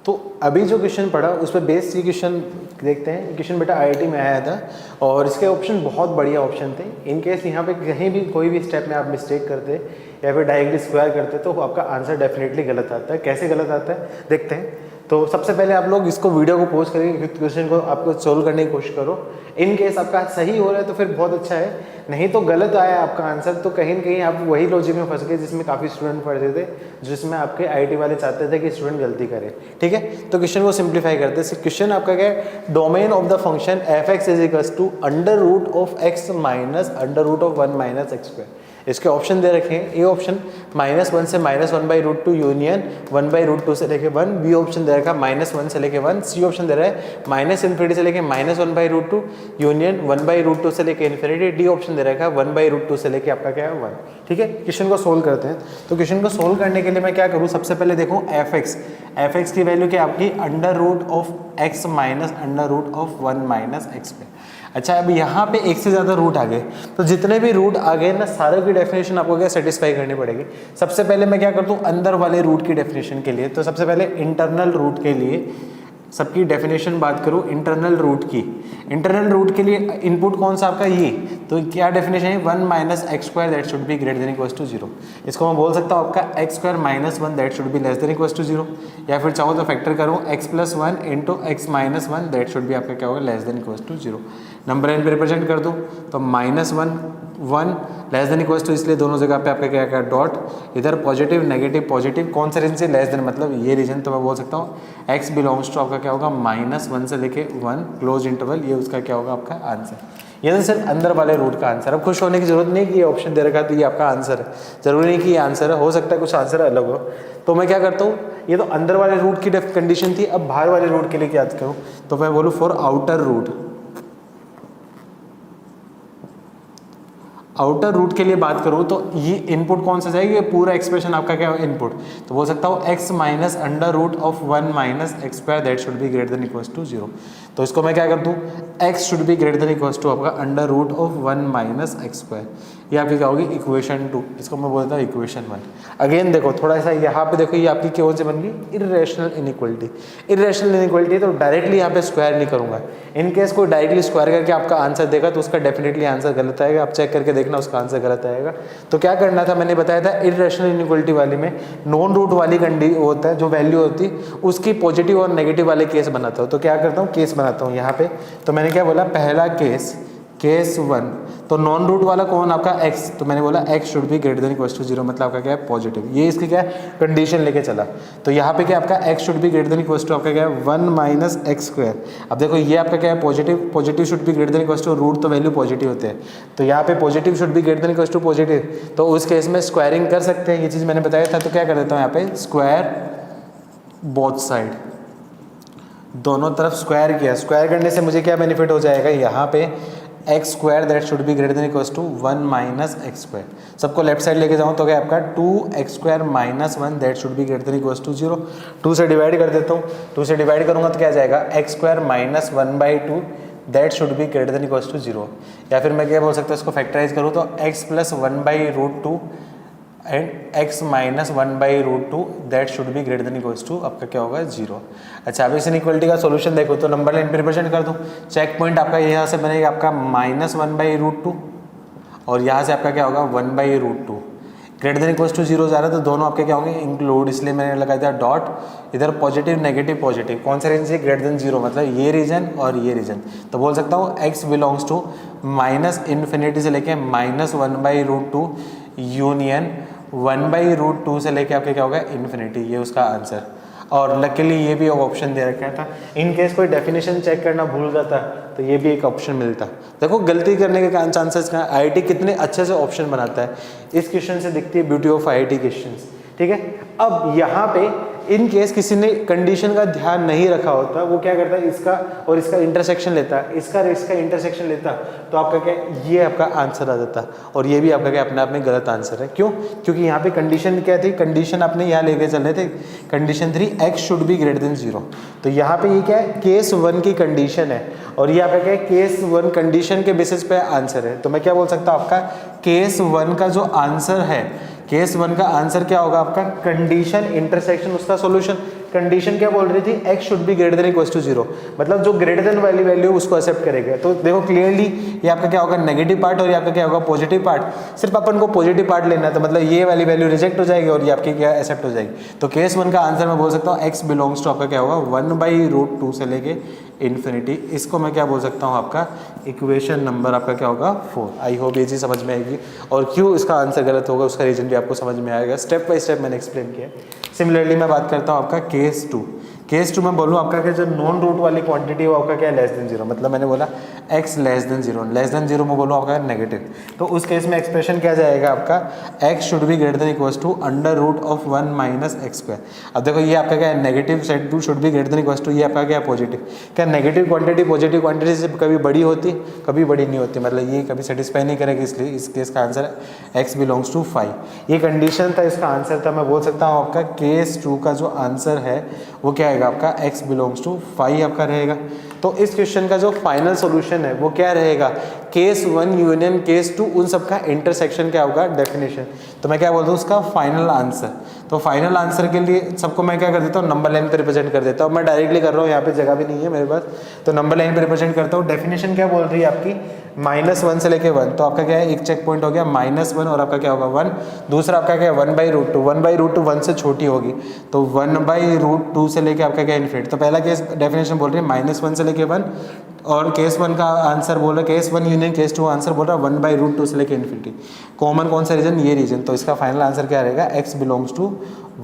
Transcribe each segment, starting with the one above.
तो अभी जो क्वेश्चन पढ़ा उस पर बेस ये क्वेश्चन देखते हैं। क्वेश्चन बेटा आईआईटी में आया था और इसके ऑप्शन बहुत बढ़िया ऑप्शन थे। इन केस यहाँ पे कहीं भी कोई भी स्टेप में आप मिस्टेक करते या फिर डायरेक्टली स्क्वायर करते तो आपका आंसर डेफिनेटली गलत आता है। कैसे गलत आता है देखते हैं। तो सबसे पहले आप लोग इसको वीडियो को पॉज करके क्वेश्चन को आपको सोल्व करने की कोशिश करो। इन केस आपका सही हो रहा है तो फिर बहुत अच्छा है, नहीं तो गलत आया आपका आंसर तो कहीं न कहीं आप वही लॉजिक में फंस गए जिसमें काफ़ी स्टूडेंट पढ़ते थे, जिसमें आपके आईआईटी वाले चाहते थे कि स्टूडेंट गलती करे। ठीक है, तो क्वेश्चन को सिंप्लीफाई करते हैं। क्वेश्चन आपका क्या है, domain of the function f x is equals to under root of x minus under root of 1 minus x square. इसके ऑप्शन दे रखे हैं। ए ऑप्शन -1 से -1/√2 यूनियन 1/√2 से लेके 1। बी ऑप्शन दे रखा है -1 से लेके 1। सी ऑप्शन दे रहा है -∞ से लेके -1/√2 यूनियन 1/√2 से लेके इन्फिनिटी। डी ऑप्शन दे रखा है 1/√2 से लेके आपका क्या है 1। ठीक है, क्वेश्चन को सोल्व करते हैं। तो क्वेश्चन को सोल्व करने के लिए मैं क्या करूँ, सबसे पहले देखो एफ एक्स की वैल्यू क्या आपकी under root of x minus under root of 1 minus x पे। अच्छा, अब यहाँ पे एक से ज़्यादा रूट आ गए तो जितने भी रूट आ गए ना सारों की डेफिनेशन आपको क्या सेटिस्फाई करनी पड़ेगी। सबसे पहले मैं क्या करता हूँ अंदर वाले रूट की डेफिनेशन के लिए, तो सबसे पहले इंटरनल रूट के लिए सबकी डेफिनेशन बात करूँ इंटरनल रूट की। इंटरनल रूट के लिए इनपुट कौन सा आपका ये, तो क्या डेफिनेशन है 1 minus x square that should be greater than equals to 0। इसको मैं बोल सकता हूँ आपका x square -1 that should be less than equals to 0, या फिर चाहो तो फैक्टर करूँ x+1 into x-1 that should be आपका क्या होगा less than equals to 0। Number n पे रिप्रेजेंट कर दूँ तो -1 लेस देन इक्वल्स टू, इसलिए दोनों जगह पे आपका क्या क्या डॉट, इधर पॉजिटिव नेगेटिव पॉजिटिव, कौन सा रीजन से लेस देन मतलब ये रीजन, तो मैं बोल सकता हूँ x बिलोंग्स टू आपका क्या होगा -1 से लेके 1 क्लोज इंटरवल, ये उसका क्या होगा आपका आंसर। ये तो सिर्फ अंदर वाले रूट का आंसर। अब खुश होने की जरूरत नहीं कि ये ऑप्शन दे रखा है तो ये आपका आंसर है, जरूरी नहीं कि ये आंसर है, हो सकता है कुछ आंसर अलग हो। तो मैं क्या करता हूँ, ये तो अंदर वाले रूट की कंडीशन थी, अब बाहर वाले रूट के लिए क्या करूँ, तो मैं बोलूँ फॉर आउटर रूट के लिए बात करूँ तो ये इनपुट कौन सा जाएगा, ये पूरा एक्सप्रेशन आपका क्या है इनपुट, तो बोल सकता हूँ x minus under root of 1 minus x square that should be greater than equals to 0। तो इसको मैं क्या कर दूँ, x should be greater than equals to आपका under root of 1 minus x square, ये आपकी क्या होगी इक्वेशन 2, इसको मैं बोलता हूँ इक्वेशन 1। अगेन देखो थोड़ा सा यहाँ पे देखो, ये आपकी कौन से बन गई इर्रेशनल इनइक्वलिटी। इर्रेशनल इनइक्वलिटी तो डायरेक्टली यहाँ पे स्क्वायर नहीं करूँगा। इन केस कोई डायरेक्टली स्क्वायर करके आपका आंसर देगा तो उसका डेफिनेटली आंसर गलत आएगा, आप चेक करके देखना उसका आंसर गलत आएगा। तो क्या करना था, मैंने बताया था इर्रेशनल इनइक्वलिटी वाली में नॉन रूट वाली होता है जो वैल्यू होती उसकी पॉजिटिव और नेगेटिव वाले केस बनाता हूँ। तो क्या करता हूँ केस बनाता हूँ यहाँ पे, तो मैंने क्या बोला पहला केस 1, तो नॉन रूट वाला कौन आपका x, तो मैंने बोला x should be greater than equals to 0, मतलब आपका क्या है पॉजिटिव, ये इसकी क्या है कंडीशन लेके चला। तो यहाँ पे क्या आपका x should be greater than equals to आपका क्या है 1 माइनस एक्स स्क्वायर। अब देखो ये आपका क्या है positive should be greater than equals to root, तो वैल्यू पॉजिटिव होते हैं, तो यहाँ पे positive should be greater than equals to positive, तो उस केस में स्क्वायरिंग कर सकते हैं, ये चीज़ मैंने बताया था। तो क्या कर देता हूँ यहाँ पे स्क्वायर बोथ साइड, दोनों तरफ स्क्वायर किया। स्क्वायर करने से मुझे क्या बेनिफिट हो जाएगा, यहाँ पे x square that should be greater than equals to 1 minus x square, सबको लेफ्ट साइड लेके जाऊँ तो क्या आपका 2x square minus 1 that should be greater than equals to 0। 2 से डिवाइड कर देता हूँ, 2 से डिवाइड करूँगा तो क्या आ जाएगा x square minus 1/2 that should be greater than equals to 0। या फिर मैं क्या बोल सकता हूँ इसको फैक्टराइज करूँ तो x plus 1/√2 and x minus 1/√2 that should be greater than equals to आपका क्या होगा 0। अच्छा, अब इस इनइक्वलिटी का सॉल्यूशन देखो तो नंबर लाइन पे रिप्रेजेंट कर दूँ, चेक पॉइंट आपका यहाँ से बनेगा आपका -1/√2 और यहाँ से आपका क्या होगा 1/√2 ग्रेटर देन इक्वल्स टू 0 जा रहा है, तो दोनों आपके क्या होंगे इंक्लूड, इसलिए मैंने लगा दिया डॉट, इधर पॉजिटिव नेगेटिव पॉजिटिव, कौन सा रीजन से ग्रेटर देन 0 मतलब ये रीजन और ये रीजन, तो बोल सकता हूँ x बिलोंग्स टू -∞ से लेके -1/√2 यूनियन 1/√2 से लेके आपके क्या होगा इन्फिनिटी, ये उसका आंसर। और लकीली ये भी ऑप्शन दे रखा था, इन केस कोई डेफिनेशन चेक करना भूल जाता तो ये भी एक ऑप्शन मिलता। देखो गलती करने के चांसेस का, आईआईटी कितने अच्छे से ऑप्शन बनाता है, इस क्वेश्चन से दिखती है ब्यूटी ऑफ आईआईटी क्वेश्चंस। ठीक है, अब यहाँ पे इन केस किसी ने कंडीशन का ध्यान नहीं रखा होता, वो क्या करता है इसका और इसका इंटरसेक्शन लेता, इसका इंटरसेक्शन लेता, तो आपका क्या ये आपका आंसर आ जाता, और ये भी आपका क्या अपने आप में गलत आंसर है। क्यों, क्योंकि यहाँ पे कंडीशन क्या थी, कंडीशन आपने यहाँ लेके चल रहे थे condition 3 x should be greater than 0, तो यहाँ पे ये क्या है केस 1 की कंडीशन है और ये आपका क्या है केस 1 कंडीशन के बेसिस पे आंसर है। तो मैं क्या बोल सकता हूँ आपका केस 1 का जो आंसर है, केस 1 का आंसर क्या होगा आपका कंडीशन इंटरसेक्शन उसका सॉल्यूशन। कंडीशन क्या बोल रही थी, x should be greater than equal to 0, मतलब जो ग्रेटर देन वाली वैल्यू उसको एक्सेप्ट करेगा। तो देखो क्लियरली ये आपका क्या होगा नेगेटिव पार्ट और ये आपका क्या होगा पॉजिटिव पार्ट, सिर्फ अपन को पॉजिटिव पार्ट लेना है, तो मतलब ये वाली वैल्यू रिजेक्ट हो जाएगी और ये आपकी क्या एक्सेप्ट हो जाएगी। तो केस 1 का आंसर मैं बोल सकता हूँ x बिलोंग्स टू आपका क्या होगा 1/√2 से लेके इन्फिनिटी। इसको मैं क्या बोल सकता हूँ आपका इक्वेशन नंबर आपका क्या होगा 4। आई होप ये चीज़ समझ में आएगी और क्यों इसका आंसर गलत होगा उसका रीजन भी आपको समझ में आएगा, स्टेप बाय स्टेप मैंने एक्सप्लेन किया। सिमिलरली मैं बात करता हूँ आपका केस 2। केस 2 में बोलूँ आपका क्या जो नॉन रूट वाली क्वांटिटी वो आपका क्या लेस देन 0, मतलब मैंने बोला x लेस देन 0 में बोलूँ आपका नेगेटिव, तो उस केस में एक्सप्रेशन क्या जाएगा आपका x should be greater than equal to √1 minus x square. अब देखो ये आपका क्या है negative side to should be greater than equal to, ये आपका क्या है पॉजिटिव। क्या नेगेटिव क्वांटिटी पॉजिटिव क्वांटिटी से कभी बड़ी होती कभी बड़ी नहीं होती, मतलब ये कभी सेटिस्फाई नहीं करेगी, इसलिए इस केस का आंसर x बिलोंग्स टू 5। ये कंडीशन था, इसका आंसर था। मैं बोल सकता हूँ आपका केस 2 का जो आंसर है वो क्या आएगा आपका x बिलोंग्स टू 5 आपका रहेगा। तो इस क्वेश्चन का जो फाइनल सॉल्यूशन है वो क्या रहेगा, केस 1 यूनियन केस 2 उन सब का इंटरसेक्शन क्या होगा डेफिनेशन। तो मैं क्या बोलता हूँ उसका फाइनल आंसर। तो फाइनल आंसर के लिए सबको मैं क्या कर देता हूँ नंबर लाइन पे रिप्रेजेंट कर देता हूँ। मैं डायरेक्टली कर रहा हूँ, यहाँ पे जगह भी नहीं है मेरे पास, तो नंबर लाइन पे रिप्रेजेंट करता हूँ। डेफिनेशन क्या बोल रही है आपकी -1 से लेके 1, तो आपका क्या है एक चेक पॉइंट हो गया -1 और आपका क्या होगा 1। दूसरा आपका क्या है 1/√2, 1/√2 1 से छोटी होगी, तो 1/√2 से लेके आपका क्या इन्फिनिटी। तो पहला केस डेफिनेशन बोल रही है -1 से लेके 1, और केस 1 का आंसर बोल रहा है केस 1 यूनियन केस 2 आंसर बोल रहा है 1/√2 से लेके इन्फिनिटी। कॉमन कौन सा रीजन, ये रीजन। तो इसका फाइनल आंसर क्या रहेगा x बिलोंग्स टू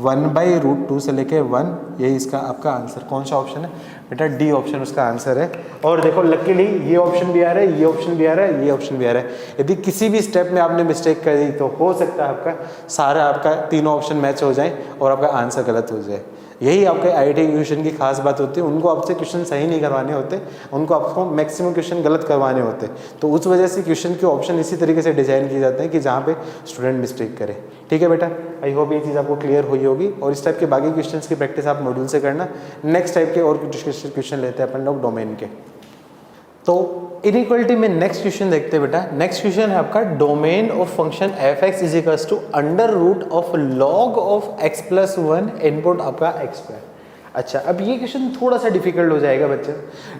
1/√2 से लेके 1, यही इसका आपका आंसर। कौन सा ऑप्शन है बेटा, डी ऑप्शन उसका आंसर है। और देखो लकीली ये ऑप्शन भी आ रहा है, ये ऑप्शन भी आ रहा है, ये ऑप्शन भी आ रहा है। यदि किसी भी स्टेप में आपने मिस्टेक कर दी तो हो सकता है आपका सारा आपका तीनों ऑप्शन मैच हो जाए और आपका आंसर गलत हो जाए। यही आपके आईटी क्वेश्चन की खास बात होती है, उनको आपसे क्वेश्चन सही नहीं करवाने होते, उनको आपको मैक्सिमम क्वेश्चन गलत करवाने होते। तो उस वजह से क्वेश्चन के ऑप्शन इसी तरीके से डिजाइन किए जाते हैं कि जहाँ पे स्टूडेंट मिस्टेक करे। ठीक है बेटा, आई होप ये चीज़ आपको क्लियर हुई होगी। और इस टाइप के बाकी क्वेश्चन की प्रैक्टिस आप मॉड्यूल से करना। नेक्स्ट टाइप के और क्वेश्चन लेते हैं अपन लोग डोमेन के। तो इनइक्वालिटी में नेक्स्ट क्वेश्चन देखते हैं बेटा। नेक्स्ट क्वेश्चन है आपका domain of function f(x) is equals to √log of x plus 1 input आपका x²। अच्छा, अब ये क्वेश्चन थोड़ा सा डिफिकल्ट हो जाएगा बच्चे।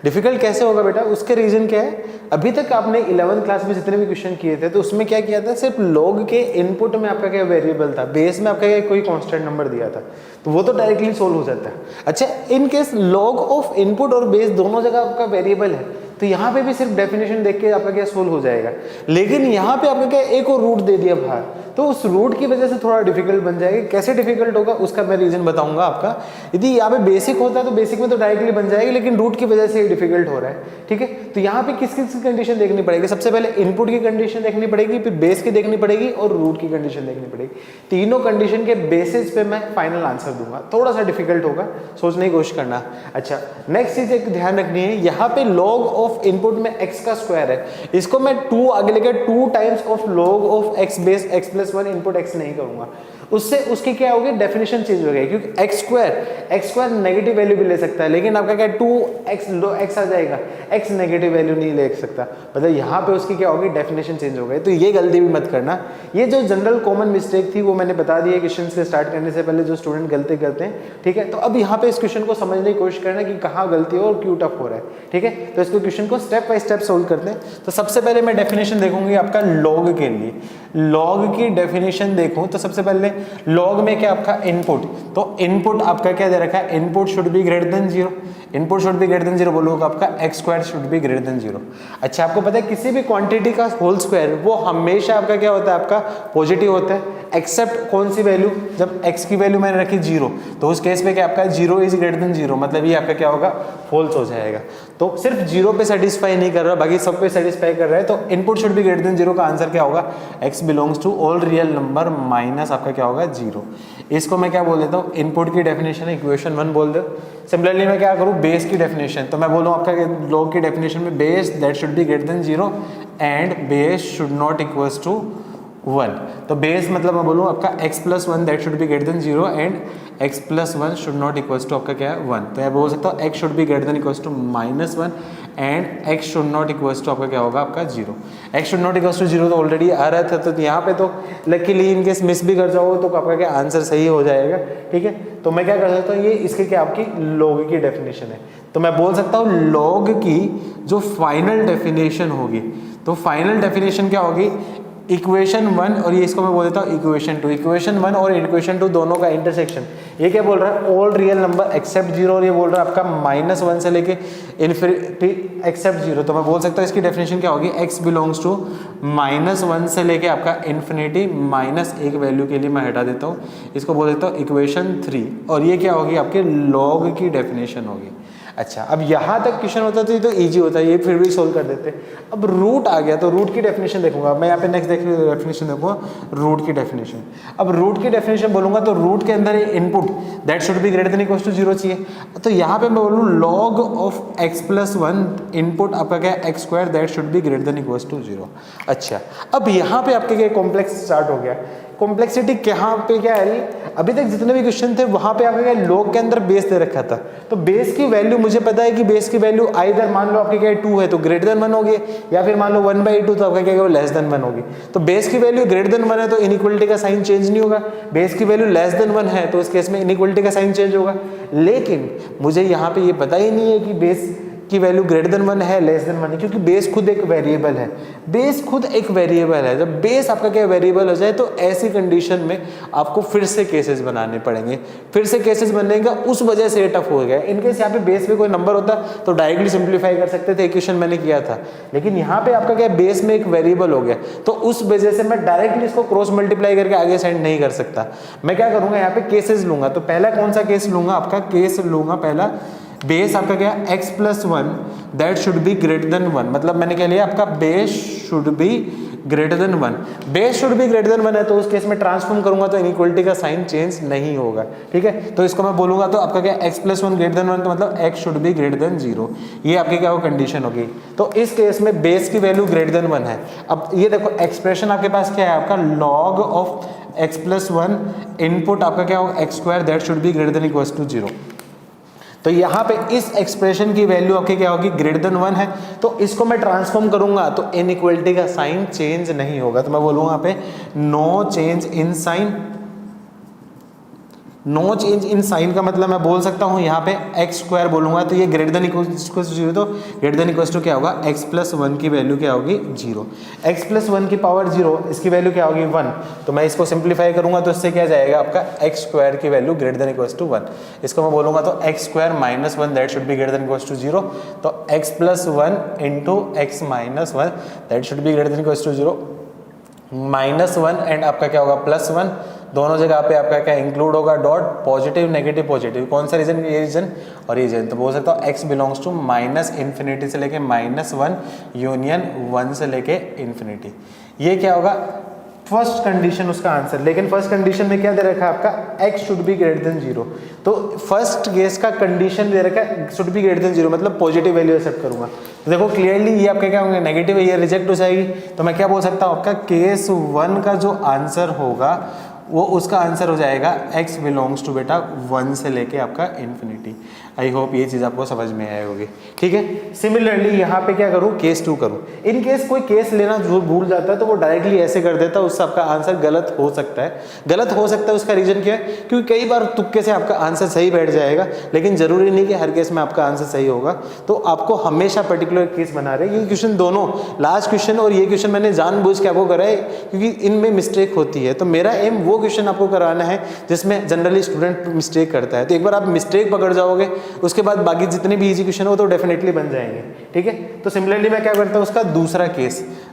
डिफिकल्ट कैसे होगा बेटा, उसके रीजन क्या है, अभी तक आपने 11th क्लास में जितने भी क्वेश्चन किए थे तो उसमें क्या किया था, सिर्फ log के इनपुट में आपका क्या वेरिएबल था, बेस में आपका क्या कोई कांस्टेंट नंबर दिया था, तो वो तो डायरेक्टली सोल्व हो जाता है। अच्छा, in case log of input और बेस दोनों जगह आपका वेरिएबल है, तो यहाँ पे भी सिर्फ डेफिनेशन देख के आपका क्या सोल्व हो जाएगा। लेकिन यहाँ पे आपका क्या एक और रूट दे दिया बाहर, तो उस रूट की वजह से थोड़ा डिफिकल्ट बन जाएगा। कैसे डिफिकल्ट होगा उसका मैं रीजन बताऊंगा आपका। यदि यहाँ पे बेसिक होता है तो बेसिक में तो डायरेक्टली बन जाएगी, लेकिन रूट की वजह से डिफिकल्ट हो रहा है। ठीक है, तो यहाँ पे किस किस की कंडीशन देखनी पड़ेगी, सबसे पहले इनपुट की कंडीशन देखनी पड़ेगी, फिर बेस की देखनी पड़ेगी और रूट की कंडीशन देखनी पड़ेगी। तीनों कंडीशन के बेसिस पे मैं फाइनल आंसर दूंगा। थोड़ा सा डिफिकल्ट होगा, सोचने की कोशिश करना। अच्छा, नेक्स्ट चीज एक ध्यान रखनी है, यहाँ पे लॉग ऑफ इनपुट में x का स्क्वायर है, इसको मैं 2 आगे लेकर 2 times of log of x base x plus 1 input x नहीं करूंगा। उससे उसकी क्या होगी, डेफिनेशन चेंज हो गई, क्योंकि x स्क्वायर नेगेटिव वैल्यू भी ले सकता है, लेकिन आपका क्या 2x आ जाएगा, x नेगेटिव वैल्यू नहीं ले सकता, मतलब यहाँ पे उसकी क्या होगी, डेफिनेशन चेंज हो गई। तो ये गलती भी मत करना। ये जो जनरल कॉमन मिस्टेक थी वो मैंने बता दी है क्वेश्चन से स्टार्ट करने से पहले जो स्टूडेंट गलती करते हैं। ठीक है, तो अब यहाँ पे इस क्वेश्चन को समझने की कोशिश करना कि कहाँ गलती हो और क्यों टफ हो रहा है। ठीक है, तो इसको क्वेश्चन को स्टेप बाय स्टेप सोल्व करते हैं। तो सबसे पहले मैं डेफिनेशन देखूंगी आपका लॉग के लिए। लॉग की डेफिनेशन देखूं तो सबसे पहले लॉग में क्या आपका इनपुट, तो इनपुट आपका क्या दे रखा है, input should be greater than 0, input should be greater than 0 बोलोगे आपका x² should be greater than 0। अच्छा, आपको पता है किसी भी क्वांटिटी का होल स्क्वायर वो हमेशा आपका क्या होता है, आपका पॉजिटिव होता है, एक्सेप्ट कौन सी वैल्यू, जब x की वैल्यू मैंने रखी 0, तो उस केस में क्या आपका 0 इज ग्रेटर देन 0, मतलब ये आपका क्या होगा, फॉल्स हो जाएगा। तो सिर्फ 0 पे सेटिस्फाई नहीं कर रहा, बाकी सब पे सेटिस्फाई कर रहा है, तो input should be greater than 0 का आंसर क्या होगा, x belongs to all real number minus आपका क्या होगा 0। इसको मैं क्या बोल देता हूँ, इनपुट की डेफिनेशन इक्वेशन 1 बोल दो। सिमिलरली मैं क्या करूँ, बेस की डेफिनेशन, तो मैं बोलूँ आपका लॉग की डेफिनेशन में base that should be greater than 0 and base should not equals to 1। तो बेस मतलब मैं बोलूँ आपका x plus 1 that should be greater than 0 and x plus 1 should not equals to आपका क्या है 1। तो मैं बोल सकता हूँ x should be greater than equals to -1 and x should not equals to आपका क्या होगा आपका 0। X should not equals to 0 तो ऑलरेडी आ रहा था, तो यहाँ पे तो लकीली इनकेस मिस भी कर जाओगे तो आपका क्या आंसर सही हो जाएगा। ठीक है, तो मैं क्या कर सकता हूँ, ये इसके क्या आपकी लॉग की डेफिनेशन है, तो मैं बोल सकता हूँ लॉग की जो फाइनल डेफिनेशन होगी, तो फाइनल डेफिनेशन क्या होगी, इक्वेशन 1 और ये इसको मैं बोल देता हूँ इक्वेशन 2। इक्वेशन 1 और इक्वेशन 2 दोनों का इंटरसेक्शन, ये क्या बोल रहा है, ऑल रियल नंबर एक्सेप्ट 0, और ये बोल रहा है आपका -1 से लेके इन्फिनिटी एक्सेप्ट 0। तो मैं बोल सकता हूँ इसकी डेफिनेशन क्या होगी, x बिलोंग्स टू -1 से लेके आपका इन्फिनिटी -1 वैल्यू के लिए मैं हटा देता हूँ, इसको बोल देता हूँ इक्वेशन 3, और ये क्या होगी आपके लॉग की डेफिनेशन होगी। अच्छा, अब यहाँ तक क्वेश्चन होता तो ये तो इजी होता है, ये फिर भी सोल्व कर देते। अब रूट आ गया तो रूट की डेफिनेशन देखूंगा मैं, यहाँ पे नेक्स्ट डेफिनेशन देखूंगा रूट की डेफिनेशन। अब रूट की डेफिनेशन बोलूंगा तो रूट के अंदर input that should be greater than equal to 0 चाहिए, तो यहाँ पे मैं बोलूँ लॉग ऑफ x+1 इनपुट आपका क्या है x² that should be greater than equal to 0। अच्छा, अब यहाँ पे आपके क्या कॉम्प्लेक्स स्टार्ट हो गया। कॉम्प्लेक्सिटी कहाँ पे क्या है, अभी तक जितने भी क्वेश्चन थे वहां पे आपके लॉग के अंदर बेस दे रखा था, तो बेस की वैल्यू मुझे पता है कि बेस की वैल्यू आइदर मान लो आपके क्या 2 है तो ग्रेटर देन 1 होगी, या फिर मान लो 1/2 तो आपका क्या लेस देन 1 होगी। तो बेस की वैल्यू ग्रेटर देन 1 है तो इनइक्वलिटी का साइन चेंज नहीं होगा, बेस की वैल्यू लेस देन 1 है तो इस केस में इनइक्वलिटी का साइन चेंज होगा। लेकिन मुझे यहाँ पे ये पता ही नहीं है कि बेस की वैल्यू ग्रेटर देन 1 है लेस देन 1 है, क्योंकि बेस खुद एक वेरिएबल है। बेस खुद एक वेरिएबल है, जब बेस आपका क्या वेरिएबल हो जाए तो ऐसी कंडीशन में आपको फिर से केसेस बनाने पड़ेंगे, फिर से केसेस बनने का उस वजह से टफ हो गया। इनकेस यहाँ पे बेस पे कोई नंबर होता तो डायरेक्टली सिंप्लीफाई कर सकते थे, क्वेश्चन मैंने किया था, लेकिन यहाँ पे आपका क्या बेस में एक वेरिएबल हो गया, तो उस वजह से मैं डायरेक्टली इसको क्रॉस मल्टीप्लाई करके आगे साइड नहीं कर सकता। मैं क्या करूंगा, यहाँ पे केसेस लूंगा, तो पहला कौन सा केस लूंगा, आपका केस लूंगा पहला, बेस आपका क्या x+1 that should be greater then 1, मतलब मैंने क्या लिया आपका base should be greater then 1, base should be greater then 1 है तो उस केस में ट्रांसफॉर्म करूंगा तो इनइक्वलिटी का साइन चेंज नहीं होगा। ठीक है, तो इसको मैं बोलूंगा तो आपका क्या x+1 ग्रेटर देन 1 तो मतलब x should be greater than 0, ये आपकी क्या वो कंडीशन होगी। तो इस केस में बेस की वैल्यू ग्रेटर देन 1 है। अब ये देखो एक्सप्रेशन आपके पास क्या है, आपका log ऑफ x+1 इनपुट आपका क्या होगा x² that should be greater than equal to 0। तो यहाँ पे इस एक्सप्रेशन की वैल्यू आपकी क्या होगी, ग्रेटर देन 1 है, तो इसको मैं ट्रांसफॉर्म करूंगा तो इनइक्वलिटी का साइन चेंज नहीं होगा, तो मैं बोलूंगा यहाँ पे no change in sign. No change in sign का मतलब मैं बोल सकता हूँ यहाँ पे x² बोलूंगा तो ये ग्रेटर देन इक्वल टू 0, तो ग्रेटर देन इक्वल टू क्या होगा x+1 की वैल्यू क्या होगी 0, x+1 की पावर 0 इसकी वैल्यू क्या होगी 1, तो मैं इसको सिंप्लीफाई करूंगा तो इससे क्या जाएगा आपका x² की value greater than equal to 1, इसको मैं बोलूंगा तो x² -1 that should be greater than equal to 0, तो x+1 into x -1 that should be greater than equal to 0, -1 and आपका क्या होगा +1, दोनों जगह पे आपका क्या इंक्लूड होगा डॉट, पॉजिटिव नेगेटिव पॉजिटिव, कौन सा रीजन, ये रीजन और ये रीजन, तो बोल सकता हूँ x बिलोंग्स टू -इन्फिनिटी से लेके -1 यूनियन 1 से लेके इन्फिनिटी। ये क्या होगा फर्स्ट कंडीशन उसका आंसर, लेकिन फर्स्ट कंडीशन में क्या दे रखा है आपका x should be greater than 0, तो फर्स्ट केस का कंडीशन दे रखा है शुड बी ग्रेटर देन 0 मतलब पॉजिटिव वैल्यू एक्सेप्ट करूंगा, तो देखो क्लियरली ये आपका क्या होंगे नेगेटिव है, ये रिजेक्ट हो जाएगी, तो मैं क्या बोल सकता हूँ आपका केस 1 का जो आंसर होगा वो उसका आंसर हो जाएगा x बिलोंग्स टू बेटा 1 से लेके आपका इन्फिनिटी। आई होप ये चीज़ आपको समझ में आई होगी। ठीक है, सिमिलरली यहाँ पे क्या करूँ, केस 2 करूँ। इन केस कोई केस लेना जो भूल जाता है तो वो डायरेक्टली ऐसे कर देता है, उससे आपका आंसर गलत हो सकता है। गलत हो सकता है उसका रीजन क्या है, क्योंकि कई बार तुक्के से आपका आंसर सही बैठ जाएगा, लेकिन जरूरी नहीं कि हर केस में आपका आंसर सही होगा, तो आपको हमेशा पर्टिकुलर केस बना रहे। ये क्वेश्चन दोनों, लास्ट क्वेश्चन और ये क्वेश्चन मैंने जानबूझ के आपको कराए क्योंकि इनमें मिस्टेक होती है, तो मेरा एम वो क्वेश्चन आपको कराना है जिसमें जनरली स्टूडेंट मिस्टेक करता है, तो एक बार आप मिस्टेक पकड़ जाओगे उसके बाद बाकी जितने भी इजी क्वेश्चन हो तो डेफिनेटली बन जाएंगे। ठीक है, तो सिमिलरली मैं क्या करता हूँ उसका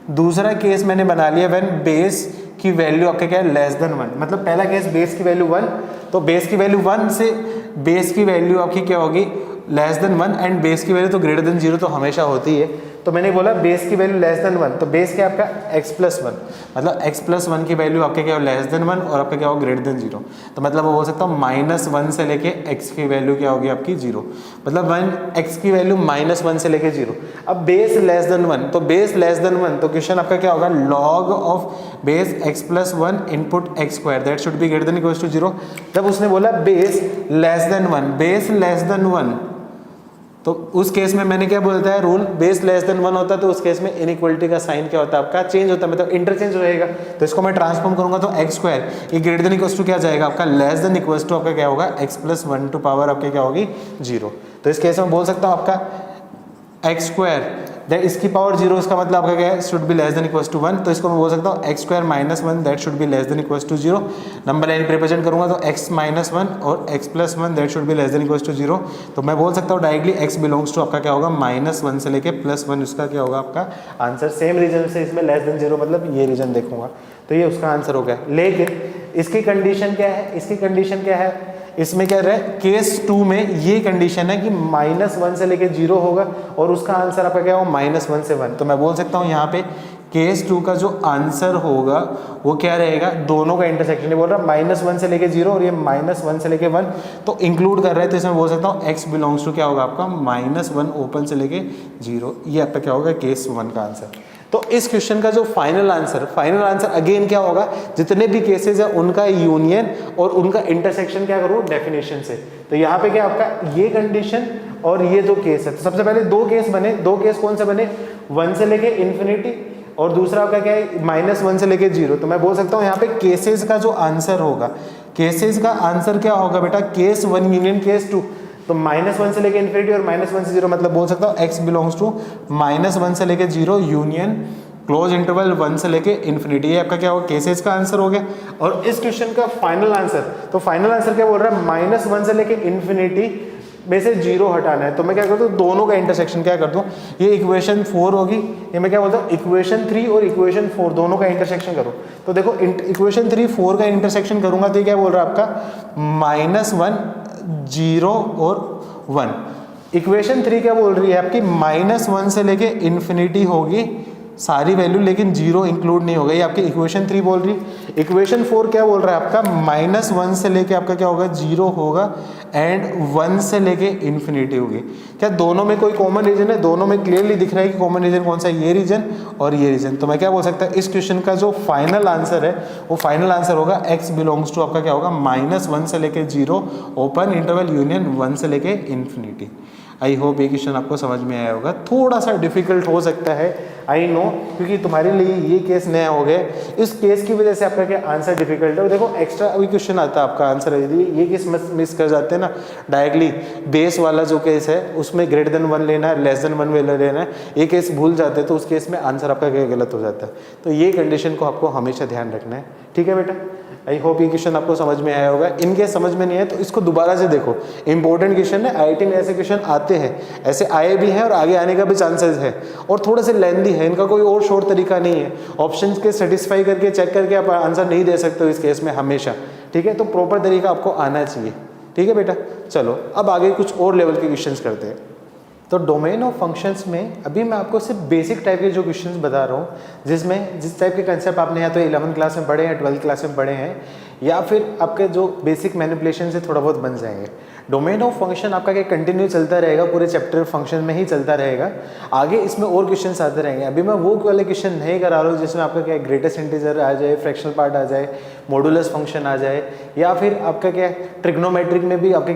दूसरा केस मैंने बना लिया व्हेन बेस की वैल्यू आपके क्या है लेस देन 1, मतलब पहला केस बेस की वैल्यू 1, तो बेस की वैल्यू 1 से बेस की वैल्यू आपकी क्या होगी लेस देन 1 एंड बेस की वैल्यू तो ग्रेटर देन 0 तो हमेशा होती है, तो मैंने बोला बेस की वैल्यू लेस देन 1, तो बेस क्या आपका x+1, मतलब x+1 की वैल्यू आपके क्या हो लेस देन 1 और आपका क्या हो ग्रेटर देन 0, तो मतलब मैं बोल सकता हूँ -1 से लेके x की वैल्यू क्या होगी आपकी 0, मतलब 1 x की वैल्यू -1 से लेके 0। अब बेस लेस देन 1, तो बेस लेस देन 1 तो क्वेश्चन आपका क्या होगा log of base x+1 input x² that should be greater than equal to 0। जब उसने बोला base less than 1, base less than 1 तो उस केस में मैंने क्या बोलता है रूल, बेस लेस देन 1 होता है तो उस केस में इनइक्वलिटी का साइन क्या होता है आपका, चेंज होता है, मतलब इंटरचेंज रहेगा। तो इसको मैं ट्रांसफॉर्म करूंगा तो एक्स स्क्वायर ये ग्रेटर देन इक्वल्स टू क्या जाएगा आपका, लेस देन इक्वल्स टू आपका क्या होगा x प्लस 1 टू पावर आपके क्या होगी 0। तो इस केस में बोल सकता हूँ आपका एक्स स्क्वायर दैट इसकी पावर 0, इसका मतलब आपका क्या है, should be less than equals to 1। तो इसको मैं बोल सकता हूँ x square minus 1 that should be less than equals to 0। Number line represent करूंगा तो x माइनस 1 और x plus 1 that should be less than equals to 0। तो मैं बोल सकता हूँ डायरेक्टली x बिलोंग्स टू आपका क्या होगा -1 से लेके +1, इसका क्या होगा आपका आंसर। सेम रीजन से इसमें लेस देन 0 मतलब ये रीजन देखूंगा तो ये उसका आंसर हो गया। लेकिन इसकी कंडीशन क्या है, इसकी कंडीशन क्या है, इसमें क्या रहे, केस 2 में ये कंडीशन है कि -1 से लेके 0 होगा और उसका आंसर आपका क्या होगा -1 से 1। तो मैं बोल सकता हूँ यहाँ पे केस 2 का जो आंसर होगा वो क्या रहेगा, दोनों का इंटरसेक्शन। ये बोल रहा है -1 से लेके 0 और ये -1 से लेके 1 तो इंक्लूड कर रहे हैं, तो इसमें बोल सकता हूँ x बिलोंग्स टू क्या होगा आपका -1 ओपन से लेके 0। ये आपका क्या होगा केस 1 का आंसर। तो इस क्वेश्चन का जो फाइनल आंसर अगेन क्या होगा, जितने भी केसेस है उनका यूनियन और उनका इंटरसेक्शन क्या करूँ डेफिनेशन से। तो यहाँ पे क्या आपका ये कंडीशन और ये जो केस है, तो सबसे पहले दो केस बने, दो केस कौन से बने, 1 से लेके इन्फिनिटी और दूसरा आपका क्या है -1 से लेके 0। तो मैं बोल सकता हूँ यहाँ पे केसेस का जो आंसर होगा, केसेस का आंसर क्या होगा बेटा, केस 1 यूनियन केस 2। तो -1 से लेके इन्फिनिटी और -1 से 0 मतलब बोल सकता हूँ x बिलोंग्स टू -1 से लेके 0 यूनियन क्लोज इंटरवल 1 से लेके इन्फिनिटी। ये आपका क्या होगा केसेस का आंसर हो गया। और इस क्वेश्चन का फाइनल आंसर, तो फाइनल आंसर क्या बोल रहा है, -1 से लेके इन्फिनिटी में से 0 हटाना है। तो मैं क्या करता हूँ, दोनों का इंटरसेक्शन क्या करता हूँ, ये इक्वेशन 4 होगी, ये मैं क्या बोलता हूँ इक्वेशन 3 और इक्वेशन 4 दोनों का इंटरसेक्शन करो। तो देखो इक्वेशन 3 4 का इंटरसेक्शन करूंगा तो ये क्या बोल रहा है आपका -1 0 और 1। इक्वेशन 3 क्या बोल रही है आपकी, -1 से लेके इन्फिनिटी होगी सारी वैल्यू लेकिन 0 इंक्लूड नहीं होगा, ये आपकी इक्वेशन 3 बोल रही। इक्वेशन 4 क्या बोल रहा है आपका, -1 से लेके आपका क्या होगा 0 होगा एंड 1 से लेके इन्फिनिटी होगी। क्या दोनों में कोई कॉमन रीजन है, दोनों में क्लियरली दिख रहा है कि कॉमन रीजन कौन सा है, ये रीजन और ये रीजन। तो मैं क्या बोल सकता है, इस क्वेश्चन का जो फाइनल आंसर है वो फाइनल आंसर होगा x बिलोंग्स टू आपका क्या होगा -1 से लेके 0 ओपन इंटरवल यूनियन 1 से लेके इन्फिनिटी। आई होप ये क्वेश्चन आपको समझ में आया होगा। थोड़ा सा डिफिकल्ट हो सकता है, आई नो, क्योंकि तुम्हारे लिए ये केस नया हो गया, इस केस की वजह से आपका क्या आंसर डिफिकल्ट है। और देखो एक्स्ट्रा अभी क्वेश्चन आता है आपका आंसर, यदि ये केस मिस कर जाते हैं ना, डायरेक्टली बेस वाला जो केस है उसमें ग्रेटर देन 1 लेना है, लेस देन 1 वैल्यू लेना है, ये केस भूल जाते हैं तो उस केस में आंसर आपका क्या गलत हो जाता है। तो ये कंडीशन को आपको हमेशा ध्यान रखना है, ठीक है बेटा। आई होप ये क्वेश्चन आपको समझ में आया होगा। इनके समझ में नहीं है तो इसको दोबारा से देखो, इंपॉर्टेंट क्वेश्चन है, आईआईटी में ऐसे क्वेश्चन आते हैं, ऐसे आए भी हैं और आगे आने का भी चांसेस है, और थोड़े से लेंदी है, इनका कोई और शॉर्ट तरीका नहीं है। ऑप्शंस के सेटिस्फाई करके चेक करके आप आंसर नहीं दे सकते हो इस केस में हमेशा, ठीक है। तो प्रॉपर तरीका आपको आना चाहिए, ठीक है बेटा। चलो अब आगे कुछ और लेवल के क्वेश्चंस करते हैं। तो डोमेन ऑफ फंक्शंस में अभी मैं आपको सिर्फ बेसिक टाइप के जो क्वेश्चंस बता रहा हूँ, जिसमें जिस टाइप के कंसेप्ट आपने या तो 11th क्लास में पढ़े हैं, 12th क्लास में पढ़े हैं, या फिर आपके जो बेसिक मैनिपुलेशन से थोड़ा बहुत बन जाएंगे। डोमेन ऑफ फंक्शन आपका क्या कंटिन्यू चलता रहेगा, पूरे चैप्टर फंक्शन में ही चलता रहेगा। आगे इसमें और क्वेश्चंस आते रहेंगे। अभी मैं वो वाले क्वेश्चन नहीं करा रहा हूँ जिसमें आपका क्या ग्रेटेस्ट इंटीजर आ जाए, फ्रैक्शनल पार्ट आ जाए, मॉडुलस फंक्शन आ जाए, या फिर आपका क्या ट्रिग्नोमेट्रिक में भी आपके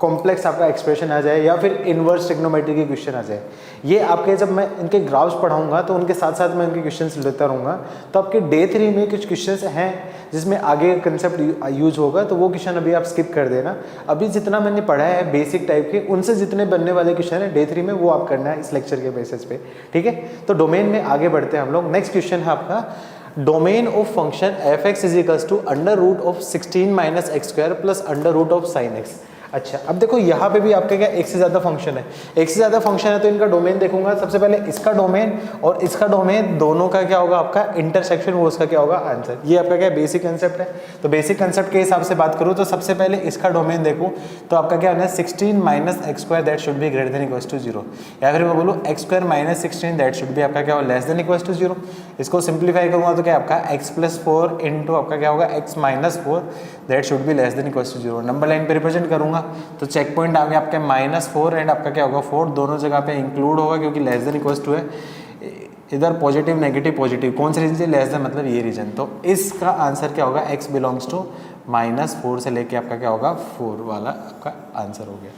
कॉम्प्लेक्स आपका एक्सप्रेशन आ जाए, या फिर इनवर्स ट्रिग्नोमेट्री के क्वेश्चन आ जाए। ये आपके जब मैं इनके ग्राफ्स पढ़ाऊंगा तो उनके साथ साथ मैं इनके क्वेश्चंस लेता रहूँगा। तो आपके डे 3 में कुछ क्वेश्चंस हैं जिसमें आगे कंसेप्ट यूज होगा, तो वो क्वेश्चन अभी आप स्किप कर देना। अभी जितना मैंने पढ़ा है बेसिक टाइप के, उनसे जितने बनने वाले क्वेश्चन है डे 3 में, वो आप करना है इस लेक्चर के बेसिस पे, ठीक है। तो डोमेन में आगे बढ़ते हैं हम लोग। नेक्स्ट क्वेश्चन है आपका, domain of function f(x) = √16 - x² + √sin x। अच्छा, अब देखो यहाँ पे भी आपके क्या एक से ज़्यादा फंक्शन है, एक से ज़्यादा फंक्शन है तो इनका डोमेन देखूंगा। सबसे पहले इसका डोमेन और इसका डोमेन दोनों का क्या होगा आपका इंटरसेक्शन, वो उसका क्या होगा आंसर। ये आपका क्या बेसिक कंसेप्ट है। तो बेसिक कंसेप्ट के हिसाब से बात करूँ तो सबसे पहले इसका डोमेन देखूँ तो आपका क्या होना है 16 - x² that should be greater than equals to 0, या फिर मैं बोलूँ x² - 16 दैट शुड बी आपका क्या होगा लेस देन इक्वल्स टू 0। इसको सिंप्लीफाई करूँगा तो क्या आपका x+4 इंटू आपका क्या होगा x-4 that should be less than equals to 0। Number line पे रिप्रेजेंट करूँगा तो चेक पॉइंट आ गया आपके -4 एंड आपका क्या होगा 4, दोनों जगह पे इंक्लूड होगा क्योंकि लेस देन इक्वल्स टू है। इधर पॉजिटिव नेगेटिव पॉजिटिव, कौन से रीजन से लेस देन मतलब ये रीजन। तो इसका आंसर क्या होगा, x बिलोंग्स टू -4 से लेके आपका क्या होगा 4 वाला आपका आंसर हो गया।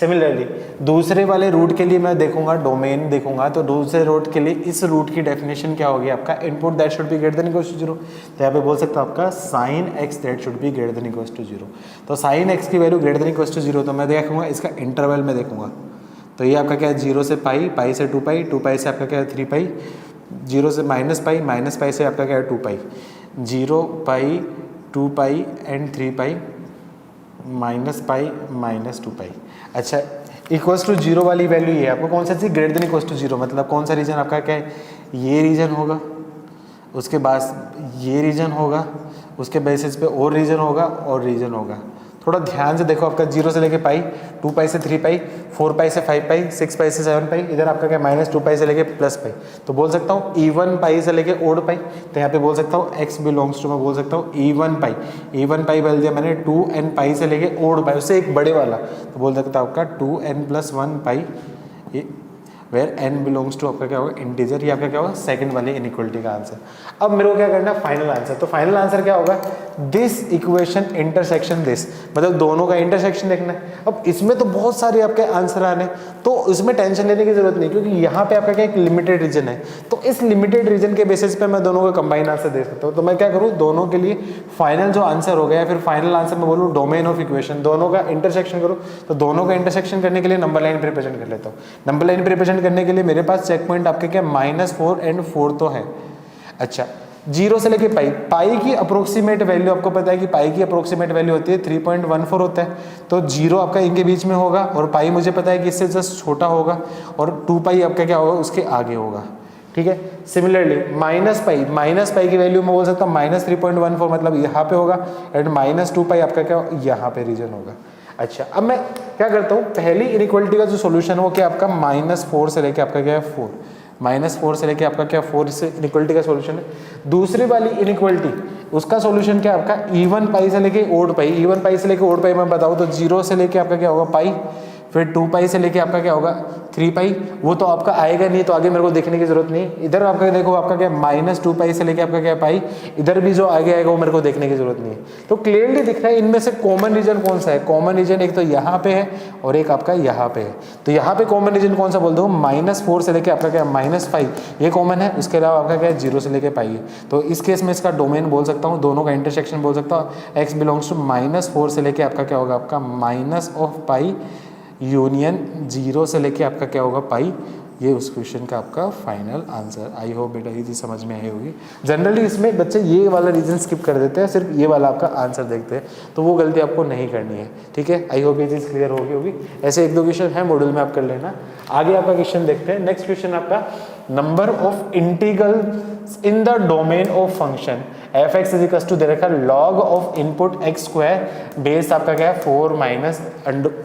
सिमिलरली दूसरे वाले रूट के लिए मैं देखूंगा, डोमेन देखूंगा, तो दूसरे रूट के लिए इस रूट की डेफिनेशन क्या होगी आपका, input that should be greater than equal to 0। तो यहाँ पे बोल सकता हूँ आपका sine x that should be greater than equal to 0। तो साइन एक्स की value greater than equal to 0, तो मैं देखूंगा इसका इंटरवल में देखूंगा। तो ये आपका क्या है 0 से पाई, पाई से 2 पाई, 2 पाई से आपका क्या है 3 पाई, 0 से माइनस पाई, माइनस पाई से आपका क्या है 2 pi, 0 pi 2 pi and 3 pi minus pi minus 2 pi. अच्छा इक्वल्स टू 0 वाली वैल्यू ये आपको कौन सा चाहिए, ग्रेटर देन इक्वल्स टू 0, मतलब कौन सा रीजन आपका क्या है, ये रीजन होगा, उसके बाद ये रीजन होगा, उसके बेसिस पे और रीजन होगा और रीजन होगा। थोड़ा ध्यान से देखो, आपका 0 से लेके पाई, 2 पाई से 3 पाई, 4 पाई से 5 पाई, 6 पाई से 7 पाई, इधर आपका क्या माइनस 2 पाई से लेके प्लस पाई। तो बोल सकता हूँ इवन पाई से लेके ओड पाई। तो यहाँ पे बोल सकता हूँ x बिलोंग्स टू, मैं बोल सकता हूँ इवन पाई। इवन पाई बोल दिया मैंने 2n पाई से लेके ओड पाई, उससे एक बड़े वाला, तो बोल सकता हूँ आपका 2n+1 pi, where n belongs to आपका क्या होगा इंटीजर। ये आपका क्या होगा सेकंड वाली इनइक्वलिटी का आंसर। अब मेरे को क्या करना है फाइनल आंसर। तो फाइनल आंसर क्या होगा, दिस इक्वेशन इंटरसेक्शन दिस, मतलब दोनों का इंटरसेक्शन देखना है। अब इसमें तो बहुत सारे आपके आंसर आने, तो इसमें टेंशन लेने की जरूरत नहीं, क्योंकि यहाँ पे आपका क्या एक लिमिटेड रीजन है। तो इस लिमिटेड रीजन के बेसिस पे मैं दोनों का कंबाइन आंसर दे सकता हूँ। तो मैं क्या करूँ, दोनों के लिए फाइनल जो आंसर हो गया, फिर फाइनल आंसर मैं बोलूँ डोमेन ऑफ इक्वेशन, दोनों का इंटरसेक्शन करूँ। तो दोनों का इंटरसेक्शन करने के लिए नंबर लाइन रिप्रेजेंट कर लेता हूँ। नंबर लाइन रिप्रेजेंट करने के लिए मेरे पास चेक पॉइंट आपके क्या -4 एंड 4 तो है। अच्छा 0 से लेके पाई, पाई की अप्रोक्सीमेट वैल्यू आपको पता है कि पाई की अप्रोक्सीमेट वैल्यू होती है 3.14 होता है। तो 0 आपका इनके बीच में होगा और पाई मुझे पता है कि इससे जस्ट छोटा होगा, और 2 पाई आपका क्या होगा उसके आगे होगा। ठीक है, सिमिलरली माइनस पाई की वैल्यू मैं बोल सकता हूँ -3.14, मतलब यहाँ पे होगा, एंड -2 पाई आपका क्या यहाँ पे रीजन होगा। अच्छा अब मैं क्या करता हूँ, पहली इनइक्वालिटी का जो सॉल्यूशन है वो क्या आपका -4 से लेके आपका क्या है 4, -4 से लेके आपका क्या 4, इससे इनइक्वालिटी का सॉल्यूशन है। दूसरी वाली इनइक्वालिटी उसका सॉल्यूशन क्या आपका इवन पाई से लेके ओड पाई। इवन पाई से लेके ओड पाई मैं बताऊँ तो 0 से लेके आपका क्या होगा पाई, फिर 2 पाई से लेके आपका क्या होगा 3 पाई, वो तो आपका आएगा नहीं, तो आगे मेरे को देखने की जरूरत नहीं। इधर आपका देखो आपका क्या -2 पाई से लेके आपका क्या पाई, इधर भी जो आगे आएगा वो मेरे को देखने की जरूरत नहीं है। तो क्लियरली दिख रहा है इनमें से कॉमन रीजन कौन सा है। कॉमन रीजन एक तो यहाँ पे है और एक आपका यहाँ पे है। तो यहाँ पे कॉमन रीजन कौन सा बोल दो, -4 से लेके आपका क्या -5 ये कॉमन है, उसके अलावा आपका क्या 0 से लेके पाई है। तो इस केस में इसका डोमेन बोल सकता हूँ, दोनों का इंटरसेक्शन बोल सकता हूँ, x बिलोंग्स टू -4 से लेके आपका क्या होगा आपका -पाई यूनियन 0 से लेके आपका क्या होगा पाई। ये उस क्वेश्चन का आपका फाइनल आंसर। आई होप बेटा ये चीज़ समझ में आई होगी। जनरली इसमें बच्चे ये वाला रीजन स्किप कर देते हैं, सिर्फ ये वाला आपका आंसर देखते हैं, तो वो गलती आपको नहीं करनी है। ठीक है, आई होप ये चीज़ क्लियर होगी। ऐसे 1-2 क्वेश्चन है मॉड्यूल में आप कर लेना। आगे आपका क्वेश्चन देखते हैं। नेक्स्ट क्वेश्चन आपका number of integral in the domain of function f(x) is equal to दे रखा log of input x² base आपका क्या है 4 माइनस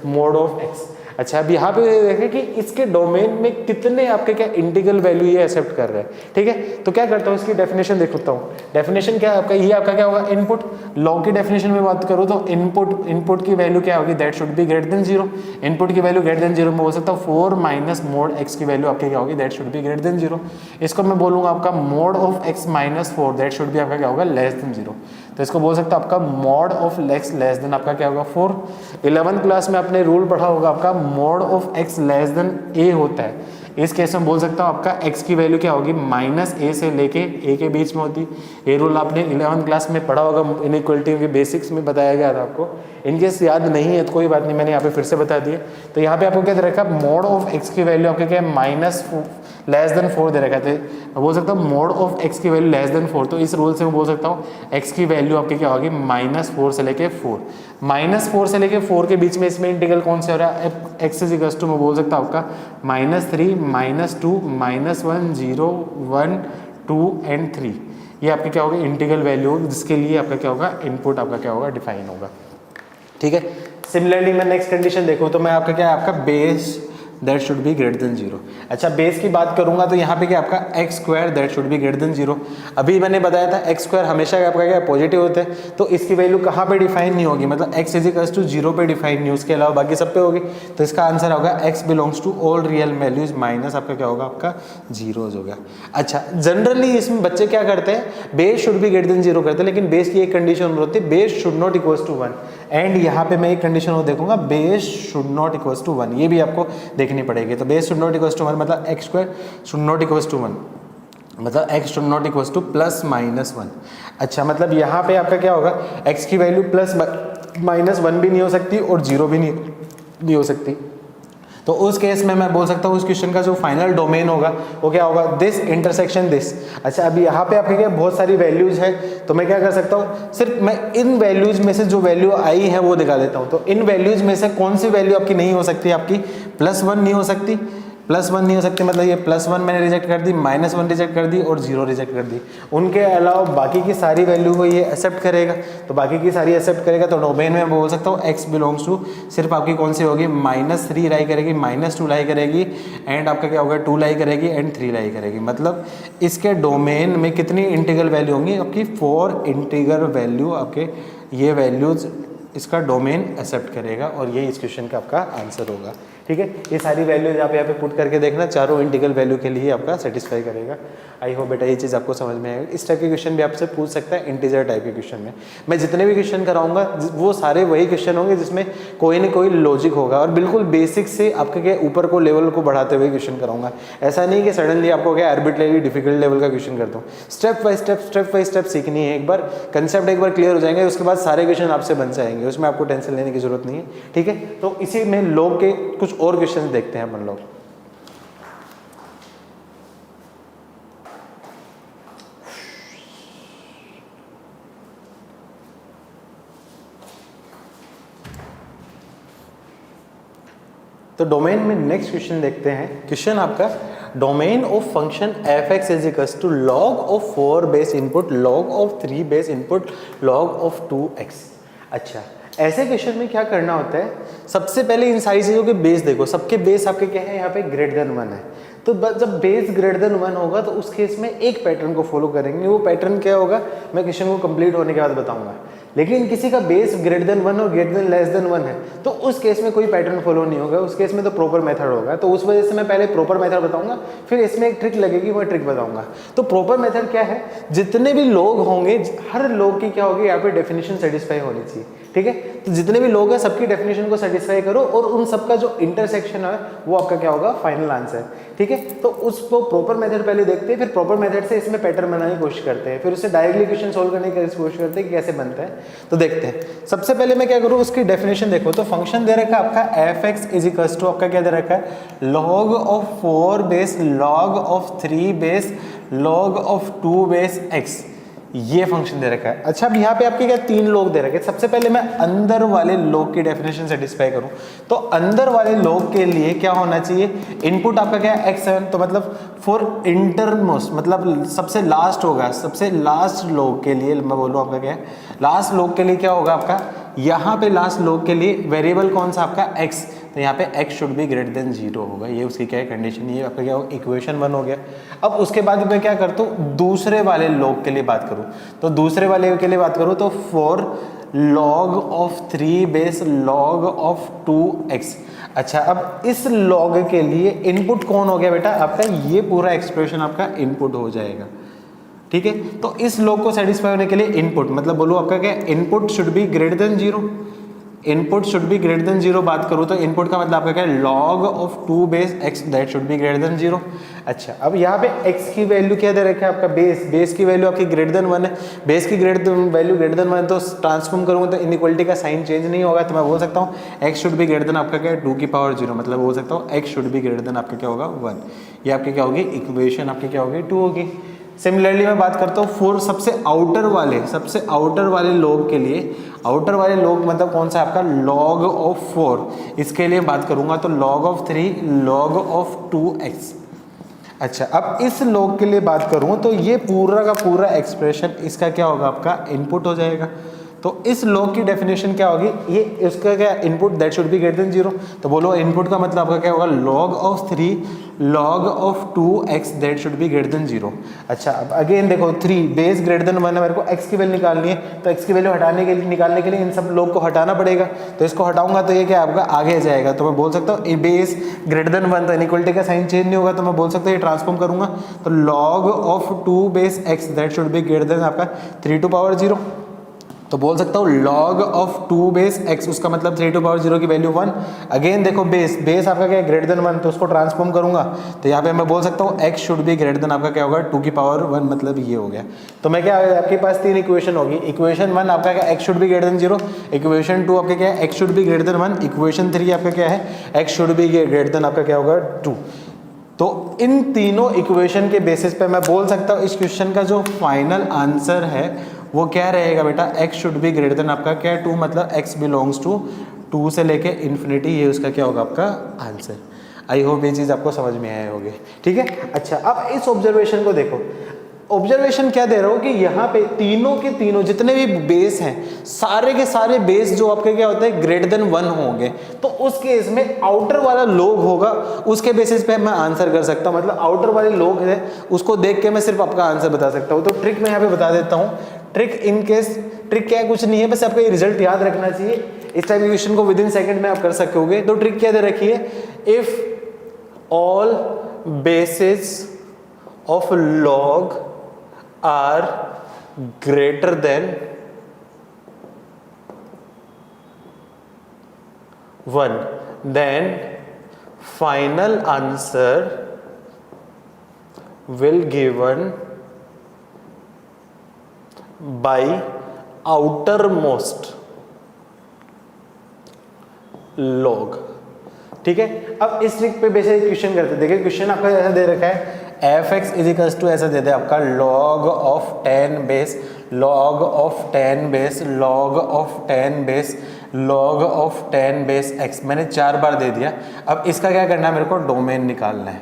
मोड ऑफ x। अच्छा अब यहाँ पे देखें कि इसके डोमेन में कितने आपके क्या इंटीग्रल वैल्यू ये एक्सेप्ट कर रहे हैं। ठीक है, तो क्या करता हूँ इसकी डेफिनेशन देखता हूँ। डेफिनेशन क्या है आपका, ये आपका क्या होगा इनपुट। लॉग की डेफिनेशन में बात करूँ तो इनपुट की वैल्यू क्या होगी, that should be greater than 0। Input की वैल्यू ग्रेटर देन 0 में बोल सकता हूँ 4 माइनस मोड x की वैल्यू आपकी क्या होगी, that should be greater than 0। इसको मैं बोलूँगा आपका mode of x -4 that should be आपका क्या होगा लेस देन 0। तो इसको बोल सकता हूँ आपका mod of x less than आपका क्या होगा 4। 11th क्लास में आपने रूल पढ़ा होगा आपका mod of x less then a होता है। इस केस में बोल सकता हूँ आपका x की वैल्यू क्या होगी -a से लेके a के बीच में होती। ये रूल आपने 11th क्लास में पढ़ा होगा, इनइक्वालिटी के बेसिक्स में बताया गया था आपको। इनकेस याद नहीं है तो कोई बात नहीं, मैंने यहाँ पे फिर से बता दिया। तो यहाँ पे आपको क्या दे रखा है, मॉड ऑफ x की वैल्यू आपके क्या है लेस देन 4 दे रखा है। तो बोल सकता हूँ मोड ऑफ x की वैल्यू लेस देन 4। तो इस रूल से मैं बोल सकता हूँ x की वैल्यू आपकी क्या होगी -4 से लेके 4। -4 से लेके 4 के बीच में इसमें इंटीग्रल कौन से हो रहा है, x इज इक्वल टू मैं बोल सकता हूँ आपका -3 -2 -1 0 1 2 एंड 3। ये आपके क्या होगा इंटीग्रल वैल्यू, जिसके लिए आपका क्या होगा इनपुट आपका क्या होगा डिफाइन होगा। ठीक है, सिमिलरली मैं नेक्स्ट कंडीशन देखूँ तो मैं आपका क्या है आपका base that should be greater than 0। अच्छा बेस की बात करूंगा तो यहाँ पे क्या आपका x square that should be greater than 0। अभी मैंने बताया था एक्स स्क्वायर हमेशा आपका क्या पॉजिटिव होते हैं, तो इसकी वैल्यू कहाँ पे डिफाइन नहीं होगी, मतलब एक्स इज इक्वल्स टू 0 पे डिफाइन नहीं, उसके अलावा बाकी सब पे होगी। तो इसका आंसर होगा x belongs to all real values minus आपका क्या होगा, आपका जीरोज हो गया। अच्छा जनरली इसमें बच्चे क्या करते हैं, base should be greater than 0 करते हैं, लेकिन बेस की एक कंडीशन होती है, base should not equals to 1। And यहाँ पे मैं एक कंडीशन और देखूंगा, base should not equals to 1, ये भी आपको देखनी पड़ेगी। तो base should not equals to 1 मतलब x square should not equals to 1, मतलब x should not equals to plus minus 1। अच्छा मतलब यहाँ पे आपका क्या होगा, x की वैल्यू प्लस माइनस 1 भी नहीं हो सकती और 0 भी नहीं हो सकती। तो उस केस में मैं बोल सकता हूँ उस क्वेश्चन का जो फाइनल डोमेन होगा वो क्या होगा, दिस इंटरसेक्शन दिस। अच्छा अभी यहाँ पे आपके क्या बहुत सारी वैल्यूज है, तो मैं क्या कर सकता हूँ, सिर्फ मैं इन वैल्यूज में से जो वैल्यू आई है वो दिखा देता हूँ। तो इन वैल्यूज में से कौन सी वैल्यू आपकी नहीं हो सकती, आपकी +1 नहीं हो सकती, +1 नहीं हो सकती, मतलब ये +1 मैंने रिजेक्ट कर दी, -1 रिजेक्ट कर दी और 0 रिजेक्ट कर दी। उनके अलावा बाकी की सारी वैल्यू को ये एक्सेप्ट करेगा, तो बाकी की सारी एक्सेप्ट करेगा। तो डोमेन में बोल सकता हूँ x बिलोंग्स टू सिर्फ आपकी कौन सी होगी, -3 लाई करेगी, -2 लाई करेगी, एंड आपका क्या होगा 2 लाई करेगी एंड 3 लाई करेगी। मतलब इसके डोमेन में कितनी इंटीग्रल वैल्यू होंगी, आपकी 4 इंटीग्रल वैल्यू आपके ये वैल्यूज इसका डोमेन एक्सेप्ट करेगा, और ये इस क्वेश्चन का आपका आंसर होगा। ठीक है, ये सारी वैल्यूज आप यहाँ पे पुट करके देखना, चारों इंटीग्रल वैल्यू के लिए आपका सेटिस्फाई करेगा। आई होप बेटा ये चीज़ आपको समझ में आएगी। इस टाइप के क्वेश्चन भी आपसे पूछ सकता है इंटीजर टाइप के क्वेश्चन में। मैं जितने भी क्वेश्चन कराऊंगा वो सारे वही क्वेश्चन होंगे जिसमें कोई ना कोई लॉजिक होगा, और बिल्कुल बेसिक से आपके क्या ऊपर को लेवल को बढ़ाते हुए क्वेश्चन कराऊंगा। ऐसा नहीं कि सडनली आपको क्या आर्बिट्रेरी डिफिकल्ट लेवल का क्वेश्चन करता हूँ। स्टेप बाय स्टेप सीखनी है, एक बार कंसेप्ट एक बार क्लियर हो जाएंगे उसके बाद सारे क्वेश्चन आपसे बन जाएंगे, उसमें आपको टेंशन लेने की जरूरत नहीं है। ठीक है, तो इसी में लॉग के कुछ और क्वेश्चन देखते हैं अपन लोग। तो डोमेन में नेक्स्ट क्वेश्चन देखते हैं। क्वेश्चन आपका domain of function f x is equals to log of 4 base input, log of 3 base input, log of 2x। अच्छा ऐसे क्वेश्चन में क्या करना होता है, सबसे पहले इन सारी चीज़ों के बेस देखो, सबके बेस आपके क्या है, यहाँ पे ग्रेटर देन 1 है। तो जब बेस ग्रेटर देन 1 होगा तो उस केस में एक पैटर्न को फॉलो करेंगे। वो पैटर्न क्या होगा मैं क्वेश्चन को कंप्लीट होने के बाद बताऊंगा। लेकिन किसी का बेस ग्रेटर देन 1 और ग्रेटर देन लेस देन 1 है तो उस केस में कोई पैटर्न फॉलो नहीं होगा, उस केस में तो प्रॉपर मेथड होगा। तो उस वजह से मैं पहले प्रॉपर मेथड बताऊंगा, फिर इसमें एक ट्रिक लगेगी, वो ट्रिक बताऊंगा। तो प्रॉपर मेथड क्या है, जितने भी लोग होंगे हर लोग की क्या होगी यहाँ पे डेफिनेशन सेटिस्फाई होनी चाहिए। ठीक है, तो जितने भी लोग हैं सबकी डेफिनेशन को सेटिस्फाई करो और उन सबका जो इंटरसेक्शन है वो आपका क्या होगा, फाइनल आंसर। ठीक है, तो उसको प्रॉपर मेथड पहले देखते हैं, फिर प्रॉपर मेथड से इसमें पैटर्न बनाने की कोशिश करते हैं, फिर उससे डायरेक्टली क्वेश्चन सोल्व करने की कोशिश करते हैं कि कैसे बनता है। तो देखते हैं, सबसे पहले मैं क्या करूँ, उसकी डेफिनेशन देखो। तो फंक्शन दे रखा है आपका f x is equals to आपका क्या दे रखा है, log of 4 base log of 3 base log of 2 base x, ये फंक्शन दे रखा है। अच्छा अब यहाँ पे आपके क्या 3 लोग दे रखे हैं। सबसे पहले मैं अंदर वाले लोग की डेफिनेशन सेटिस्फाई करूं, तो अंदर वाले लोग के लिए क्या होना चाहिए, इनपुट आपका क्या है x7, तो मतलब फॉर इंटरमोस्ट मतलब सबसे लास्ट होगा, सबसे लास्ट लोग के लिए मैं बोलूँ आपका क्या है, लास्ट लोग के लिए क्या होगा आपका, यहाँ पे लास्ट लोग के लिए वेरिएबल कौन सा आपका x, तो यहाँ पे x should be greater than 0 होगा। ये उसकी क्या है कंडीशन, ये आपका क्या होगा इक्वेशन 1 हो गया। अब उसके बाद मैं क्या करता हूँ, दूसरे वाले लॉग के लिए बात करूँ, तो दूसरे वाले के लिए बात करूँ तो for log of 3 base log of 2x। अच्छा अब इस लॉग के लिए इनपुट कौन हो गया बेटा आपका, ये पूरा एक्सप्रेशन आपका इनपुट हो जाएगा। ठीक है, तो इस लॉग को सेटिस्फाई होने के लिए इनपुट मतलब बोलो आपका क्या, input should be greater than 0, input should be greater than 0 बात करूँ तो इनपुट का मतलब आपका क्या है, log of 2 base x that should be greater than 0। अच्छा अब यहाँ पे x की वैल्यू क्या दे रखा है आपका, बेस की वैल्यू आपकी ग्रेटर देन 1 है, बेस की वैल्यू ग्रेटर देन 1 तो ट्रांसफॉर्म करूँगा तो इनइक्वालिटी का साइन चेंज नहीं होगा, तो मैं बोल सकता हूँ x should be greater than आपका क्या है 2 की पावर 0, मतलब बोल सकता हूँ x should be greater than आपका क्या होगा 1। ये आपकी क्या होगी इक्वेशन आपकी क्या होगी 2 होगी। सिमिलरली मैं बात करता हूँ फॉर सबसे आउटर वाले लोग के लिए, आउटर वाले लोग मतलब कौन सा आपका लॉग ऑफ 4, इसके लिए बात करूंगा तो log of 3 log of 2x। अच्छा अब इस लॉग के लिए बात करूं तो ये पूरा का पूरा एक्सप्रेशन इसका क्या होगा आपका इनपुट हो जाएगा। तो इस लॉग की डेफिनेशन क्या होगी, ये उसका क्या input that should be greater than 0। तो बोलो इनपुट का मतलब आपका क्या होगा, log of 3 log of 2x that should be greater than 0। अच्छा अब अगेन देखो 3 बेस ग्रेटर देन 1 है, मेरे को x की वैल्यू निकालनी है, तो x की वैल्यू हटाने के लिए निकालने के लिए इन सब लोग को हटाना पड़ेगा। तो इसको हटाऊंगा तो ये क्या आपका आगे जाएगा, तो मैं बोल सकता हूँ बेस ग्रेटर देन 1, तो इनइक्वालिटी का साइन चेंज नहीं होगा, तो मैं बोल सकता हूँ ये ट्रांसफॉर्म करूंगा तो log of 2 base x that should be greater than आपका 3 टू पावर 0। तो बोल सकता हूँ log ऑफ 2 बेस x, उसका मतलब 3 टू पावर 0 की वैल्यू 1। अगेन देखो बेस आपका क्या है ग्रेटर देन 1, तो उसको ट्रांसफॉर्म करूंगा तो यहाँ पे मैं बोल सकता हूँ x should be greater than आपका क्या होगा 2 की पावर 1, मतलब ये हो गया। तो मैं क्या आपके पास 3 इक्वेशन होगी, इक्वेशन 1 आपका क्या x should be greater than 0, equation 2 आपका क्या है x should be greater then 1, equation 3 आपका क्या है x should be greater than आपका क्या होगा 2। तो इन तीनों इक्वेशन के बेसिस पे मैं बोल सकता हूँ इस क्वेश्चन का जो फाइनल आंसर है वो क्या रहेगा बेटा, x should be greater than आपका क्या है 2, मतलब x बिलोंग्स टू 2 से लेके इन्फिनिटी, ये उसका क्या होगा आपका आंसर। आई होप ये चीज़ आपको समझ में आए होगी, ठीक है। अच्छा अब इस ऑब्जर्वेशन को देखो, ऑब्जर्वेशन क्या दे रहा हो कि यहाँ पे तीनों के तीनों जितने भी बेस हैं सारे के सारे बेस जो आपके क्या होते हैं ग्रेटर देन 1 होंगे, तो उस केस में आउटर वाला लोग होगा उसके बेसिस पे मैं आंसर कर सकता हूँ, मतलब आउटर वाले लोग है उसको देख के मैं सिर्फ आपका आंसर बता सकता हूँ। तो ट्रिक मैं यहाँ पे बता देता हूँ, ट्रिक इन केस ट्रिक क्या है, कुछ नहीं है, बस आपको ये रिजल्ट याद रखना चाहिए। इस टाइप के क्वेश्चन को विद इन सेकंड में आप कर सकोगे। तो ट्रिक क्या दे रखी है, if all basis of log are greater than 1, then final answer will given by outermost log। ठीक है, अब इस ट्रिक पे बेसिक क्वेश्चन करते हैं। देखिए क्वेश्चन आपका ऐसा दे रखा है F x is equals to ऐसा दे दे आपका log of 10 base log of 10 base log of 10 base log of 10 base x, मैंने 4 बार दे दिया। अब इसका क्या करना है, मेरे को डोमेन निकालना है।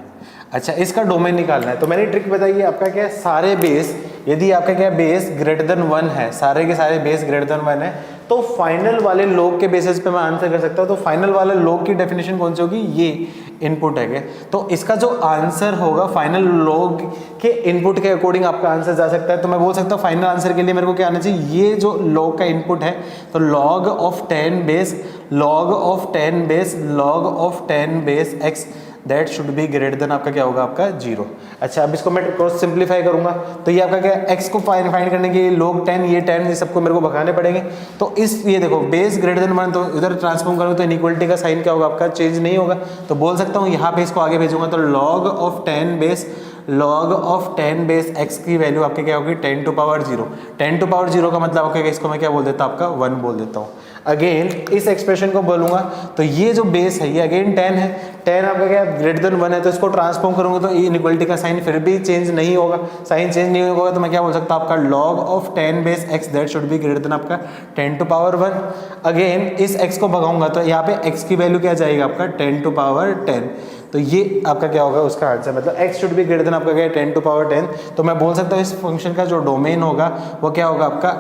अच्छा इसका डोमेन निकालना है, तो मैंने ट्रिक बताई है आपका क्या है, सारे बेस यदि आपका क्या बेस ग्रेटर देन 1 है, सारे के सारे बेस ग्रेटर देन 1 है, तो फाइनल वाले लोग के बेसिस पे मैं आंसर कर सकता हूँ। तो फाइनल वाले लोग की डेफिनेशन कौन सी होगी, ये इनपुट है। तो इसका जो आंसर होगा फाइनल लोग के इनपुट के अकॉर्डिंग आपका आंसर जा सकता है। तो मैं बोल सकता हूँ फाइनल आंसर के लिए मेरे को क्या आना चाहिए, ये जो लॉग का इनपुट है तो log of 10 base log of 10 base log of 10 base x that should be greater than आपका क्या होगा आपका 0। अच्छा अब इसको मैं क्रॉस सिंप्लीफाई करूंगा तो ये आपका क्या x को फाइंड करने के लिए log 10 ये 10 ये सबको मेरे को भगाने पड़ेंगे। तो इस ये देखो बेस ग्रेटर देन 1, तो इधर ट्रांसफॉर्म करूँ तो इनइक्वालिटी का साइन क्या होगा आपका चेंज नहीं होगा। तो बोल सकता हूँ यहाँ पे इसको आगे भेजूंगा तो log of 10 base log of 10 base x की वैल्यू आपके क्या होगी 10 टू पावर 0। 10 टू पावर 0 का मतलब आपका इसको मैं क्या बोल देता हूँ आपका 1 बोल देता हूँ। अगेन इस एक्सप्रेशन को बोलूंगा तो ये जो बेस है ये अगेन 10 है, 10 आपका क्या ग्रेटर देन 1 है, तो इसको ट्रांसफॉर्म करूंगा तो इनइक्वालिटी का साइन फिर भी चेंज नहीं होगा, साइन चेंज नहीं होगा। तो मैं क्या बोल सकता हूँ आपका log of 10 base x that should be greater than आपका 10 टू पावर 1। अगेन इस x को भगाऊंगा तो यहाँ पे x की वैल्यू क्या जाएगा आपका 10 टू पावर 10। तो ये आपका क्या होगा उसका आंसर, मतलब x should be greater than आपका क्या 10 टू पावर 10। तो मैं बोल सकता हूँ इस फंक्शन का जो डोमेन होगा वो क्या होगा आपका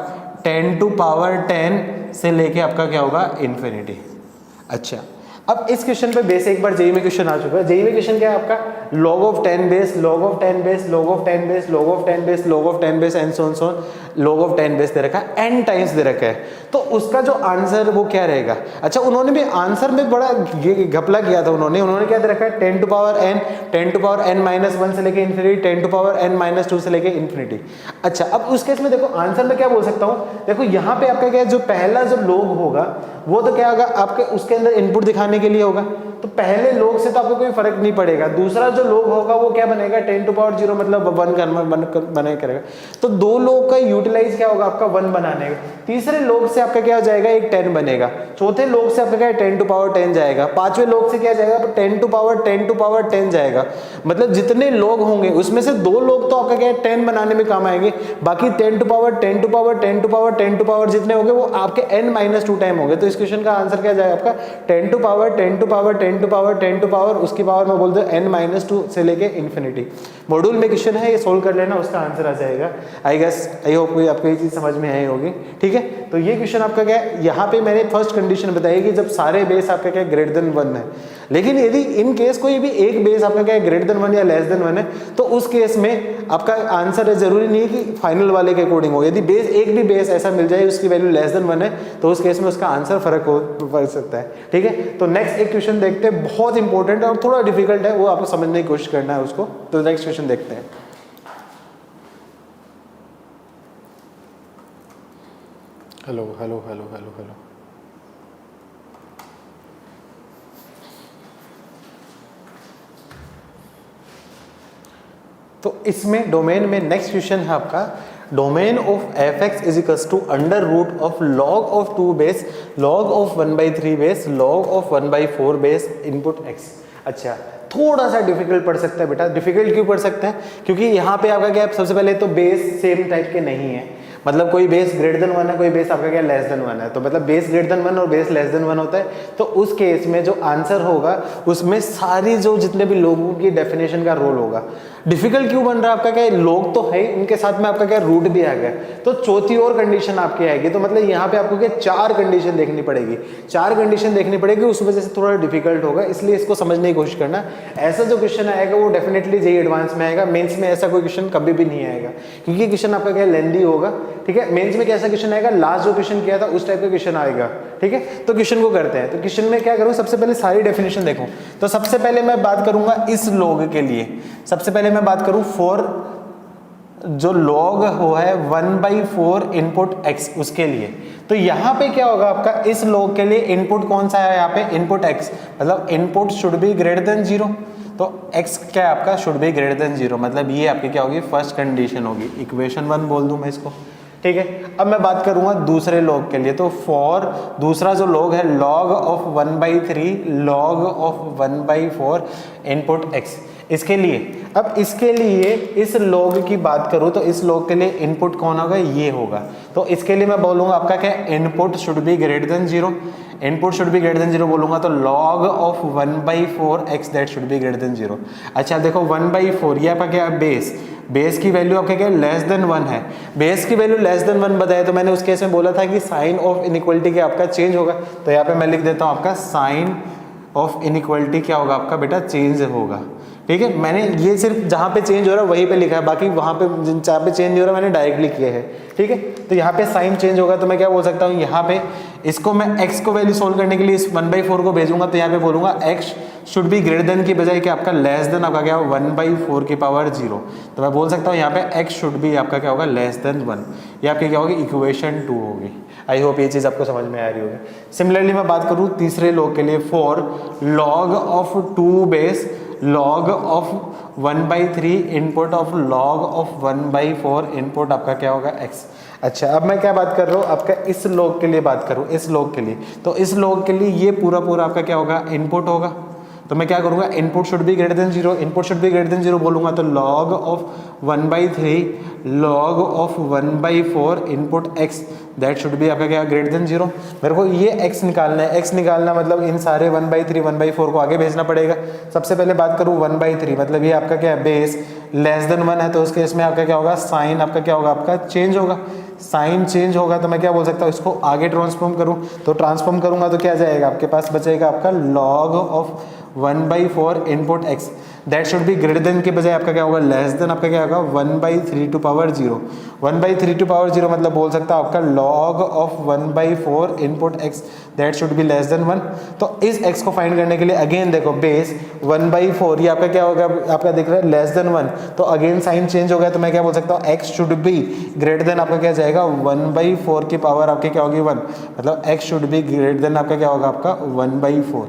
10 टू पावर 10 से लेके आपका क्या होगा इन्फिनिटी। अच्छा अब इस क्वेश्चन पे बेस एक बार जेई में क्वेश्चन आ चुका है। जेई में क्वेश्चन क्या है आपका log of 10 base log of 10 base log of 10 base log of 10 base log of 10 base and so on log of 10 base दे रखा है, n टाइम्स दे रखा है। तो उसका जो आंसर वो क्या रहेगा। अच्छा उन्होंने भी आंसर में बड़ा घपला किया था, उन्होंने क्या दे रखा है 10 to power n 10 to power n minus 1 से लेके infinity 10 to power n minus 2 से लेके इन्फिनिटी। अच्छा अब उस केस में देखो आंसर में क्या बोल सकता हूँ, देखो यहाँ पे आपका क्या जो पहला जो लोग होगा वो तो क्या होगा आपके उसके अंदर इनपुट दिखाने के लिए होगा, तो पहले लोग से तो आपको कोई फर्क नहीं पड़ेगा। दूसरा जो लोग होगा वो क्या बनेगा 10 टू पावर 0 मतलब 1 बना करेगा, तो दो लोग का यूटिलाइज क्या होगा आपका 1 बनाने का। तीसरे लोग से आपका क्या हो जाएगा एक 10 बनेगा, चौथे लोग से आपका क्या 10 टू पावर 10 जाएगा, पांचवें लोग से क्या जाएगा 10 टू पावर 10 जाएगा। मतलब जितने लोग होंगे उसमें से दो लोग तो आपका क्या 10 बनाने में काम आएंगे, बाकी 10 to power 10 to power 10 to power 10 to power जितने होंगे वो आपके n माइनस 2 टाइम होंगे। तो इस क्वेश्चन का आंसर क्या जाएगा आपका 10 to power 10 to power 10 10 to power उसकी पावर मैं बोल दूँ n-2 से लेके इन्फिनिटी। मॉड्यूल में क्वेश्चन है, ये सोल्व कर लेना, उसका आंसर आ जाएगा। आई होप आपको ये चीज़ समझ में आई होगी, ठीक है। तो ये क्वेश्चन आपका क्या है, यहाँ पे मैंने फर्स्ट कंडीशन बताई कि जब सारे बेस आपका क्या ग्रेटर देन 1 है, लेकिन यदि इन केस कोई भी एक बेस आपका क्या है ग्रेटर देन 1 या लेस देन 1 है, तो उस केस में आपका आंसर है जरूरी नहीं है कि फाइनल वाले के अकॉर्डिंग हो। यदि बेस एक भी बेस ऐसा मिल जाए उसकी वैल्यू लेस देन 1 है, तो उस केस में उसका आंसर फर्क हो सकता है, ठीक है। तो नेक्स्ट एक क्वेश्चन देखते हैं, बहुत इंपॉर्टेंट है और थोड़ा डिफिकल्ट है, वो आपको समझने की कोशिश करना है उसको। तो नेक्स्ट क्वेश्चन देखते हैं। Hello hello hello hello hello, तो इसमें डोमेन में नेक्स्ट क्वेश्चन है आपका, domain of f x is equals to under root of log of 2 base log of 1/3 base log of 1/4 base input x. अच्छा, थोड़ा सा डिफिकल्ट पढ़ सकता है बेटा। डिफिकल्ट क्यों पढ़ सकता है, क्योंकि यहाँ पे आपका क्या, सबसे पहले तो बेस सेम टाइप के नहीं है, मतलब कोई बेस ग्रेटर देन 1 है, कोई बेस आपका क्या लेस देन 1 है, तो मतलब बेस ग्रेटर देन 1 और बेस लेस देन 1 होता है। तो उस केस में जो आंसर होगा उसमें सारी जो जितने भी लोगों की डेफिनेशन का रोल होगा। डिफिकल्ट क्यों बन रहा है आपका क्या, लोग तो है, उनके साथ में आपका क्या रूट भी आ गया, तो चौथी और कंडीशन आपकी आएगी। तो मतलब यहाँ पे आपको क्या 4 कंडीशन देखनी पड़ेगी, 4 कंडीशन देखनी पड़ेगी, उस वजह से थोड़ा डिफिकल्ट होगा, इसलिए इसको समझने की कोशिश करना। ऐसा जो क्वेश्चन आएगा वो डेफिनेटली जेईई एडवांस में आएगा, मेंस में ऐसा कोई क्वेश्चन कभी भी नहीं आएगा, क्योंकि क्वेश्चन आपका क्या लेंदी होगा, ठीक है। मेंस में कैसा क्वेश्चन आएगा, लास्ट जो क्वेश्चन किया था उस टाइप का क्वेश्चन आएगा, ठीक है। तो क्वेश्चन को करते हैं। तो क्वेश्चन में क्या करूँ, सबसे पहले सारी डेफिनेशन देखूं। तो सबसे पहले मैं बात करूंगा इस लॉग के लिए, सबसे पहले मैं बात करूं फॉर जो लॉग हो है 1/4 इनपुट x उसके लिए। तो यहां पे क्या होगा आपका, इस लॉग के लिए इनपुट कौन सा है, यहाँ पे इनपुट x, मतलब input should be greater than 0। तो x क्या है आपका, शुड बी ग्रेटर देन 0, मतलब ये आपकी क्या होगी, फर्स्ट कंडीशन होगी, इक्वेशन 1 बोल दूं मैं इसको, ठीक है। अब मैं बात करूंगा दूसरे लॉग के लिए। तो फॉर दूसरा जो लॉग है log of 1/3 log of 1/4 input x, इसके लिए, अब इसके लिए इस लॉग की बात करूं तो इस लॉग के लिए इनपुट कौन होगा, ये होगा। तो इसके लिए मैं बोलूंगा आपका क्या, input should be greater than 0, input should be greater than 0 बोलूंगा तो log of 1/4 x that should be greater than 0। अच्छा देखो 1/4 ये आपका क्या है, बेस की वैल्यू आपका क्या लेस देन 1 है, बेस की वैल्यू लेस देन 1 बताया, तो मैंने उस केस में बोला था कि साइन ऑफ इनइक्वालिटी क्या आपका चेंज होगा। तो यहाँ पे मैं लिख देता हूँ आपका साइन ऑफ इनइक्वालिटी क्या होगा आपका बेटा, चेंज होगा, ठीक है। मैंने ये सिर्फ जहाँ पे चेंज हो रहा है वहीं पे लिखा है, बाकी वहाँ पे जहाँ पे चेंज हो रहा है मैंने डायरेक्टली किया है, ठीक है। तो यहाँ पे साइन चेंज होगा, तो मैं क्या बोल सकता हूँ, यहाँ पे इसको मैं x को वैल्यू सोल्व करने के लिए इस 1/4 को भेजूंगा, तो यहाँ पे बोलूंगा x should be greater then की बजाय क्या आपका लेस देन आपका क्या 1/4 की पावर 0। तो मैं बोल सकता हूँ यहाँ पे x शुड बी आपका क्या होगा, लेस देन 1। ये आपकी क्या होगी, इक्वेशन 2 होगी। आई होप ये चीज़ आपको समझ में आ रही होगी। सिमिलरली मैं बात करूँ तीसरे लॉग के लिए, for log of 2 base log of 1/3 input of log of 1/4 input आपका क्या होगा, x। अच्छा अब मैं क्या बात कर रहा हूँ, आपका इस लॉग के लिए बात करूँ, इस लॉग के लिए, तो इस लॉग के लिए ये पूरा आपका क्या होगा, इनपुट होगा। तो मैं क्या करूंगा, input should be greater than 0, input should be greater than 0 बोलूंगा तो log of 1/3 log of 1/4 input x that should be आपका क्या ग्रेटर देन 0। मेरे को ये x निकालना है, x निकालना मतलब इन सारे 1/3 1/4 को आगे भेजना पड़ेगा। सबसे पहले बात करूँ 1/3, मतलब ये आपका क्या है, बेस लेस देन 1 है, तो उस केस में आपका क्या होगा, साइन आपका क्या होगा, आपका चेंज होगा। साइन चेंज होगा तो मैं क्या बोल सकता हूँ, इसको आगे ट्रांसफॉर्म करूँ, तो ट्रांसफॉर्म करूंगा तो क्या जाएगा, आपके पास बचेगा आपका log of 1/4 input x that should be greater then के बजाय आपका क्या होगा, लेस देन आपका क्या होगा 1/3 टू पावर 0। 1/3 टू पावर 0 मतलब बोल सकता हूँ आपका log of 1/4 input x that should be less than 1। तो इस x को फाइंड करने के लिए अगेन देखो बेस 1/4 ये आपका क्या होगा, आपका दिख रहा है लेस देन 1, तो अगेन साइन चेंज हो गया, तो मैं क्या बोल सकता हूँ, x should be greater than आपका क्या जाएगा 1/4 की पावर आपकी क्या होगी 1, मतलब x should be greater than आपका क्या होगा, आपका 1/4।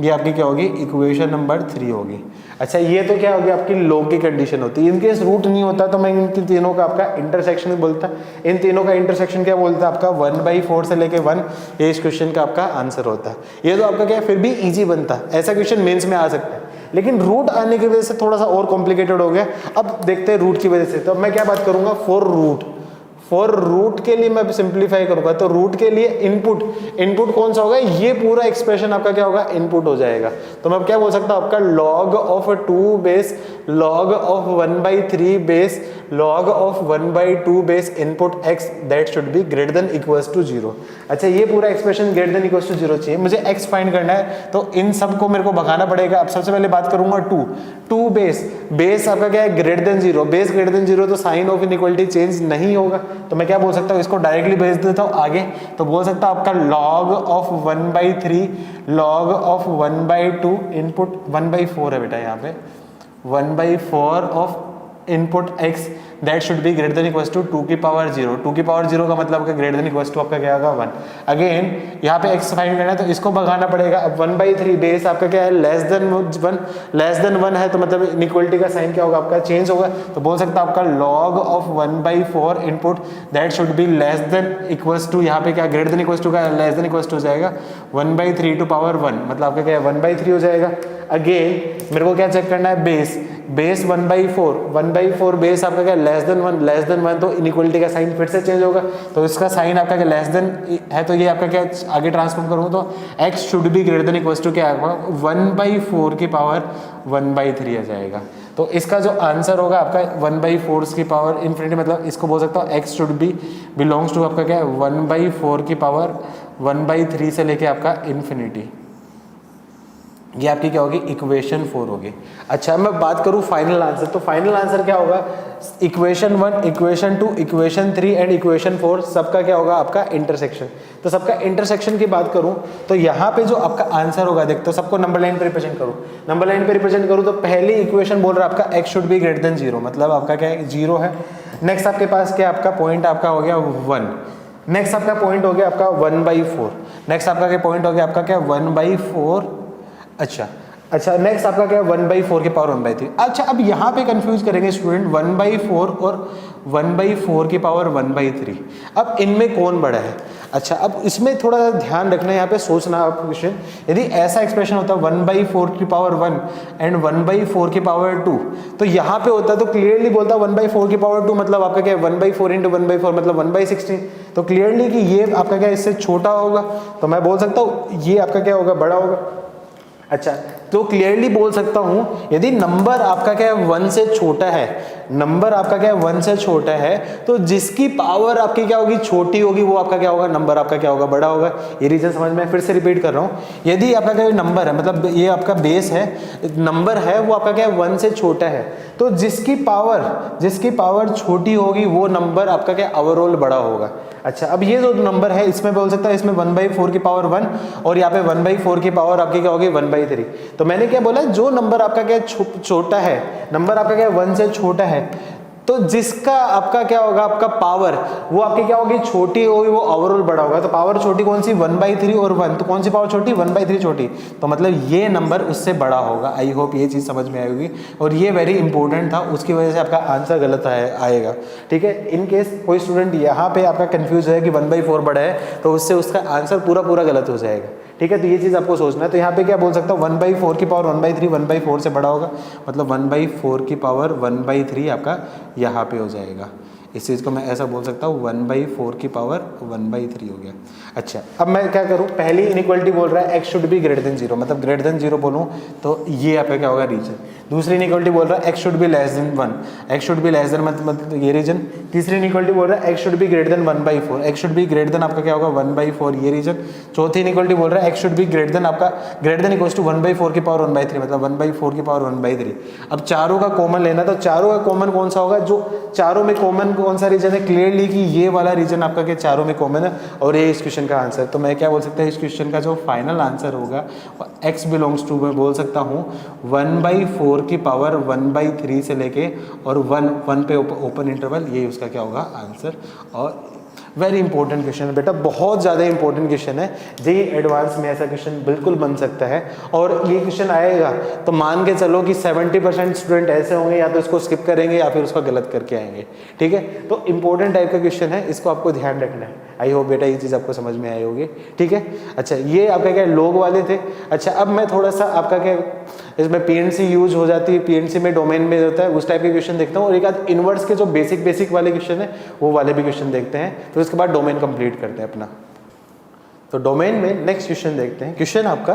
ये आपकी क्या होगी, इक्वेशन नंबर 3 होगी। अच्छा ये तो क्या होगी, आपकी लॉग की कंडीशन होती है। इनकेस रूट नहीं होता तो मैं इन तीनों का आपका इंटरसेक्शन बोलता, इन तीनों का इंटरसेक्शन क्या बोलता है आपका 1/4 से लेके 1, ये इस क्वेश्चन का आपका आंसर होता है। ये तो आपका क्या है, फिर भी इजी बनता है, ऐसा क्वेश्चन मेंस में आ सकता है, लेकिन रूट आने की वजह से थोड़ा सा और कॉम्प्लिकेटेड हो गया। अब देखते हैं रूट की वजह से, तो मैं क्या बात करूंगा, फॉर रूट के लिए मैं सिंप्लीफाई करूंगा तो रूट के लिए इनपुट कौन सा होगा, ये पूरा एक्सप्रेशन आपका क्या होगा, इनपुट हो जाएगा। तो मैं क्या बोल सकता हूं, आपका log of 2 base log of 1/3 base log of 1/2 base input x that should be greater than equals to 0। अच्छा, ये पूरा expression greater than equals to 0 चाहिए, मुझे x फाइंड करना है, तो इन सब को मेरे को भगाना पड़ेगा। अब सबसे पहले बात करूंगा 2 बेस आपका क्या है, greater than 0, base greater than 0 तो साइन ऑफ इनइक्वालिटी चेंज नहीं होगा, तो मैं क्या बोल सकता हूँ, इसको डायरेक्टली भेज देता हूँ आगे। तो बोल सकता हूँ आपका log of 1/3 log of 1/2 input 1/4 है बेटा, यहाँ पे 1/4 of input x that should be greater than equals to 2 की पावर 0। 2 की पावर 0 का मतलब ग्रेटर देन इक्वल्स टू आपका क्या होगा 1। अगेन यहाँ पे x फाइंड करना है तो इसको भगाना पड़ेगा। अब 1/3 बेस आपका क्या है, लेस देन 1 है, तो मतलब इनइक्वालिटी का साइन क्या होगा, आपका चेंज होगा। तो बोल सकता हूँ आपका log of 1/4 input that should be less than equals to, यहाँ पे क्या ग्रेटर देन इक्वल्स टू का लेस देन इक्वल्स टू हो जाएगा 1/3 टू पावर 1, मतलब आपका क्या है 1/3 हो जाएगा। अगेन मेरे को क्या चेक करना है, बेस 1/4 बेस आपका क्या लेस देन 1 तो इनइक्वालिटी का साइन फिर से चेंज होगा। तो इसका साइन आपका क्या लेस देन है, तो ये आपका क्या आगे ट्रांसफॉर्म करूँ तो x should be greater than equals to क्या आएगा 1/4 की पावर 1/3 आ जाएगा। तो इसका जो आंसर होगा आपका 1/4 की पावर इन्फिनिटी, मतलब इसको बोल सकता हूँ x should be belongs to आपका क्या है 1/4 की पावर 1/3 से लेके आपका इन्फिनिटी। ये आपकी क्या होगी, इक्वेशन 4 होगी। अच्छा, मैं बात करूं फाइनल आंसर, तो फाइनल आंसर क्या होगा, equation 1 equation 2 equation 3 and equation 4 सबका क्या होगा, आपका इंटरसेक्शन। तो सबका इंटरसेक्शन की बात करूं तो यहाँ पे जो आपका आंसर होगा, देखते हो सबको नंबर लाइन पे रिप्रेजेंट करूं, नंबर लाइन पे रिप्रेजेंट करूं तो पहली इक्वेशन बोल रहा है आपका x should be greater than 0, मतलब आपका क्या है 0 है। नेक्स्ट आपके पास क्या आपका पॉइंट आपका हो गया 1, नेक्स्ट आपका पॉइंट हो गया आपका 1/4, नेक्स्ट आपका क्या पॉइंट हो गया आपका क्या 1/4। अच्छा नेक्स्ट आपका क्या 1/4 की पावर 1/3। अच्छा, अब यहाँ पे कंफ्यूज करेंगे स्टूडेंट 1/4 और 1/4 की पावर 1/3, अब इनमें कौन बड़ा है। अच्छा, अब इसमें थोड़ा ध्यान रखना है, यहाँ पे सोचना आप क्वेश्चन, यदि ऐसा एक्सप्रेशन होता 1/4 की पावर 1 एंड 1/4 की पावर 2, तो यहाँ पे होता तो क्लियरली बोलता 1/4 की पावर 2 मतलब आपका क्या 1/4 इंटू 1/4 मतलब 1/16, तो क्लियरली कि ये आपका क्या इससे छोटा होगा, तो मैं बोल सकता हूँ ये आपका क्या होगा, बड़ा होगा। अच्छा, तो क्लियरली बोल सकता हूं यदि नंबर आपका क्या है 1 से छोटा है, नंबर आपका क्या है 1 से छोटा है, तो जिसकी पावर आपकी क्या होगी, छोटी होगी, वो आपका क्या होगा, नंबर आपका क्या होगा, बड़ा होगा। ये रीजन समझ में, फिर से रिपीट कर रहा हूं, यदि आपका क्या नंबर है, मतलब ये आपका बेस है, नंबर है वो आपका क्या है 1 से छोटा है, तो जिसकी पावर छोटी होगी वो नंबर आपका क्या ओवरऑल बड़ा होगा। अच्छा, अब ये जो नंबर है इसमें बोल सकता है इसमें 1/4 की पावर 1 और यहाँ पे 1/4 की पावर आपकी क्या होगी 1/3। तो मैंने क्या बोला, जो नंबर आपका क्या छोटा है, नंबर आपका क्या 1 से छोटा है, तो जिसका आपका क्या होगा, आपका पावर वो आपकी क्या होगी, छोटी होगी, वो ओवरऑल बड़ा होगा। तो पावर छोटी कौन सी 1/3 और 1, तो कौन सी पावर छोटी 1/3 छोटी, तो मतलब ये नंबर उससे बड़ा होगा। आई होप ये चीज़ समझ में आएगी, और ये वेरी इंपॉर्टेंट था, उसकी वजह से आपका आंसर गलत आएगा। ठीक है, इन केस कोई स्टूडेंट यहाँ पे आपका कंफ्यूज है कि 1/4 बड़ा है, तो उससे उसका आंसर पूरा गलत हो जाएगा। ठीक है, तो ये चीज़ आपको सोचना है। तो यहाँ पे क्या बोल सकता हूँ 1/4 की पावर 1/3 1/4 से बड़ा होगा, मतलब 1/4 की पावर 1/3 आपका यहाँ पे हो जाएगा। इस चीज़ को मैं ऐसा बोल सकता हूँ 1/4 की पावर 1/3 हो गया। अच्छा, अब मैं क्या करूँ, पहली इनइक्वालिटी बोल रहा है x should be greater than 0, मतलब ग्रेटर देन 0 बोलूँ तो ये आपका क्या होगा, रीजन। दूसरी इनइक्वालिटी बोल रहा है x should be less than 1, x should be less then मतलब ये रीजन। तीसरी इनइक्वालिटी बोल रहा है x should be greater then 1/4, x should be greater than आपका क्या होगा 1/4, ये रीजन। चौथी इनइक्वालिटी बोल रहा है x should be greater than आपका ग्रेटर देन इक्वल्स टू 1/4 की पावर 1/3, मतलब 1/4 की पावर 1/3। अब चारों का कॉमन लेना, तो चारों का कॉमन कौन सा होगा, जो चारों में कॉमन कौन सा रीजन है, क्लियरली कि ये वाला रीजन आपका क्या चारों में कॉमन है, और ये इस क्वेश्चन का आंसर। तो मैं क्या बोल सकता हूँ, इस क्वेश्चन का जो फाइनल आंसर होगा x बिलोंग्स टू, मैं बोल सकता हूँ 1/4 की पावर 1/3 से लेके और 1 पे ओपन इंटरवल, ये उसका क्या होगा आंसर। और वेरी इंपॉर्टेंट क्वेश्चन है बेटा, बहुत ज़्यादा इंपॉर्टेंट क्वेश्चन है, जेईई एडवांस में ऐसा क्वेश्चन बिल्कुल बन सकता है। और ये क्वेश्चन आएगा तो मान के चलो कि 70% स्टूडेंट ऐसे होंगे या तो इसको स्किप करेंगे या फिर उसका गलत करके आएंगे। ठीक है, तो इंपॉर्टेंट टाइप का क्वेश्चन है, इसको आपको ध्यान रखना है। आई होप बेटा ये चीज़ आपको समझ में आई होगी, ठीक है। अच्छा ये आपका क्या लोग वाले थे। अच्छा अब मैं थोड़ा सा आपका क्या इसमें पीएनसी यूज हो जाती है, पीएनसी में डोमेन में होता है उस टाइप के क्वेश्चन देखता हूँ, और एक आध इनवर्स के जो बेसिक वाले क्वेश्चन है वो वाले भी क्वेश्चन देखते हैं, फिर उसके बाद डोमेन कंप्लीट करते हैं अपना। तो डोमेन में नेक्स्ट क्वेश्चन देखते हैं। क्वेश्चन आपका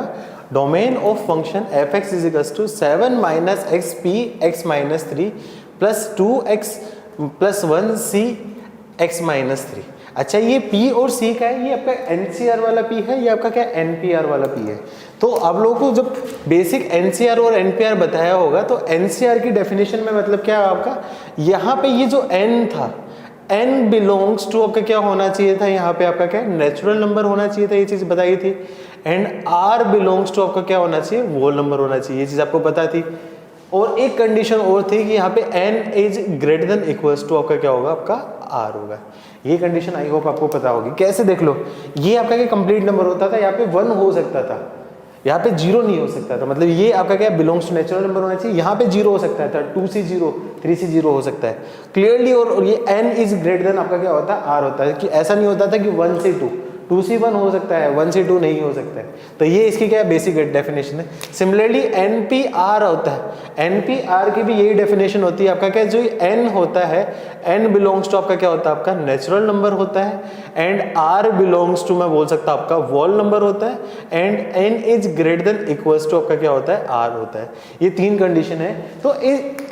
domain of function f x is equals to 7 minus x P x minus 3 plus 2x plus 1 C x minus 3। अच्छा ये p और c का है, ये आपका NCR वाला p है, ये आपका क्या NPR वाला p है। तो आप लोगों को जब बेसिक NCR और NPR बताया होगा तो NCR की डेफिनेशन में मतलब क्या है आपका, यहाँ पे ये जो n था n बिलोंग्स टू आपका क्या होना चाहिए था, यहाँ पे आपका क्या नेचुरल नंबर होना चाहिए था, ये चीज बताई थी। एंड r बिलोंग्स टू आपका क्या होना चाहिए, होल नंबर होना चाहिए, ये चीज आपको पता थी। और एक कंडीशन और थी कि यहाँ पे n is greater than equals to आपका क्या होगा, आपका r होगा। ये कंडीशन आई होप आपको पता होगी। कैसे देख लो, ये आपका क्या कंप्लीट नंबर होता था, यहाँ पे 1 हो सकता था, यहाँ पे 0 नहीं हो सकता था, मतलब ये आपका क्या बिलोंग्स टू नेचुरल नंबर होना चाहिए, यहाँ पे 0 हो सकता था, 2 से 0 3 से 0 हो सकता है क्लियरली। और ये n इज ग्रेटर देन आपका क्या होता है, r होता है, कि ऐसा नहीं होता था कि 1 से 2 से 1 हो सकता है, 1 से 2 नहीं हो सकता है। तो ये इसकी क्या बेसिक डेफिनेशन है। सिमिलरली NPR होता है, NPR की भी यही डेफिनेशन होती है आपका क्या, जो n होता है n बिलोंग्स टू आपका क्या होता है, आपका नेचुरल नंबर होता है, एंड r बिलोंग्स टू मैं बोल सकता हूँ आपका वॉल नंबर होता है, and n is greater than equals to आपका क्या होता है, r होता है। ये 3 कंडीशन है। तो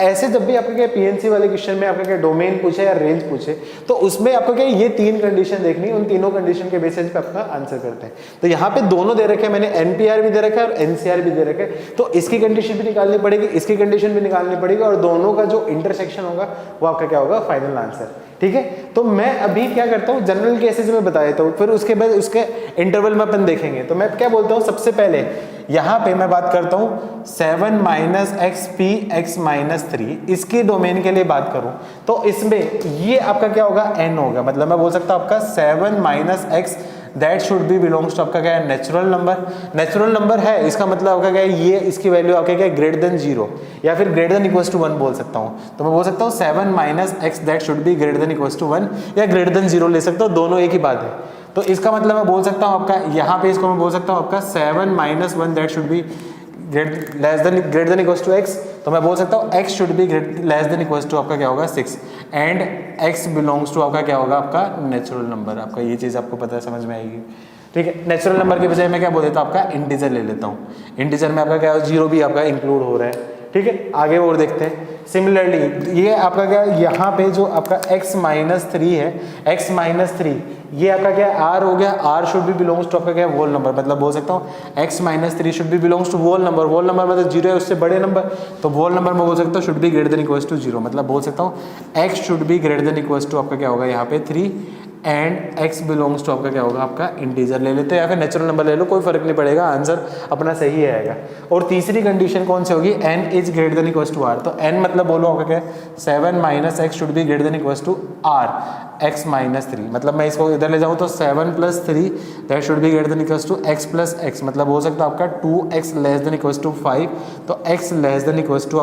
ऐसे जब भी आपका क्या पीएनसी वाले क्वेश्चन में आपका क्या डोमेन पूछे या रेंज पूछे तो उसमें आपको क्या ये 3 कंडीशन देखनी, उन तीनों कंडीशन के बेसिस पे आपका आंसर करते हैं। तो यहाँ पे दोनों दे रखे हैं मैंने, NPR भी दे रखा है और NCR भी दे रखा है, तो इसकी कंडीशन भी निकालनी पड़ेगी, इसकी कंडीशन भी निकालनी पड़ेगी, और दोनों का जो इंटरसेक्शन होगा वो आपका क्या होगा, फाइनल आंसर, ठीक है। तो मैं अभी क्या करता हूँ, जनरल केसेस में बता देता हूँ, फिर उसके बाद उसके इंटरवल में अपन देखेंगे। तो मैं क्या बोलता हूँ, सबसे पहले यहाँ पे मैं बात करता हूँ 7 minus x P x minus 3, इसकी डोमेन के लिए बात करूँ तो इसमें ये आपका क्या होगा, n होगा, मतलब मैं बोल सकता हूँ आपका 7 minus x that should be belongs to आपका क्या है, नेचुरल नंबर। नेचुरल नंबर है इसका मतलब आपका क्या है, ये इसकी वैल्यू आपका क्या है, ग्रेटर देन 0 या फिर ग्रेटर देन इक्वल्स टू 1 बोल सकता हूँ। तो मैं बोल सकता हूँ 7 minus x that should be greater than equals to 1 या ग्रेटर देन 0 ले सकता हूँ, दोनों एक ही बात है। तो इसका मतलब मैं बोल सकता हूँ आपका यहाँ पे इसको मैं बोल सकता हूँ आपका 7 minus 1 that should be greater than equals to x, तो मैं बोल सकता हूँ x should be less than equals to आपका क्या होगा 6, एंड x बिलोंग्स टू आपका क्या होगा, आपका नेचुरल नंबर। आपका ये चीज़ आपको पता है, समझ में आएगी, ठीक है। नेचुरल नंबर के बजाय मैं क्या बोल देता हूँ, आपका इंटीजर ले लेता हूँ, इंटीजर में आपका क्या है, 0 भी आपका इंक्लूड हो रहा है, ठीक है। आगे और देखते हैं। सिमिलरली ये आपका क्या, यहाँ पे जो आपका x माइनस 3 है, x माइनस 3 ये आपका क्या r हो गया, r should be belongs to आपका क्या होल नंबर, मतलब बोल सकता हूँ x minus 3 should be belongs to whole number. Whole number मतलब 0 है उससे बड़े नंबर, तो होल नंबर में बोल सकता हूँ should be greater than equals to 0, मतलब बोल सकता हूँ x should be greater than equals to आपका क्या होगा यहाँ पे 3, एंड x बिलोंग्स टू आपका क्या होगा, आपका इंटीजर ले लेते हैं या फिर नेचुरल नंबर ले लो, कोई फर्क नहीं पड़ेगा, आंसर अपना सही आएगा। और तीसरी कंडीशन कौन सी होगी, n is greater than equals to r, तो n मतलब बोलो आपका क्या है, 7 minus x should be greater than equals to r x minus 3, मतलब मैं इसको इधर ले जाऊँ तो 7 plus 3 that should be greater than equals to x plus x, मतलब हो सकता है आपका 2x less than equals to 5, तो x less than equals to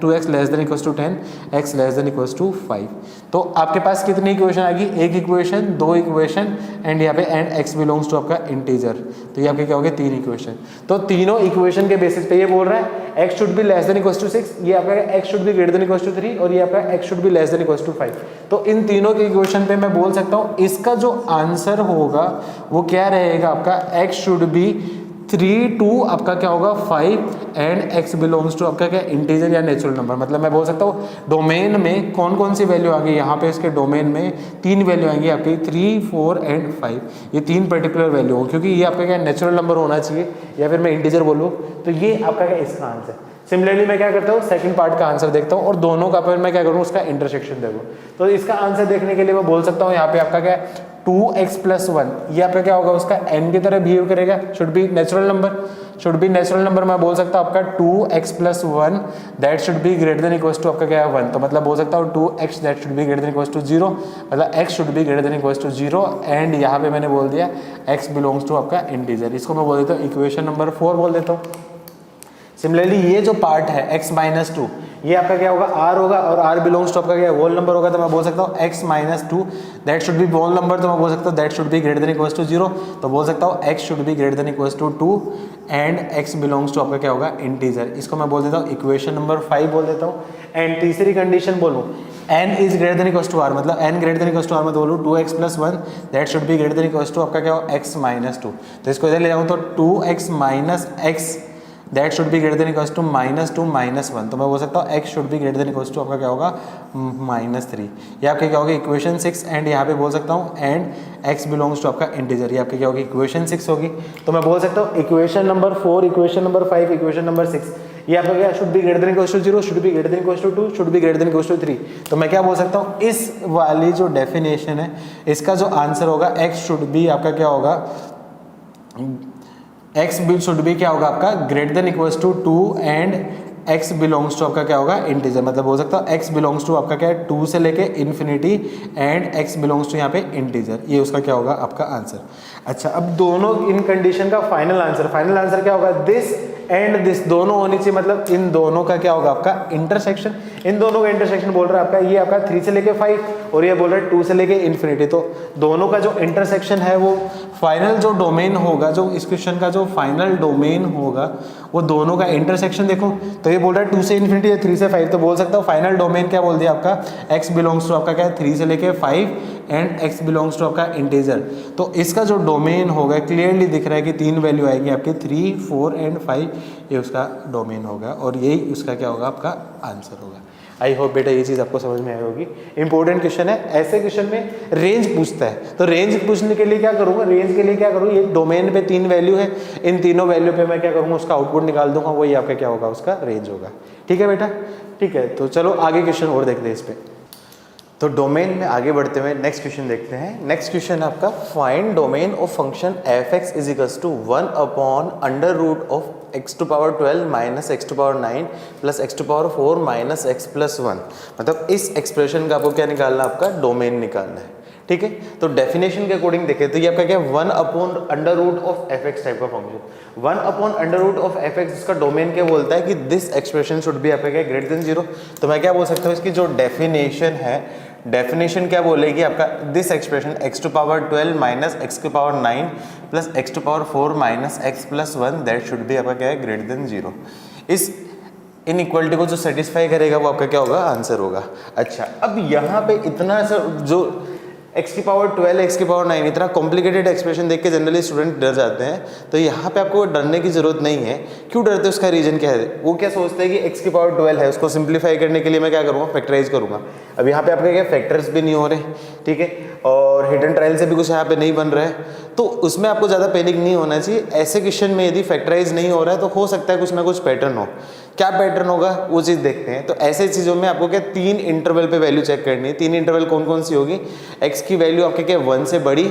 2x less than equals to 10, x less than equals to 5। तो आपके पास कितनी equation आ गई, एक इक्वेशन, दो इक्वेशन, एंड यहाँ पे एंड x बिलोंग्स टू आपका इंटीजर, तो ये आपके क्या हो गए, 3 इक्वेशन। तो तीनों इक्वेशन के बेसिस पे ये बोल रहा है x should be less than equals to 6, ये आपका x should be greater than equals to 3, और ये आपका x should be less than equals to 5। तो इन तीनों के इक्वेशन पे मैं बोल सकता हूँ इसका जो आंसर होगा वो क्या रहेगा, आपका x शुड बी 3 2 आपका क्या होगा 5, एंड x बिलोंग्स टू आपका क्या इंटीजर या नेचुरल नंबर। मतलब मैं बोल सकता हूँ डोमेन में कौन कौन सी वैल्यू आ गई, यहाँ पे इसके डोमेन में 3 वैल्यू आएंगी आपकी 3 4 एंड 5, ये 3 पर्टिकुलर वैल्यू हो, क्योंकि ये आपका क्या नेचुरल नंबर होना चाहिए या फिर मैं इंटीजर बोलूँ, तो ये आपका क्या इसका आंसर। सिमिलरली मैं क्या करता हूँ, सेकंड पार्ट का आंसर देखता हूँ और दोनों का फिर मैं क्या करूँ, उसका इंटरसेक्शन देखूँ। तो इसका आंसर देखने के लिए मैं बोल सकता हूँ यहाँ पे आपका क्या 2x प्लस 1, ये आपका क्या होगा, उसका n की तरह बिहेव करेगा, should be natural number, should be natural number. मैं बोल सकता हूँ आपका 2x plus 1 that should be greater than equals to आपका क्या है 1, तो मतलब बोल सकता हूँ 2x that should be greater than equals to 0, मतलब x should be greater than equals to 0, and यहाँ पे मैंने बोल दिया x बिलोंग्स टू आपका इंटीजर, इसको मैं बोल देता हूँ इक्वेशन नंबर 4 बोल देता हूँ। सिमिलरली ये जो पार्ट है x माइनस 2, ये आपका क्या होगा r होगा, और r बिलोंग्स टू आपका क्या होल नंबर होगा, तो मैं बोल सकता हूँ x minus 2 that should be whole number, तो मैं बोल सकता हूँ that should be greater than equals to 0, तो बोल सकता हूँ x should be greater than equals to 2 and x belongs to आपका क्या होगा इंटीजर। इसको मैं बोल देता हूँ इक्वेशन नंबर 5 बोल देता हूँ। एंड तीसरी कंडीशन बोलूँ n is greater than equals to r, मतलब n greater than equals to r मैं बोलूँ 2x plus 1 that should be greater than equals to आपका क्या होगा x माइनस 2, तो इसको इधर ले जाऊँ तो 2x minus x that should be greater than equals to minus 2 minus 1, तो मैं बोल सकता हूँ x should be greater than equals to आपका क्या होगा माइनस 3। ये आपके क्या होगा इक्वेशन 6, एंड यहाँ पे बोल सकता हूँ एंड x बिलोंग्स टू आपका इंटीजर, ये आपकी क्या होगी इक्वेशन 6 होगी। तो मैं बोल सकता हूँ equation number 4, equation number 5, equation number 6, ये आपका क्या should be greater than equals to 0, should be greater than equals to 2, should be greater than equals to 3। तो मैं क्या बोल सकता हूँ इस वाली जो डेफिनेशन है इसका जो आंसर होगा x शुड बी आपका क्या होगा x बिल शुड बी क्या होगा आपका greater than equals to 2 and x belongs to आपका क्या होगा इंटीजर, मतलब बोल सकता हूँ x बिलोंग्स टू आपका क्या है 2 से लेके infinity and x belongs to यहाँ पे इंटीजर, ये उसका क्या होगा आपका आंसर। अच्छा, अब दोनों इन कंडीशन का फाइनल आंसर क्या होगा दिस एंड दिस दोनों होनी चाहिए, मतलब इन दोनों का क्या होगा आपका इंटरसेक्शन, इन दोनों का इंटरसेक्शन बोल रहा है आपका ये आपका 3 से लेके 5 और ये बोल रहा है 2 से लेके इन्फिनिटी, तो दोनों का जो इंटरसेक्शन है वो फाइनल जो डोमेन होगा, जो इस क्वेश्चन का जो फाइनल डोमेन होगा वो दोनों का इंटरसेक्शन देखो, तो ये बोल रहा है 2 से इन्फिनिटी है 3 से 5, तो बोल सकता हूँ फाइनल डोमेन क्या बोल दिया आपका x बिलोंग्स टू आपका क्या है 3 से लेके 5 एंड x बिलोंग्स टू आपका इंटीजर। तो इसका जो डोमेन होगा क्लियरली दिख रहा है कि 3 वैल्यू आएगी आपकी 3, 4 एंड 5, ये उसका डोमेन होगा और यही उसका क्या होगा आपका आंसर होगा। आई होप बेटा ये चीज़ आपको समझ में आई होगी। इंपॉर्टेंट क्वेश्चन है, ऐसे क्वेश्चन में रेंज पूछता है, तो रेंज पूछने के लिए क्या करूँगा, रेंज के लिए क्या करूँ, ये डोमेन पे 3 वैल्यू है, इन तीनों वैल्यू पे मैं क्या करूँगा उसका आउटपुट निकाल दूंगा, वही आपका क्या होगा उसका रेंज होगा। ठीक है बेटा, ठीक है, तो चलो आगे क्वेश्चन और देखते हैं इस पर। तो डोमेन में आगे बढ़ते हुए नेक्स्ट क्वेश्चन देखते हैं। नेक्स्ट क्वेश्चन आपका find domain of function f(x) is equals to 1 upon under root of x to power 12 minus x to power 9 plus x to power 4 minus x plus 1, मतलब इस expression का आपको क्या निकालना है आपका डोमेन निकालना है। ठीक है, तो डेफिनेशन के अकॉर्डिंग देखें तो ये आपका क्या 1 upon under root of f(x) type का function, 1 upon under root of f(x) इसका डोमेन क्या बोलता है कि दिस एक्सप्रेशन शुड बी आपका क्या ग्रेटर देन 0। तो मैं क्या बोल सकता हूँ इसकी जो डेफिनेशन है, डेफिनेशन क्या बोलेगी आपका this expression x to power 12 minus x to power 9 plus x to power 4 minus x plus 1 that should be आपका क्या है ग्रेटर देन 0। इस इनइक्वालिटी को जो सेटिस्फाई करेगा वो आपका क्या होगा आंसर होगा। अच्छा, अब यहाँ पे इतना सा जो x की पावर 12 x की पावर 9 इतना कॉम्प्लिकेटेड एक्सप्रेशन देख के जनरली स्टूडेंट डर जाते हैं, तो यहाँ पे आपको डरने की जरूरत नहीं है। क्यों डरते हैं उसका रीजन क्या है, वो क्या सोचते हैं कि x की पावर 12 है उसको सिंप्लीफाई करने के लिए मैं क्या करूँगा फैक्टराइज करूँगा। अब यहाँ पे आपके क्या फैक्टर्स भी नहीं हो रहे, ठीक है, और हिडन ट्रायल से भी कुछ यहाँ पे नहीं बन रहा है, तो उसमें आपको ज़्यादा पैनिक नहीं होना चाहिए। ऐसे क्वेश्चन में यदि फैक्टराइज नहीं हो रहा है तो हो सकता है कुछ ना कुछ पैटर्न हो, क्या पैटर्न होगा वो चीज़ देखते हैं। तो ऐसे चीज़ों में आपको क्या 3 इंटरवल पे वैल्यू चेक करनी है। 3 इंटरवल कौन कौन सी होगी, x की वैल्यू आपके क्या 1 से बड़ी,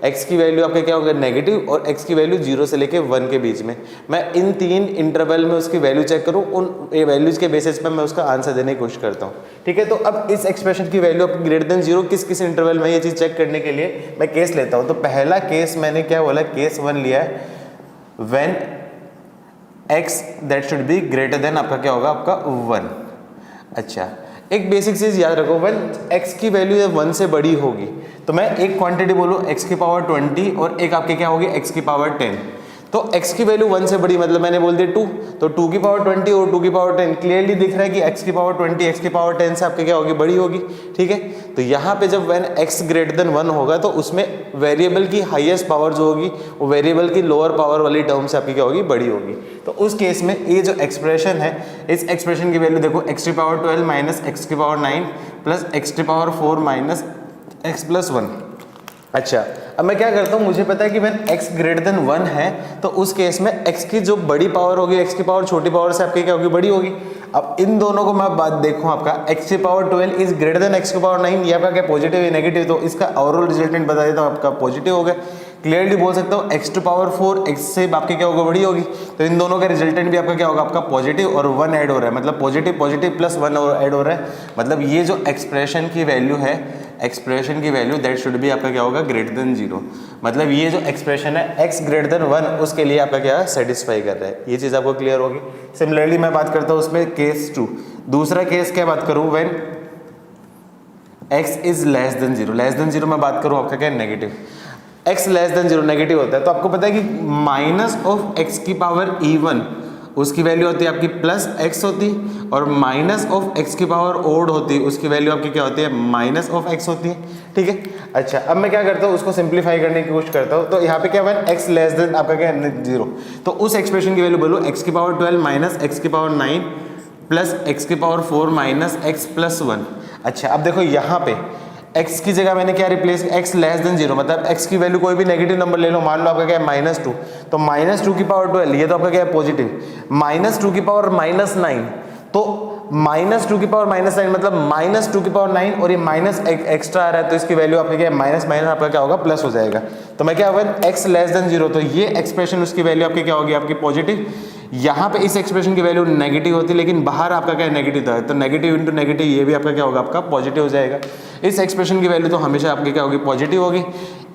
x की वैल्यू आपके क्या होगा नेगेटिव, और x की वैल्यू 0 से लेके 1 के बीच में। मैं इन 3 इंटरवल में उसकी वैल्यू चेक करूँ, उन वैल्यूज के बेसिस पर मैं उसका आंसर देने की कोशिश करता हूँ। ठीक है, तो अब इस एक्सप्रेशन की वैल्यू आपकी ग्रेटर देन 0 किस किस इंटरवल में, ये चीज़ चेक करने के लिए मैं केस लेता हूँ। तो पहला केस मैंने क्या बोला, केस 1 लिया है, when x that should be greater than आपका क्या होगा आपका 1। अच्छा, एक बेसिक चीज याद रखो, व्हेन x की वैल्यू 1 से बड़ी होगी तो मैं एक क्वांटिटी बोलूँ x की पावर 20 और एक आपके क्या होगी x की पावर 10। तो x की वैल्यू 1 से बड़ी मतलब मैंने बोल दिया 2, तो 2 की पावर 20 और 2 की पावर 10 क्लियरली दिख रहा है कि x की पावर 20 x की पावर 10 से आपके क्या होगी बड़ी होगी। ठीक है, तो यहाँ पे जब व्हेन x ग्रेटर देन 1 होगा तो उसमें वेरिएबल की हाईएस्ट पावर जो होगी वो वेरिएबल की लोअर पावर वाली टर्म से आपकी क्या होगी बड़ी होगी। तो उस केस में ये जो एक्सप्रेशन है, इस एक्सप्रेशन की वैल्यू देखो x की पावर 12 माइनस x की पावर 9 प्लस x की पावर 4 माइनस x प्लस 1। अच्छा, अब मैं क्या करता हूँ, मुझे पता है कि व्हेन x ग्रेटर देन 1 है तो उस केस में x की जो बड़ी पावर होगी, x की पावर छोटी पावर से आपकी क्या होगी बड़ी होगी। अब इन दोनों को मैं बात देखूँ, आपका x की power 12 is greater then x की पावर 9, ये आपका क्या पॉजिटिव है नेगेटिव, तो इसका ओवरऑल रिजल्टेंट बता देता हूँ आपका पॉजिटिव हो गया। क्लियरली बोल सकता हूँ x टू पावर 4 x से आपकी क्या होगा, बड़ी होगी। तो इन दोनों का रिजल्टेंट भी आपका क्या होगा, आपका पॉजिटिव और 1 ऐड हो रहा है, मतलब पॉजिटिव पॉजिटिव प्लस 1 ऐड हो रहा है। मतलब ये जो एक्सप्रेशन की वैल्यू है, एक्सप्रेशन की वैल्यू दैट शुड भी आपका क्या होगा, ग्रेटर देन 0। मतलब ये जो एक्सप्रेशन है x ग्रेटर देन 1 उसके लिए आपका क्या सेटिस्फाई कर रहा है। ये चीज़ आपको क्लियर होगी। सिमिलरली मैं बात करता हूँ उसमें केस 2। दूसरा केस क्या बात करूँ, when x is less than 0। Less than 0 मैं बात करूँ आपका क्या है, negative. x less then 0 negative होता है, तो आपको पता है कि माइनस ऑफ x की पावर e1 उसकी वैल्यू होती है आपकी प्लस x होती, और माइनस ऑफ x की पावर ओड होती है उसकी वैल्यू आपकी क्या होती है, माइनस ऑफ x होती है। ठीक है, अच्छा अब मैं क्या करता हूँ, उसको सिंप्लीफाई करने की कोशिश करता हूँ। तो यहाँ पे क्या हुआ, x लेस देन आपका क्या है 0, तो उस एक्सप्रेशन की वैल्यू बोलो x की पावर 12 माइनस x की पावर 9 प्लस x की पावर 4 माइनस x प्लस 1। अच्छा अब देखो यहाँ पे x की जगह मैंने क्या रिप्लेस, x लेस देन 0, मतलब x की वैल्यू कोई भी नेगेटिव नंबर ले लो, मान लो आपका क्या है -2, तो -2 की पावर 12 ये तो आपका क्या है पॉजिटिव, -2 की पावर -9, तो -2 की पावर -9 मतलब -2 की पावर 9, और ये माइनस एक्स्ट्रा आ रहा है तो इसकी वैल्यू आपका क्या है माइनस माइनस आपका क्या होगा, प्लस हो जाएगा। तो मैं क्या होगा, x लेस देन 0, तो ये एक्सप्रेशन उसकी वैल्यू आपकी क्या होगी, आपकी पॉजिटिव। यहाँ पे इस एक्सप्रेशन की वैल्यू नेगेटिव होती है, लेकिन बाहर आपका क्या नेगेटिव था, तो नेगेटिव इंटू नेगेटिव ये भी आपका क्या होगा, आपका पॉजिटिव हो जाएगा। इस एक्सप्रेशन की वैल्यू तो हमेशा आपकी क्या होगी, पॉजिटिव होगी।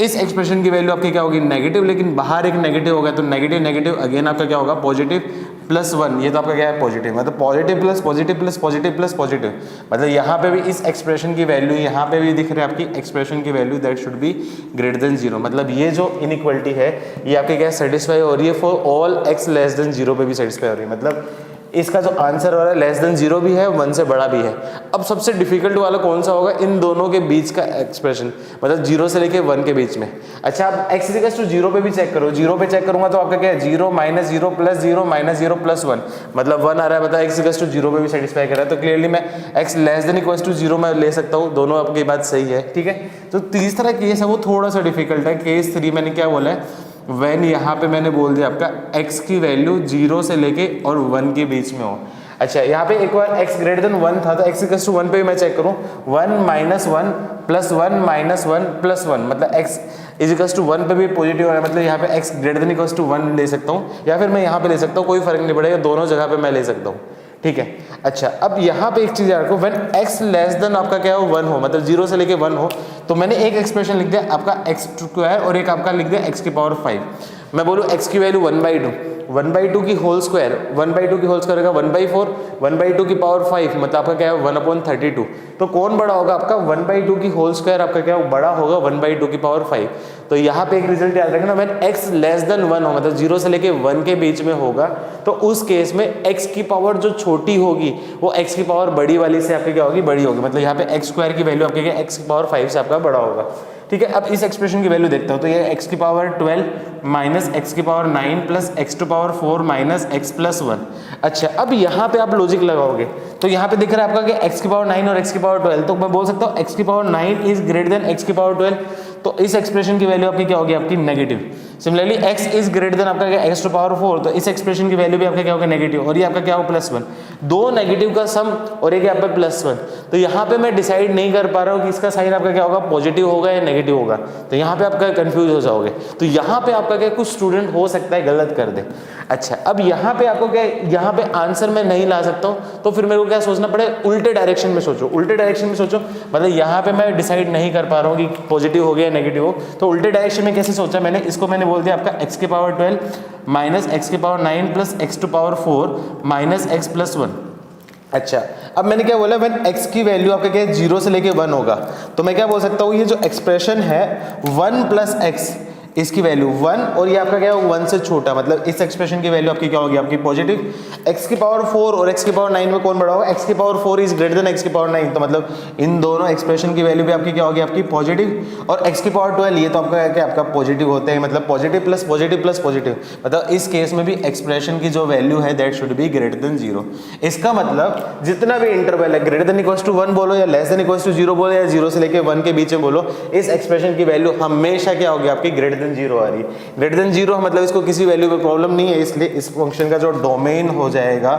इस एक्सप्रेशन की वैल्यू आपकी क्या होगी, नेगेटिव, लेकिन बाहर एक नेगेटिव होगा, तो नेगेटिव नेगेटिव अगेन आपका क्या होगा, पॉजिटिव प्लस 1, ये तो आपका क्या है पॉजिटिव, मतलब positive plus positive plus positive plus positive. मतलब यहाँ पे भी इस एक्सप्रेशन की वैल्यू यहाँ पे भी दिख रही है आपकी एक्सप्रेशन की value that should be greater than 0। मतलब ये जो इनइक्वालिटी है ये आपके क्या सेटिस्फाई हो रही है for all x less then 0 पे भी सेटिस्फाई हो रही है। मतलब इसका जो आंसर हो रहा है लेस देन 0 भी है, 1 से बड़ा भी है। अब सबसे डिफिकल्ट वाला कौन सा होगा, इन दोनों के बीच का एक्सप्रेशन, मतलब 0 से लेके 1 के बीच में। अच्छा आप x इक्वल्स टू 0 पे भी चेक करो, 0 पे चेक करूंगा तो आपका क्या है 0 माइनस 0 प्लस 0 माइनस 0 प्लस 1, मतलब 1 आ रहा है, बता x इक्वल्स टू 0 पे भी सेटिस्फाई कर रहा है। तो क्लियरली मैं x less than equals to 0 मैं ले सकता हूँ, दोनों आपकी बात सही है। ठीक है, तो तीसरा केस है वो थोड़ा सा डिफिकल्ट है। केस 3 मैंने क्या बोला है, व्हेन यहाँ पे मैंने बोल दिया आपका x की वैल्यू 0 से लेके और 1 के बीच में हो। अच्छा यहाँ पे एक बार x ग्रेटर देन 1 था, तो x इक्वल्स टू 1 पे भी मैं चेक करूँ, 1 माइनस 1 प्लस 1 माइनस 1 प्लस 1, मतलब x इज इक्वल्स टू 1 पे भी पॉजिटिव है, मतलब यहाँ पे x greater than equals to 1 ले सकता हूँ, या फिर मैं यहाँ पे ले सकता हूँ, कोई फर्क नहीं पड़ेगा, दोनों जगह पे मैं ले सकता हूँ। ठीक है, अच्छा अब यहाँ पे एक चीज याद रखो, व्हेन x लेस देन आपका क्या हो 1 हो, मतलब 0 से लेके 1 हो, तो मैंने एक एक्सप्रेशन लिख दिया आपका x स्क्वायर और एक आपका लिख दिया x की पावर 5। मैं बोलूँ x की वैल्यू 1/2 की होल स्क्वायर, 1/2 की होल स्क्वायर का 1/4, 1/2 की पावर 5, मतलब आपका क्या है 1/32। तो कौन बड़ा होगा आपका, 1/2 की होल स्क्वायर आपका क्या बड़ा होगा 1/2 की पावर 5। तो यहाँ पे एक रिजल्ट याद रखना, व्हेन x लेस देन 1 हो, मतलब 0 से लेके 1 के बीच में होगा, तो उस केस में x की पावर जो छोटी होगी वो x की पावर बड़ी वाली से आपकी क्या होगी, बड़ी होगी। मतलब यहाँ पे x स्क्वायर की वैल्यू आपके क्या x की पावर 5 से आपका बड़ा होगा। ठीक है, अब इस एक्सप्रेशन की वैल्यू देखता हूँ, तो ये x की पावर 12 माइनस x की power 9 plus x to power 4 minus x plus 1। अच्छा अब यहाँ पे आप लॉजिक लगाओगे, तो यहाँ पे दिख रहा है आपका कि x की पावर 9 और x की पावर 12, तो मैं बोल सकता हूँ x की power 9 is greater then x की पावर 12, तो इस एक्सप्रेशन की वैल्यू आपकी क्या होगी, आपकी negative. Similarly x is greater than आपका क्या x टू पावर 4, तो इस एक्सप्रेशन की वैल्यू भी आपका क्या होगा, नेगेटिव, और ये आपका क्या होगा प्लस 1। दो नेगेटिव का सम और एक यहाँ पे प्लस 1, तो यहाँ पे मैं डिसाइड नहीं कर पा रहा हूँ कि इसका साइन आपका क्या होगा, पॉजिटिव होगा या नेगेटिव होगा, तो यहाँ पे आपका कंफ्यूज हो जाओगे। तो यहाँ पे आपका क्या कुछ स्टूडेंट हो सकता है गलत कर दे। अच्छा अब यहाँ पे आपको क्या, यहाँ पे आंसर मैं नहीं ला सकता हूँ, तो फिर मेरे को क्या सोचना पड़ेगा, उल्टे डायरेक्शन में सोचो, उल्टे डायरेक्शन में सोचो। मतलब यहाँ पे मैं डिसाइड नहीं कर पा रहा हूँ कि पॉजिटिव हो गया या नेगेटिव हो, तो उल्टे डायरेक्शन में कैसे सोचा मैंने, इसको मैंने बोल दिया आपका x की पावर 12 माइनस x की power 9 plus x to power 4 minus x plus 1। अच्छा अब मैंने क्या बोला, व्हेन x की वैल्यू आपका क्या है 0 से लेके 1 होगा, तो मैं क्या बोल सकता हूँ, ये जो एक्सप्रेशन है 1 प्लस x, इसकी वैल्यू 1 और ये आपका क्या है 1 से छोटा, मतलब इस एक्सप्रेशन की वैल्यू आपकी क्या होगी, आपकी पॉजिटिव। x की पावर 4 और x की पावर 9 में कौन बड़ा होगा, x की power 4 is greater then x की पावर 9, तो मतलब इन दोनों एक्सप्रेशन की वैल्यू भी आपकी क्या होगी, आपकी पॉजिटिव। और x की पावर 12 ये तो आपका क्या, आपका पॉजिटिव होते हैं, मतलब positive plus positive plus positive, मतलब इस केस में भी एक्सप्रेशन की जो वैल्यू है that should be greater than 0। इसका मतलब जितना भी इंटरवल है, ग्रेटर देन इक्वल्स टू 1 बोलो या लेस देन इक्वल्स टू 0 बोलो या 0 से लेके 1 के बीच में बोलो, इस एक्सप्रेशन की वैल्यू हमेशा क्या होगी, आपकी ग्रेटर देन जीरो आ रही है। ग्रेटर देन जीरो मतलब इसको किसी वैल्यू पे प्रॉब्लम नहीं है, इसलिए इस फंक्शन का जो डोमेन हो जाएगा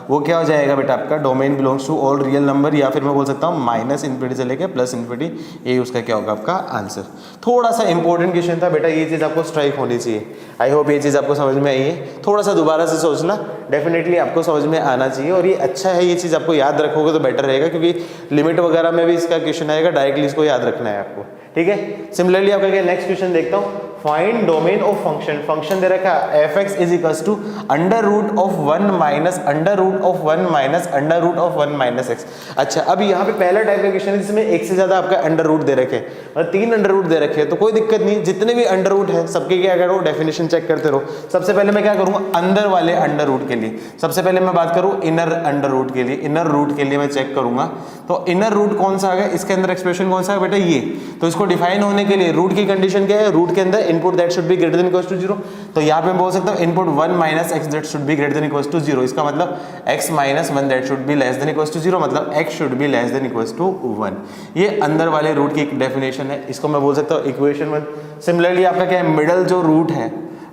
वो क्या हो जाएगा बेटा आपका, domain belongs to all real number, या फिर मैं बोल सकता हूँ माइनस इन्फिनिटी से लेकर प्लस इन्फिनिटी, ये उसका क्या होगा आपका आंसर। थोड़ा सा इंपॉर्टेंट क्वेश्चन था बेटा, ये चीज़ आपको स्ट्राइक होनी चाहिए। आई होप ये चीज़ आपको समझ में आई है। थोड़ा सा दोबारा से सोचना, डेफिनेटली आपको समझ में आना चाहिए, और ये अच्छा है, ये चीज़ आपको याद रखोगे तो बेटर रहेगा, क्योंकि लिमिट वगैरह में भी इसका क्वेश्चन आएगा, डायरेक्टली इसको याद रखना है आपको, ठीक है। सिमिलरली आपका क्या, नेक्स्ट क्वेश्चन देखता हूँ, find domain of function. Function दे रखा है F x is equals to under root of 1 minus under root of 1 minus under root of 1 minus x. अच्छा, अब यहाँ पे पहला टाइप का क्वेश्चन है जिसमें एक से ज्यादा आपका अंडर रूट दे रखे हैं, मतलब 3 अंडर रूट दे रखे हैं, तो कोई दिक्कत नहीं, जितने भी अंडर रूट है सबके क्या करो, डेफिनेशन चेक करते रहो। सबसे पहले मैं क्या करूंगा, अंदर वाले अंडर रूट के लिए सबसे पहले मैं बात करूं इनर अंडर रूट के लिए, इनर रूट के लिए मैं चेक करूंगा, तो इनर रूट कौन सा आ गया, इसके अंदर एक्सप्रेशन कौन सा है बेटा, ये। तो इसको डिफाइन होने के लिए रूट की कंडीशन क्या है, रूट के अंदर input that should be greater than equals to 0, तो यहाँ पे मैं बोल सकता हूँ input 1 minus x that should be greater than equals to 0, इसका मतलब x minus 1 that should be less than equals to 0, मतलब x should be less than equals to 1। ये अंदर वाले रूट की डेफिनेशन है, इसको मैं बोल सकता हूँ इक्वेशन 1। सिमिलरली आपका क्या है, मिडल जो रूट है,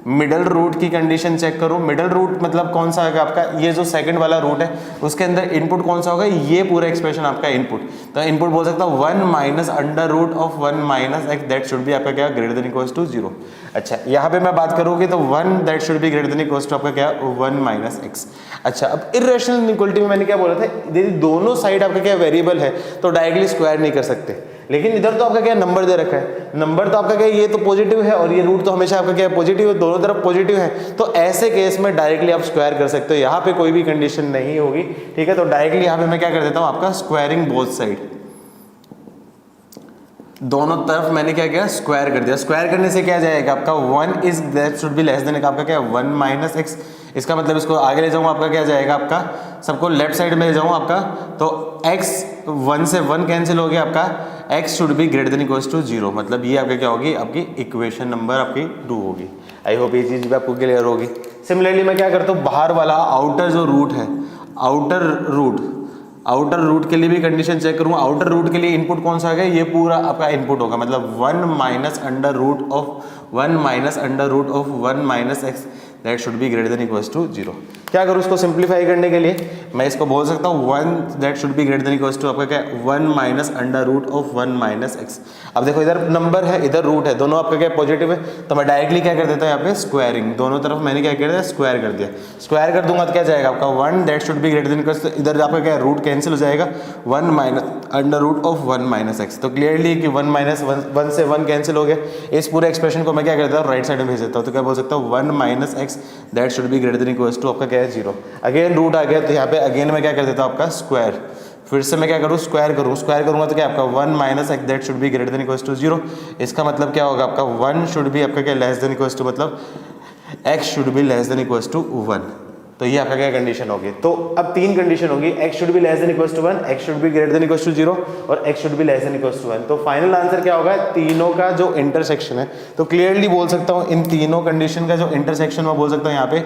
मिडल रूट की कंडीशन चेक करो। मिडल रूट मतलब कौन सा है आपका, ये जो सेकंड वाला रूट है उसके अंदर इनपुट कौन सा होगा, ये पूरा एक्सप्रेशन आपका इनपुट, तो इनपुट बोल सकता हूँ 1 minus under root of 1 minus x that should be आपका क्या, ग्रेटर देन इक्वल्स टू 0। अच्छा, यहाँ पे मैं बात करूँगी तो 1 that should be greater than equals to आपका क्या, 1 माइनस एक्स। अच्छा, अब इर्रेशनल इनइक्वालिटी में मैंने क्या बोला था, यदि दोनों साइड आपका क्या वेरिएबल है तो डायरेक्टली स्क्वायर नहीं कर सकते, लेकिन इधर तो आपका क्या नंबर दे रखा है, नंबर तो आपका क्या ये तो पॉजिटिव है और ये रूट तो हमेशा आपका क्या पॉजिटिव है, दोनों तरफ पॉजिटिव है, तो ऐसे केस में डायरेक्टली आप स्क्वायर कर सकते हो, यहाँ पे कोई भी कंडीशन नहीं होगी, ठीक है। तो डायरेक्टली यहाँ पे मैं क्या कर देता हूँ, आपका स्क्वायरिंग बोथ साइड, दोनों तरफ मैंने क्या किया, स्क्वायर कर दिया। स्क्वायर करने से क्या जाएगा आपका, 1 is that should be less than आपका क्या, 1 माइनस एक्स, इसका मतलब इसको आगे ले जाऊंगा आपका क्या जाएगा, आपका सबको लेफ्ट साइड में ले जाऊँ आपका, तो x 1 से 1 कैंसिल हो गया, आपका x should be greater than equals to 0, मतलब ये आपका क्या होगी, आपकी इक्वेशन नंबर आपकी 2 होगी। आई होप ये चीज़ भी आपको क्लियर होगी। सिमिलरली मैं क्या करता हूँ, बाहर वाला आउटर जो रूट है, आउटर रूट के लिए भी कंडीशन चेक करूंगा। आउटर रूट के लिए इनपुट कौन सा आ गया, ये पूरा आपका इनपुट होगा, मतलब 1 minus under root of 1 minus under root of 1 minus x that should be greater than equals to 0। क्या करूँ इसको सिंप्लीफाई करने के लिए, मैं इसको बोल सकता हूँ 1 that should be greater than equals to आपका क्या, 1 minus under root of 1 minus x. अब देखो इधर नंबर है, इधर रूट है, दोनों आपका क्या पॉजिटिव है, तो मैं डायरेक्टली क्या कर देता हूँ यहाँ पे स्क्वायरिंग, दोनों तरफ मैंने क्या कर दिया, स्क्वायर कर दिया। स्क्वायर कर दूंगा तो क्या जाएगा आपका 1 that should be greater than equals to, इधर आपका क्या रूट कैंसिल हो जाएगा, 1 minus under root of 1 minus x, तो क्लियरली कि 1 माइनस 1 से 1 कैंसिल हो गया। इस पूरे एक्सप्रेशन को मैं क्या करता हूँ, राइट साइड में भेज देता हूँ, तो क्या बोल सकता हूँ 1 minus x that should be greater than equals to आपका क्या है 0। अगेन रूट आ गया, तो यहाँ पे अगेन मैं क्या कर देता हूँ आपका स्क्वायर, फिर से मैं क्या करूँ स्क्वायर करूँगा तो क्या आपका 1 minus x that should be greater than equals to 0। इसका मतलब क्या होगा आपका 1 शुड बी आपका क्या लेस देन इक्वल्स टू, मतलब x should be less than equals to 1, तो ये आपका क्या कंडीशन होगी। तो अब 3 कंडीशन होगी, x should be less than equals to 1, x should be greater than equals to 0 और x should be less than equals to 1। तो फाइनल आंसर क्या होगा, तीनों का जो इंटरसेक्शन है, तो क्लियरली बोल सकता हूँ इन तीनों कंडीशन का जो इंटरसेक्शन मैं बोल सकता हूँ यहाँ पे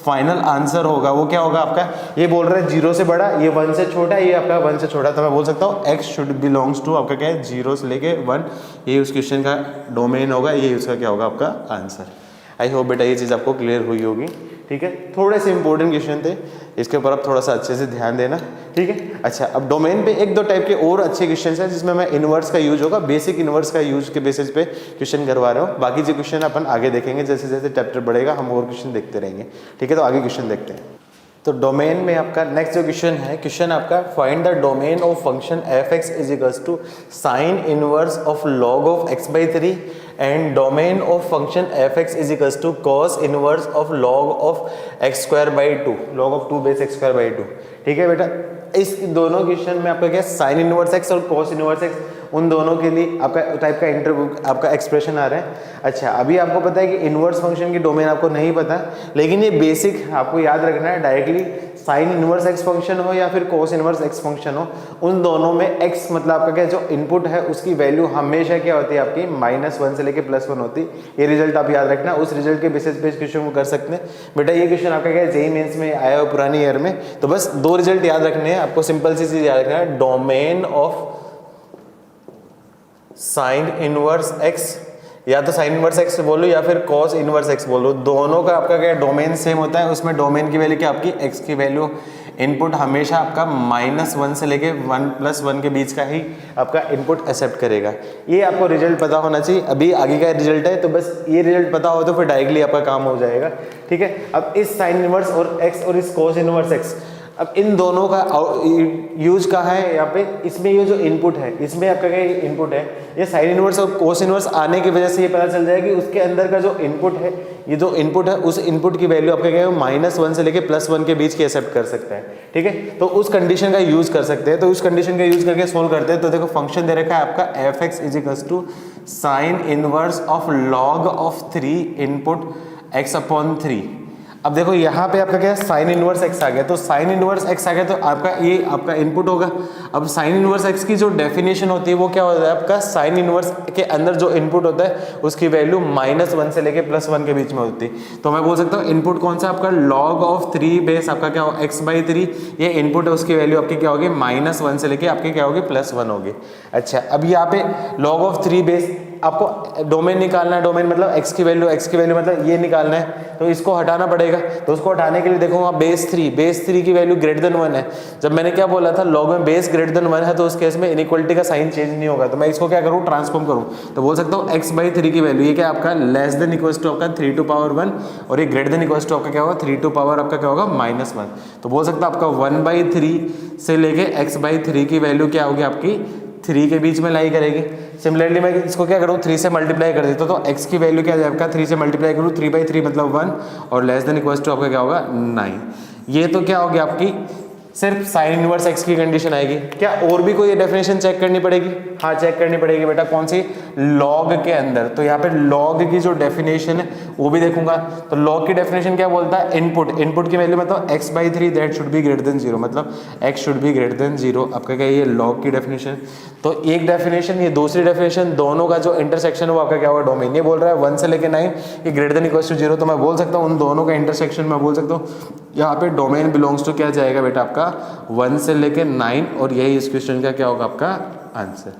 फाइनल आंसर होगा वो क्या होगा आपका, ये बोल रहा है 0 से बड़ा, ये 1 से छोटा, ये आपका 1 से छोटा, तो मैं बोल सकता हूँ x शुड बिलोंग्स टू आपका क्या है 0 से लेके 1, ये उस क्वेश्चन का डोमेन होगा, ये उसका क्या होगा आपका आंसर। आई होप बेटा ये चीज़ आपको क्लियर हुई होगी, ठीक है। थोड़े से इंपॉर्टेंट क्वेश्चन थे, इसके ऊपर आप थोड़ा सा अच्छे से ध्यान देना, ठीक है। अच्छा, अब डोमेन पे 1-2 टाइप के और अच्छे क्वेश्चन हैं जिसमें मैं इनवर्स का यूज होगा, बेसिक इनवर्स का यूज के बेसिस पे क्वेश्चन करवा रहा हूँ। बाकी जो क्वेश्चन अपन आगे देखेंगे, जैसे जैसे चैप्टर बढ़ेगा हम और क्वेश्चन देखते रहेंगे, ठीक है। तो आगे क्वेश्चन देखते हैं। तो डोमेन में आपका नेक्स्ट जो क्वेश्चन है, क्वेश्चन आपका find the domain of function f x is equals to sine inverse of log of x/3 and domain of function f x is equals to cos inverse of log of x²/2, log of 2 base x²/2, ठीक है बेटा। इस दोनों question में आपका क्या sine inverse x और cos inverse x, उन दोनों के लिए आपका टाइप का आपका एक्सप्रेशन आ रहा है। अच्छा, अभी आपको पता है कि इनवर्स फंक्शन की डोमेन आपको नहीं पता, लेकिन ये बेसिक आपको याद रखना है, directly sine inverse x function हो या फिर कॉस इनवर्स x फंक्शन हो, उन दोनों में x मतलब आपका क्या जो इनपुट है उसकी वैल्यू हमेशा क्या होती है आपकी -1 से लेके +1 होती है। ये रिजल्ट आप याद रखना, उस रिजल्ट के बेसिस पे इस क्वेश्चन को कर सकते हैं। बेटा ये क्वेश्चन आपका क्या जेईई मेंस में आया हो पुरानी ईयर में, तो बस 2 रिजल्ट याद रखने हैं आपको, सिंपल सी चीज याद रखना है, domain of sine inverse x या तो साइन इनवर्स एक्स बोलो या फिर कॉस इनवर्स एक्स बोलो, दोनों का आपका क्या डोमेन सेम होता है। उसमें डोमेन की वैल्यू क्या आपकी एक्स की वैल्यू इनपुट हमेशा आपका -1 से लेके 1+1 के बीच का ही आपका इनपुट एक्सेप्ट करेगा। ये आपको रिजल्ट पता होना चाहिए। अभी आगे का रिजल्ट है तो बस ये रिजल्ट पता हो तो फिर डायरेक्टली आपका काम हो जाएगा, ठीक है। अब इस साइन इनवर्स और एक्स और इस कॉस इनवर्स एक्स, अब इन दोनों का यूज कहाँ है यहाँ पे, इसमें ये जो इनपुट है इसमें आपका क्या इनपुट है, ये साइन इनवर्स और कोस इनवर्स आने की वजह से ये पता चल जाएगा कि उसके अंदर का जो इनपुट है, ये जो इनपुट है उस इनपुट की वैल्यू आपका क्या है -1 से लेके +1 के बीच की एक्सेप्ट कर सकता है, ठीक है। तो उस कंडीशन का यूज कर सकते हैं। तो उस कंडीशन का यूज करके सोल्व करते हैं। तो देखो फंक्शन दे रखा है आपका f(x) = sign inverse of log of 3 input x/3। अब देखो यहाँ पे आपका क्या है, साइन इनवर्स एक्स आ गया। तो साइन इनवर्स एक्स आ गया तो आपका ये आपका इनपुट होगा। अब साइन इनवर्स एक्स की जो डेफिनेशन होती है वो क्या होता है आपका, साइन इनवर्स के अंदर जो इनपुट होता है उसकी वैल्यू -1 से लेके +1 के बीच में होती है। तो मैं बोल सकता हूँ इनपुट कौन सा आपका log ऑफ 3 बेस आपका क्या होगा x/3, ये इनपुट है, उसकी वैल्यू आपकी क्या होगी -1 से लेके आपकी क्या होगी +1 होगी। अच्छा, अब यहाँ पे log ऑफ 3 बेस आपको डोमेन निकालना है, डोमेन मतलब x की वैल्यू मतलब ये निकालना है, तो इसको हटाना पड़ेगा। तो उसको हटाने के लिए देखो वहाँ बेस 3 की वैल्यू >1 है। जब मैंने क्या बोला था लॉग में बेस >1 है तो उस केस में इनइक्वालिटी का साइन चेंज नहीं होगा। तो मैं इसको क्या करूँ, ट्रांसफॉर्म करूँ, तो बोल सकता हूँ x/3 की वैल्यू ये क्या आपका <= आपका 3⁻1 और ये > आपका क्या होगा 3 आपका क्या होगा -1। तो बोल सकता हूँ आपका 1/3 से लेके x/3 की वैल्यू क्या होगी आपकी 3 के बीच में लाई करेगी। सिमिलरली मैं इसको क्या करूँ 3 से मल्टीप्लाई कर देता हूँ, तो x की वैल्यू क्या जाएगा 3 से मल्टीप्लाई करूँ 3/3 मतलब 1 और <= आपका क्या होगा 9। ये तो क्या होगी आपकी सिर्फ साइन इनवर्स एक्स की कंडीशन आएगी। क्या और भी कोई डेफिनेशन चेक करनी पड़ेगी? हाँ चेक करनी पड़ेगी बेटा। कौन सी? लॉग के अंदर। तो यहाँ पे लॉग की जो डेफिनेशन है वो भी देखूंगा। तो लॉग की डेफिनेशन क्या बोलता है, इनपुट की वैल्यू मतलब x/3 that should be greater than 0, मतलब x should be greater than 0। आपका क्या ये लॉग की डेफिनेशन। तो एक डेफिनेशन ये दूसरी डेफिनेशन, दोनों का जो इंटरसेक्शन है वो आपका क्या होगा डोमेन। ये बोल रहा है 1 से लेके 9 ये ग्रेटर देन इक्वल टू 0, तो मैं बोल सकता हूँ उन दोनों का इंटरसेक्शन मैं बोल सकता हूँ यहाँ पे डोमेन बिलोंग्स टू क्या जाएगा बेटा आपका 1 से लेके 9, और यही इस क्वेश्चन का क्या होगा आपका आंसर।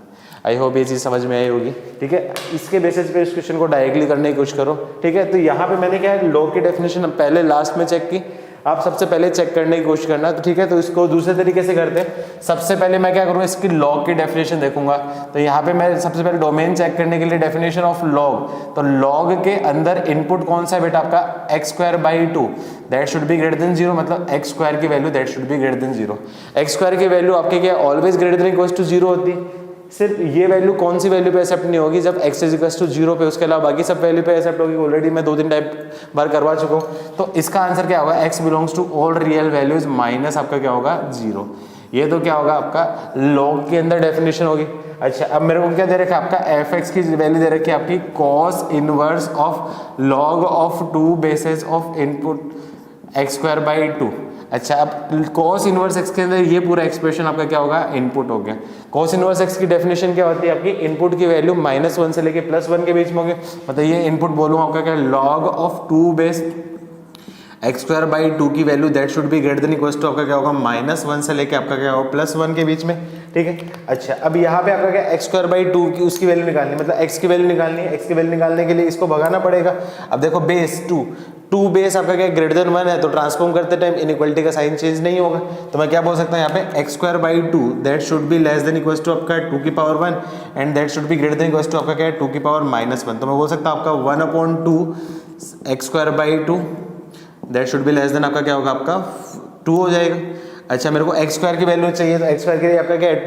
आई होप ये चीज़ समझ में आई होगी, ठीक है। इसके बेसिस पे इस क्वेश्चन को डायरेक्टली करने की कोशिश करो, ठीक है। तो यहाँ पे मैंने क्या है लॉग की डेफिनेशन पहले लास्ट में चेक की, आप सबसे पहले चेक करने की कोशिश करना, तो ठीक है। तो इसको दूसरे तरीके से करते हैं। सबसे पहले मैं क्या करूँ इसकी लॉग की डेफिनेशन देखूंगा। तो यहाँ पे मैं सबसे पहले डोमेन चेक करने के लिए डेफिनेशन ऑफ लॉग, तो लॉग के अंदर इनपुट कौन सा है बेटा आपका x² that should be greater than 0, मतलब x² की value that should be greater than 0। x² की वैल्यू आपके क्या always greater than equal to 0 होती है। सिर्फ ये वैल्यू कौन सी वैल्यू पे एक्सेप्ट नहीं होगी, जब x = 0 पे, उसके अलावा बाकी सब वैल्यू पे एक्सेप्ट होगी। ऑलरेडी मैं 2-3 टाइप बार करवा चुका हूँ। तो इसका आंसर क्या होगा, x belongs to all real values minus आपका क्या होगा 0। ये तो क्या होगा आपका लॉग के अंदर डेफिनेशन होगी। अच्छा, अब मेरे को क्या दे रखा है आपका f(x) की वैल्यू दे रखी है आपकी cos inverse of log of 2 basis of input x²/2। अच्छा, अब cos इनवर्स x के अंदर ये पूरा एक्सप्रेशन आपका क्या होगा इनपुट हो गया। cos इनवर्स x की डेफिनेशन क्या होती है आपकी, इनपुट की वैल्यू -1 से लेके +1 के बीच में होगी। मतलब ये इनपुट बोलूँ आपका क्या log ऑफ 2 बेस x²/2 की value that should be greater than equal to आपका क्या होगा -1 से लेके आपका क्या होगा +1 के बीच में, ठीक है। अच्छा, अब यहाँ पे आपका क्या x²/2 की उसकी वैल्यू निकालनी, मतलब x की वैल्यू निकालनी है। x की वैल्यू निकालने के लिए इसको भगाना पड़ेगा। अब देखो बेस 2 बेस आपका क्या ग्रेटर देन 1 है, तो ट्रांसफॉर्म करते टाइम इनइक्वालिटी का साइन चेंज नहीं होगा। तो मैं क्या बोल सकता हूँ यहाँ पे x²/2 that should be less than equal to आपका 2⁻1 and that should be greater than equal to आपका क्या है 2⁻−1। तो मैं बोल सकता हूँ आपका 1/2 x²/2 that should be less than आपका क्या होगा आपका 2 हो जाएगा। अच्छा, मेरे को x² की वैल्यू चाहिए, तो x² के लिए आपका क्या है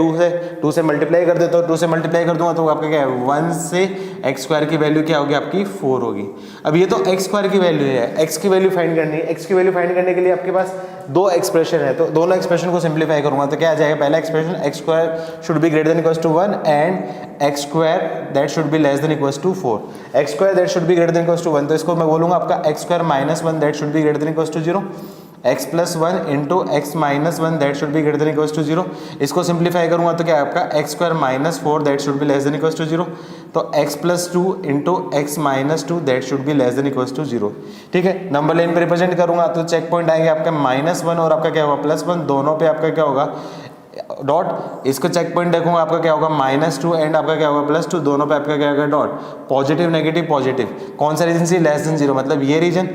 2 से मल्टीप्लाई कर देता हूँ। 2 से मल्टीप्लाई कर दूंगा तो आपका क्या है 1 से x² की वैल्यू क्या होगी आपकी 4 होगी। अब ये तो x² की वैल्यू है, x की वैल्यू फाइंड करनी है। x की वैल्यू फाइंड करने के लिए आपके पास 2 एक्सप्रेशन है, तो दोनों एक्सप्रेशन को सिंप्लीफाई करूंगा तो क्या आ जाएगा, पहला expression x² should be greater than equal to 1 and x² that should be less than equal to 4। x² that should be greater than equal to 1, तो इसको मैं बोलूंगा आपका x² - 1 that should be greater than equal to 0, x + 1 into x - 1 that should be greater than equal to 0। इसको simplify करूंगा तो क्या है आपका x² - 4 that should be less than equal to 0, तो x + 2 into x - 2 that should be less than equal to 0, ठीक है। Number line पे रिप्रेजेंट करूंगा तो चेक पॉइंट आएंगे आपका -1 और आपका क्या होगा +1, दोनों पे आपका क्या होगा डॉट, इसको चेक पॉइंट देखूंगा आपका क्या होगा -2 एंड आपका क्या होगा +2, दोनों पे आपका क्या होगा डॉट, पॉजिटिव नेगेटिव पॉजिटिव, कौन सा रीजन से लेस देन 0 मतलब ये रीजन,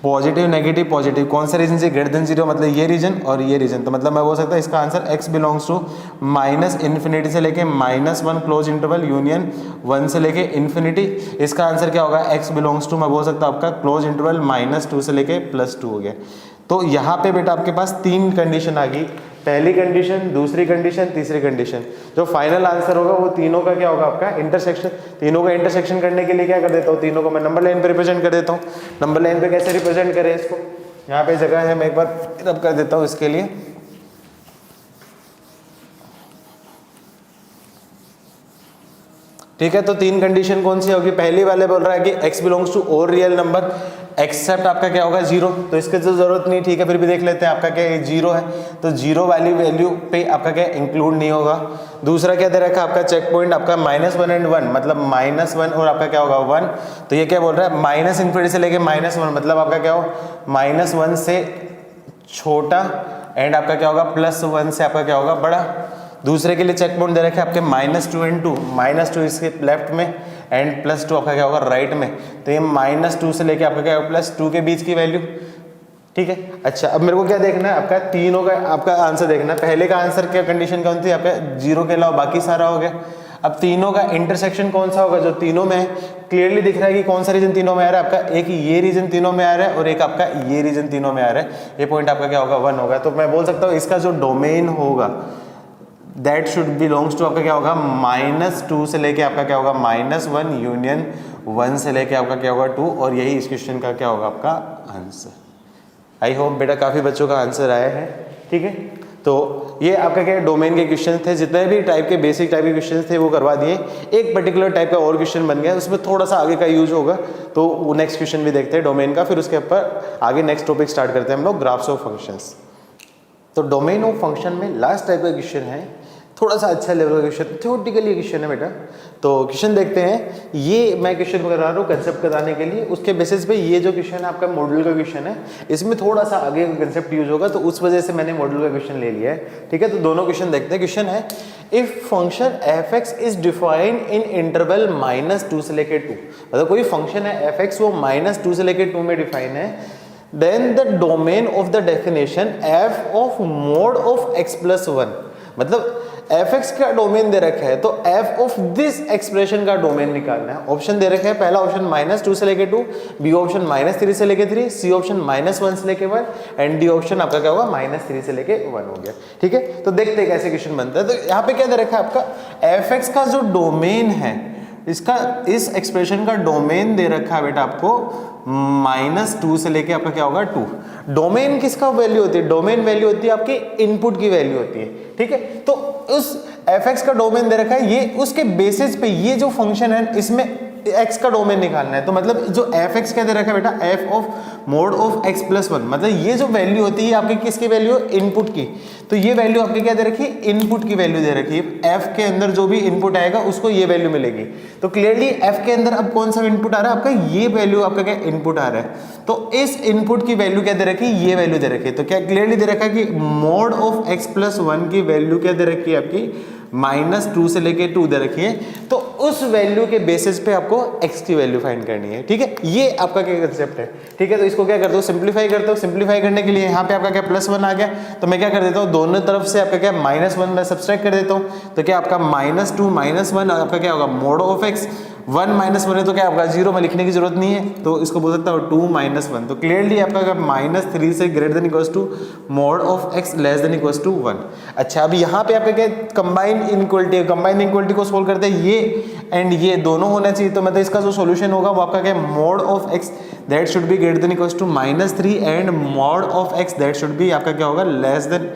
पॉजिटिव नेगेटिव पॉजिटिव, कौन सा रीजन से ग्रेटर देन 0 मतलब ये रीजन और ये रीजन। तो मतलब मैं बोल सकता हूँ इसका आंसर x बिलोंग्स टू -∞ से लेके -1 क्लोज इंटरवल यूनियन 1 से लेके इन्फिनिटी। इसका आंसर क्या होगा, x बिलोंग्स टू मैं बोल सकता हूँ आपका क्लोज इंटरवल -2 से लेके +2 हो गया। तो यहाँ पे बेटा आपके पास 3 कंडीशन आ गई, पहली कंडीशन, दूसरी कंडीशन, तीसरी कंडीशन। जो फाइनल आंसर होगा वो तीनों का क्या होगा आपका इंटरसेक्शन। तीनों का इंटरसेक्शन करने के लिए क्या कर देता हूँ, तीनों को मैं नंबर लाइन पे रिप्रेजेंट कर देता हूँ। नंबर लाइन पे कैसे रिप्रेजेंट करें इसको, यहाँ पे जगह है, मैं एक बार रब कर देता हूँ इसके लिए। ठीक है, तो 3 कंडीशन कौन सी होगी, पहली वाले बोल रहा है कि x belongs to all real number except आपका क्या होगा 0, तो इसकी तो जरूरत नहीं, ठीक है फिर भी देख लेते हैं आपका क्या 0 है, तो 0 वाली वैल्यू पे आपका क्या इंक्लूड नहीं होगा। दूसरा क्या दे रखा है आपका चेक पॉइंट आपका -1 एंड 1 मतलब -1 और आपका क्या होगा 1, तो ये क्या बोल रहा है -∞ से लेके -1 मतलब आपका क्या हो -1 से छोटा एंड आपका क्या होगा +1 से आपका क्या होगा बड़ा। दूसरे के लिए चेक पॉइंट दे रखे हैं आपके -2 एंड 2, -2 इसके लेफ्ट में एंड +2 आपका क्या होगा राइट में, तो ये -2 से लेके आपका क्या होगा +2 के बीच की वैल्यू। ठीक है, अच्छा अब मेरे को क्या देखना है, आपका तीनों का आपका आंसर देखना है। पहले का आंसर क्या कंडीशन कौन थी, आपका 0 के अलावा बाकी सारा हो गया। अब तीनों का इंटरसेक्शन कौन सा होगा, जो तीनों में है, क्लियरली दिख रहा है कि कौन सा रीजन तीनों में आ रहा है, आपका एक ये रीजन तीनों में आ रहा है और एक आपका ये रीजन तीनों में आ रहा है। ये पॉइंट आपका क्या होगा 1 होगा। तो मैं बोल सकता हूँ इसका जो डोमेन होगा दैट शुड बिलोंग्स टू आपका क्या होगा -2 से लेके आपका क्या होगा -1 यूनियन 1 से लेके आपका क्या होगा 2, और यही इस क्वेश्चन का क्या होगा आपका आंसर। आई होप बेटा काफ़ी बच्चों का आंसर आया है। ठीक है, तो ये आपका क्या डोमेन के क्वेश्चन थे, जितने भी टाइप के बेसिक टाइप के क्वेश्चन थे वो करवा दिए। एक पर्टिकुलर टाइप का और क्वेश्चन बन गया, उसमें थोड़ा सा आगे का यूज होगा, तो वो नेक्स्ट क्वेश्चन भी देखते हैं डोमेन का, फिर उसके ऊपर आगे नेक्स्ट टॉपिक स्टार्ट करते हैं हम लोग ग्राफ्स ऑफ फंक्शंस। तो डोमेन ऑफ फंक्शन में लास्ट टाइप का क्वेश्चन है, थोड़ा सा अच्छा लेवल का क्वेश्चन, थ्योरेटिकली क्वेश्चन है बेटा। तो क्वेश्चन देखते हैं, ये मैं क्वेश्चन करा रहा हूँ कंसेप्ट बताने के लिए, उसके बेसिस पे ये जो क्वेश्चन है आपका मॉडल का क्वेश्चन है, इसमें थोड़ा सा आगे का कंसेप्ट यूज होगा, तो उस वजह से मैंने मॉडल का क्वेश्चन ले लिया है। ठीक है, तो दोनों क्वेश्चन देखते हैं। क्वेश्चन है if function f(x) is defined in interval -2 से लेके 2, मतलब कोई फंक्शन है f(x) वो -2 से लेके 2 में डिफाइन है, then the domain of the definition f of mod of x+1, मतलब f(x) का डोमेन दे रखा है तो f ऑफ दिस एक्सप्रेशन का डोमेन निकालना है। ऑप्शन दे रखे हैं, पहला ऑप्शन -2 से लेके 2, बी ऑप्शन -3 से लेके 3, सी ऑप्शन -1 से लेके 1 एंड डी ऑप्शन आपका क्या होगा -3 से लेके 1 हो गया। ठीक है, तो देखते हैं कैसे क्वेश्चन बनता है। तो यहाँ पे क्या दे रखा है आपका f(x) का जो डोमेन है, इसका इस एक्सप्रेशन का डोमेन दे रखा है बेटा आपको -2 से लेके आपका क्या होगा 2। डोमेन किसका वैल्यू होती है, डोमेन वैल्यू होती है आपकी इनपुट की वैल्यू होती है। ठीक है, तो उस f(x) का डोमेन दे रखा है, ये उसके बेसिस पे ये जो फंक्शन है इसमें x का डोमेन निकालना है। तो मतलब जो f(x) क्या दे रखा है बेटा, f of mod of x+1, मतलब ये जो वैल्यू होती है आपकी किसकी वैल्यू, इनपुट की। तो ये वैल्यू आपकी क्या दे रखी है, इनपुट की वैल्यू दे रखी है। f के अंदर जो भी इनपुट आएगा उसको ये वैल्यू मिलेगी। तो क्लियरली f के अंदर अब कौन सा इनपुट आ रहा है आपका, ये वैल्यू आपका क्या इनपुट आ रहा है। तो इस इनपुट की वैल्यू क्या दे रखी है, ये वैल्यू दे रखी है। तो क्या क्लियरली दे रखा है कि मोड ऑफ x+1 की वैल्यू क्या दे रखी है आपकी -2 से लेके 2 दे रखी है। तो उस वैल्यू के बेसिस पे आपको x की वैल्यू फाइंड करनी है। ठीक है, ये आपका क्या कंसेप्ट है। ठीक है, तो इसको क्या करते हो, सिंप्लीफाई करते हो। सिंप्लीफाई करने के लिए यहाँ पे आपका क्या +1 आ गया, तो मैं क्या कर देता हूँ दोनों तरफ से आपका क्या -1 मैं सब्सट्रैक्ट कर देता हूँ। तो क्या आपका -2 -1 आपका क्या होगा मोड ऑफ x, 1 -1 है तो क्या आपका 0 में लिखने की जरूरत नहीं है, तो इसको बोल सकता हूँ 2 -1। तो क्लियरली आपका -3 से greater than equals to mod of x less than equals to 1। अच्छा, अब यहाँ पे आपका क्या कंबाइंड इनइक्वालिटी, कंबाइंड इनइक्वालिटी को सोल्व करते हैं, ये एंड ये दोनों होना चाहिए। तो मतलब इसका जो सॉल्यूशन होगा वो आपका क्या mod of x that should be greater than equals to -3 and mod of x that should be आपका क्या होगा लेस देन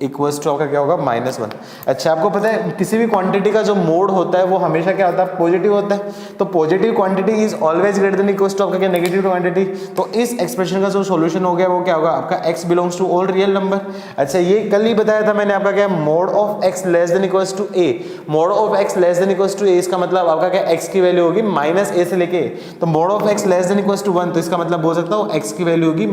इक्वल्स टू आपका क्या होगा -1। अच्छा, आपको पता है किसी भी क्वांटिटी का जो मोड होता है वो हमेशा क्या होता है, पॉजिटिव होता है। तो positive quantity is always greater than equals to आपका क्या नेगेटिव क्वांटिटी। तो इस एक्सप्रेशन का जो सॉल्यूशन हो गया वो क्या होगा आपका x belongs to all real number. अच्छा, ये कल ही बताया था मैंने आपका क्या mod of x less than equals to a, mod of x less than equals to a, इसका मतलब आपका क्या x की वैल्यू होगी -a से लेके, तो mod of x less than equals to 1, तो इसका मतलब बोल सकता हूँ x की वैल्यू होगी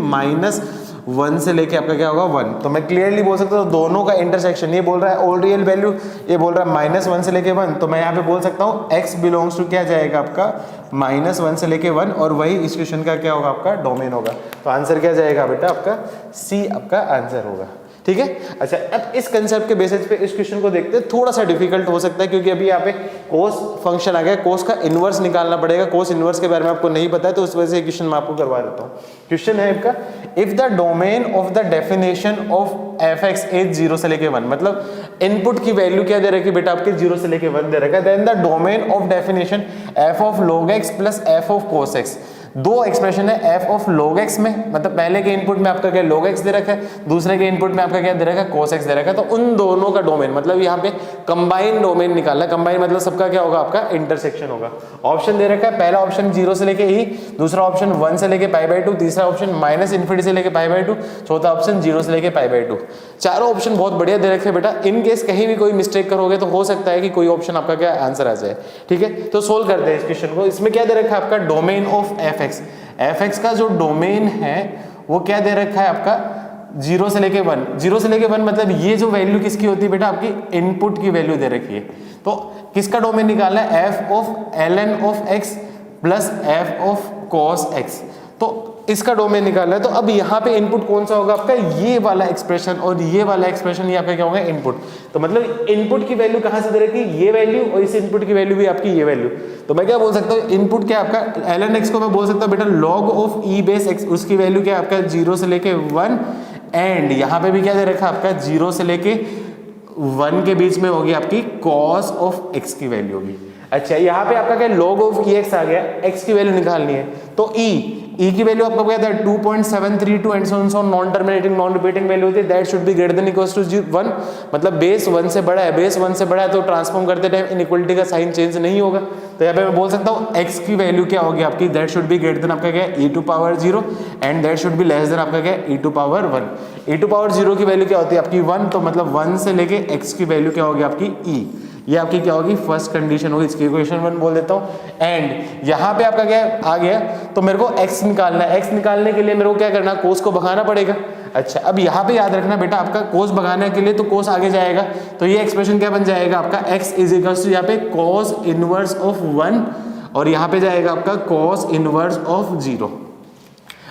1 से लेके आपका क्या होगा 1, तो मैं क्लियरली बोल सकता हूँ दोनों का इंटरसेक्शन, ये बोल रहा है ऑल रियल वैल्यू, ये बोल रहा है -1 से लेके 1, तो मैं यहाँ पे बोल सकता हूँ x बिलोंग्स टू क्या जाएगा आपका -1 से लेके 1, और वही इस क्वेश्चन का क्या होगा आपका डोमेन होगा। तो आंसर क्या जाएगा बेटा आपका C आपका आंसर होगा। ठीक है। अच्छा, अब इस कंसेप्ट के बेसिस पे इस क्वेश्चन को देखते हैं। थोड़ा सा डिफिकल्ट हो सकता है क्योंकि अभी यहाँ पे कोस फंक्शन आ गया, कोस का इनवर्स निकालना पड़ेगा। कोस इनवर्स के बारे में आपको नहीं पता है तो उस वजह से क्वेश्चन मैं आपको करवा देता हूँ। क्वेश्चन है आपका, if the domain of the definition of f x is 0 से लेके 1, मतलब इनपुट की वैल्यू क्या दे रखी बेटा आपके 0 से लेके 1 दे रखा है, then the domain of definition f of log x plus f of cos x। दो एक्सप्रेशन है एफ ऑफ log x में, मतलब पहले के इनपुट में आपका क्या log x दे रखा है, दूसरे के इनपुट में आपका क्या दे रखा है cos x दे रखा है। तो उन दोनों का डोमेन, मतलब यहाँ पे कंबाइन डोमेन निकालना है। कंबाइन मतलब सबका क्या होगा आपका इंटरसेक्शन होगा। ऑप्शन दे रखा है, पहला ऑप्शन 0 से लेके e, दूसरा ऑप्शन 1 से लेके π/2, तीसरा ऑप्शन -∞ से लेके π/2, चौथा ऑप्शन 0 से लेके π/2। चारों ऑप्शन बहुत बढ़िया दे रखे हैं बेटा। इन केस कहीं भी कोई मिस्टेक करोगे तो हो सकता है कि कोई ऑप्शन आपका क्या आंसर आ जाए। ठीक है, तो सोल्व करते हैं इस क्वेश्चन को। इसमें क्या दे रखा है आपका domain of f x. F x का जो डोमेन है वो क्या दे रखा है आपका 0 से लेके 1। 0 से लेके 1 मतलब ये जो वैल्यू किसकी होती है बेटा आपकी इनपुट की वैल्यू दे रखी है। तो किसका डोमेन निकालना है, f of ln of x plus f of cos x। तो इसका डोमेन निकालना है। तो अब यहाँ पे इनपुट कौन सा होगा आपका, ये वाला एक्सप्रेशन और ये वाला एक्सप्रेशन, ये आपका क्या होगा इनपुट। तो मतलब इनपुट की वैल्यू कहाँ से दे रखी है, ये वैल्यू, और इस इनपुट की वैल्यू भी आपकी ये वैल्यू। तो मैं क्या बोल सकता हूँ, इनपुट क्या आपका ln x को मैं बोल सकता हूँ बेटा log of e base x, उसकी वैल्यू क्या आपका 0 से लेके 1, एंड यहाँ पे भी क्या दे रखा है आपका 0 से लेके 1 के बीच में होगी आपकी cos ऑफ x की वैल्यू होगी। अच्छा, यहाँ पे आपका क्या log ऑफ ex आ गया, x की वैल्यू निकालनी है। तो e की वैल्यू आपका क्या था 2.732 and so non terminating non repeating value होती है, that should be greater than equals to 1। मतलब बेस 1 से बड़ा है, बेस 1 से बड़ा है तो ट्रांसफॉर्म करते टाइम इनइक्वालिटी का साइन चेंज नहीं होगा। तो यहाँ पे मैं बोल सकता हूँ x की वैल्यू क्या होगी आपकी, that should be greater than आपका क्या e to power 0 and that should be less than आपका क्या e to power 1। e to power 0 की वैल्यू क्या होती है आपकी 1, तो मतलब 1 से लेके x की वैल्यू क्या होगी आपकी e, ये आपकी क्या होगी फर्स्ट कंडीशन होगी। इसकी इक्वेशन 1 बोल देता हूँ। एंड यहाँ पे आपका क्या आ गया, तो मेरे को x निकालना है। x निकालने के लिए मेरे को क्या करना है, कोस को भगाना पड़ेगा। अच्छा, अब यहाँ पे याद रखना बेटा आपका कोस भगाने के लिए तो कोस आगे जाएगा, तो ये एक्सप्रेशन क्या बन जाएगा आपका x इज इक्वल्स टू यहाँ पे cos इनवर्स ऑफ 1 और यहाँ पे जाएगा आपका cos इनवर्स ऑफ 0।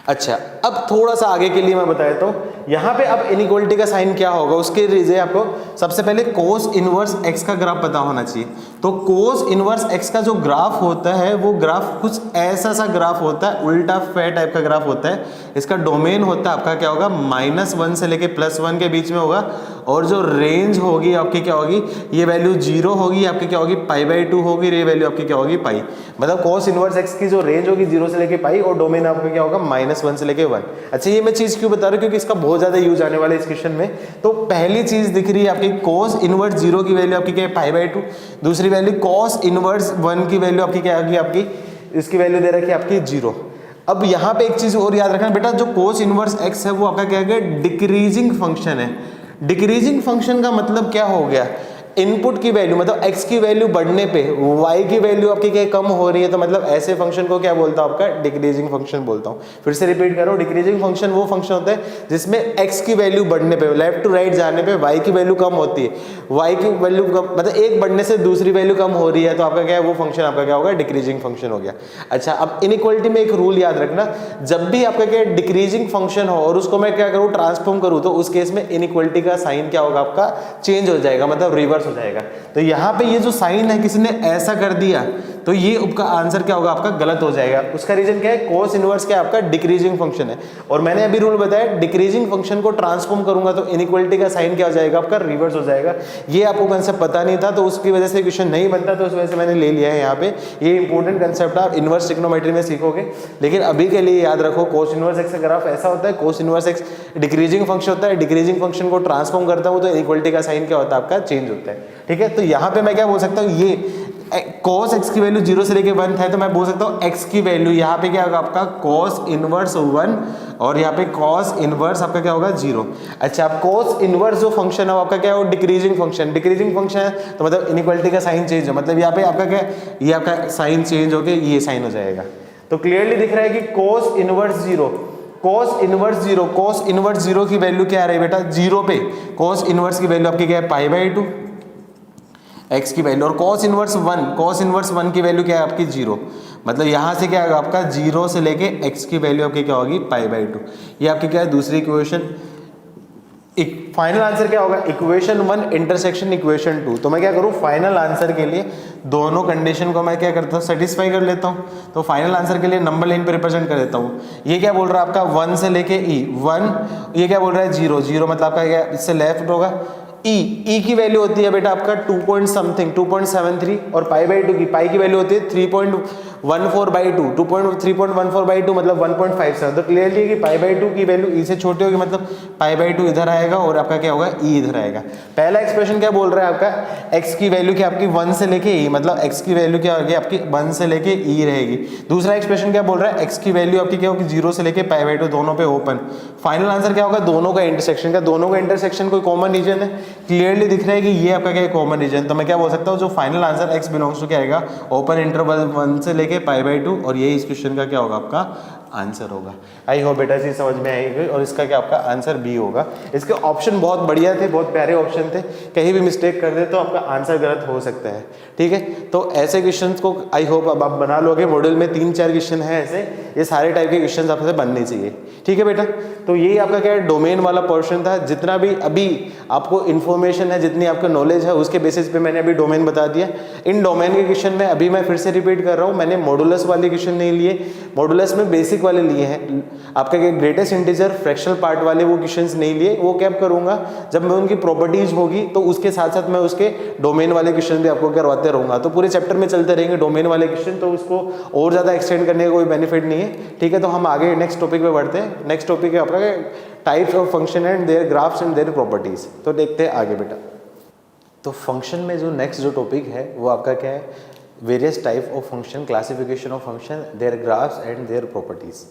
अच्छा, अब थोड़ा सा आगे के लिए मैं बता देता हूँ। यहाँ पे अब इनइक्वालिटी का साइन क्या होगा, उसके लिए आपको सबसे पहले कोस इनवर्स x का ग्राफ पता होना चाहिए। तो कोस इनवर्स x का जो ग्राफ होता है वो ग्राफ कुछ ऐसा सा ग्राफ होता है, उल्टा फे टाइप का ग्राफ होता है। इसका डोमेन होता है आपका क्या होगा -1 से लेके +1 के बीच में होगा, और जो रेंज होगी आपकी क्या होगी, ये वैल्यू 0 होगी आपकी क्या होगी π/2 होगी, ये वैल्यू आपकी क्या होगी पाई। मतलब कोस इनवर्स x की जो रेंज होगी 0 से लेके पाई और डोमेन आपका क्या होगा -1 से लेके 1। अच्छा, ये मैं चीज क्यों बता रहा हूँ, क्योंकि इसका बहुत ज्यादा यूज आने वाला है इस क्वेश्चन में। तो पहली चीज दिख रही है आपकी कोस इनवर्स 0 की वैल्यू आपकी क्या है π/2, दूसरी वैल्यू कोस इनवर्स 1 की वैल्यू आपकी क्या होगी, आपकी इसकी वैल्यू दे रखी है आपकी 0। अब यहाँ पे एक चीज और याद रखना बेटा, जो कोस इनवर्स x है वो आपका क्या है डिक्रीजिंग फंक्शन है। डिक्रीजिंग फंक्शन का मतलब क्या हो गया, इनपुट की वैल्यू मतलब x की वैल्यू बढ़ने पे y की वैल्यू आपकी क्या कम हो रही है, तो मतलब ऐसे फंक्शन को क्या बोलता हूं आपका डिक्रीजिंग फंक्शन बोलता हूं। फिर से रिपीट करो, डिक्रीजिंग फंक्शन वो फंक्शन होता है जिसमें x की वैल्यू बढ़ने पे लेफ्ट टू राइट जाने पे y की वैल्यू कम होती है। y की वैल्यू कम मतलब एक बढ़ने से दूसरी वैल्यू कम हो रही है, तो आपका क्या है वो फंक्शन आपका क्या होगा डिक्रीजिंग फंक्शन हो गया। अच्छा, अब इनइक्वालिटी में एक रूल याद रखना, जब भी आपका क्या डिक्रीजिंग फंक्शन हो और उसको मैं क्या करूँ ट्रांसफॉर्म करूँ, तो उस केस में इनइक्वालिटी का साइन क्या होगा आपका चेंज हो जाएगा, मतलब रिवर्स हो जाएगा। तो यहाँ पे ये जो साइन है किसी ने ऐसा कर दिया तो ये उसका आंसर क्या होगा आपका गलत हो जाएगा। उसका रीजन क्या है, कोस इनवर्स क्या आपका डिक्रीजिंग फंक्शन है, और मैंने अभी रूल बताया डिक्रीजिंग फंक्शन को ट्रांसफॉर्म करूंगा तो इनइक्वालिटी का साइन क्या हो जाएगा आपका रिवर्स हो जाएगा। ये आपको कंसेप्ट पता नहीं था तो उसकी वजह से क्वेश्चन नहीं बनता, तो उस वजह से मैंने ले लिया है यहाँ पे। ये इंपॉर्टेंट कंसेप्ट आप इनवर्स ट्रिग्नोमेट्री में सीखोगे, लेकिन अभी के लिए याद रखो कोस इनवर्स एक्स का ग्राफ ऐसा होता है, cos inverse x decreasing function होता है, डिक्रीजिंग फंक्शन को ट्रांसफॉर्म करता हूँ तो इनइक्वालिटी का साइन क्या होता है आपका चेंज होता है। ठीक है, तो यहाँ पे मैं क्या बोल सकता हूँ, ये cos x की वैल्यू 0 से लेके 1 है, तो मैं बोल सकता हूँ x की वैल्यू यहाँ पे क्या होगा आपका cos इनवर्स 1 और यहाँ पे cos इनवर्स आपका क्या होगा 0। अच्छा, अब cos इनवर्स जो फंक्शन है वो आपका क्या है डिक्रीजिंग फंक्शन, डिक्रीजिंग फंक्शन है तो मतलब इनइक्वालिटी का साइन चेंज हो, मतलब यहाँ पे आपका क्या ये आपका साइन चेंज होके ये साइन हो जाएगा। तो क्लियरली दिख रहा है कि cos inverse 0 cos inverse zero की वैल्यू क्या आ रही है बेटा, जीरो पे cos इनवर्स की वैल्यू आपकी क्या है, पाई बाई टू x की वैल्यू, और cos इनवर्स वन की वैल्यू क्या है आपकी, जीरो। मतलब यहां से क्या आएगा आपका, जीरो से लेके x की वैल्यू आपकी क्या होगी, पाई बाई टू। ये आपकी क्या है, दूसरी इक्वेशन। फाइनल आंसर क्या होगा, इक्वेशन 1 इंटरसेक्शन इक्वेशन 2। तो मैं क्या करूं, फाइनल आंसर के लिए दोनों कंडीशन को मैं क्या करता हूं, सेटिस्फाई कर लेता हूं। तो फाइनल आंसर के लिए नंबर लाइन पे रिप्रेजेंट कर देता हूं। ये क्या बोल रहा है आपका, 1 से लेके e 1, ये क्या बोल रहा है, जीरो मतलब आपका क्या, इससे लेफ्ट होगा। ई की वैल्यू होती है बेटा आपका 2 पॉइंट समथिंग 2.73, और पाई बाई टू की, पाई की वैल्यू होती है 3.14/2, 3.14/2 मतलब 1.57। तो क्लियरली कि पाई बाई टू की वैल्यू ई से छोटी होगी, मतलब पाई बाई टू इधर आएगा और आपका क्या होगा, ई इधर आएगा। पहला एक्सप्रेशन क्या बोल रहा है आपका, एक्स की वैल्यू क्या आपकी 1 से लेके ई, मतलब एक्स की वैल्यू क्या होगी आपकी 1 से लेके ई रहेगी। दूसरा एक्सप्रेशन क्या बोल रहा है, एक्स की वैल्यू आपकी क्या होगी 0 से लेके पाई बाई टू, दोनों पे ओपन। फाइनल आंसर क्या होगा, दोनों का इंटरसेक्शन का, दोनों का इंटरसेक्शन कोई कॉमन रीजन है, क्लियरली दिख रहा है कि ये आपका क्या है, कॉमन रीजन। तो मैं क्या बोल सकता हूँ, जो final answer x belongs to क्या आएगा, ओपन इंटरवल 1 से लेके पाई बाई टू, और यही इस क्वेश्चन का क्या होगा, आपका आंसर होगा। आई होप बेटा चीज समझ में आएगी, और इसका क्या आपका आंसर बी होगा। इसके ऑप्शन बहुत बढ़िया थे, बहुत प्यारे ऑप्शन थे, कहीं भी मिस्टेक कर दे तो आपका आंसर गलत हो सकता है, ठीक है। तो ऐसे क्वेश्चन को आई होप अब आप बना लोगे। मॉड्यूल में 3-4 क्वेश्चन है ऐसे, ये सारे टाइप के क्वेश्चन आपसे बनने चाहिए, ठीक है बेटा। तो यही आपका क्या है, डोमेन वाला पोर्शन था। जितना भी अभी आपको इन्फॉर्मेशन है, जितनी आपको नॉलेज है, उसके बेसिस पे मैंने अभी डोमेन बता दिया। इन डोमेन के क्वेश्चन में अभी मैं फिर से रिपीट कर रहा हूँ, मैंने मॉडुलस वाले क्वेश्चन नहीं लिए, मॉडुलस में बेसिक वाले लिए हैं। आपका क्या ग्रेटेस्ट इंटीजर फ्रैक्शनल पार्ट वाले वो क्वेश्चंस नहीं लिए, वो क्या करूंगा, जब मैं उनकी प्रॉपर्टीज होगी तो उसके साथ साथ मैं उसके डोमेन वाले क्वेश्चन भी आपको करवाते रहूंगा। तो पूरे चैप्टर में चलते रहेंगे डोमेन वाले क्वेश्चन, तो उसको और ज्यादा एक्सटेंड करने का कोई बेनिफिट नहीं है, ठीक है। तो हम आगे नेक्स्ट टॉपिक पे बढ़ते हैं। नेक्स्ट टॉपिक है आपका types of function and their graphs and their properties. तो देखते हैं आगे बेटा। तो फंक्शन में जो नेक्स्ट जो टॉपिक है वो आपका क्या है, various type of function, classification of function, their graphs and their properties.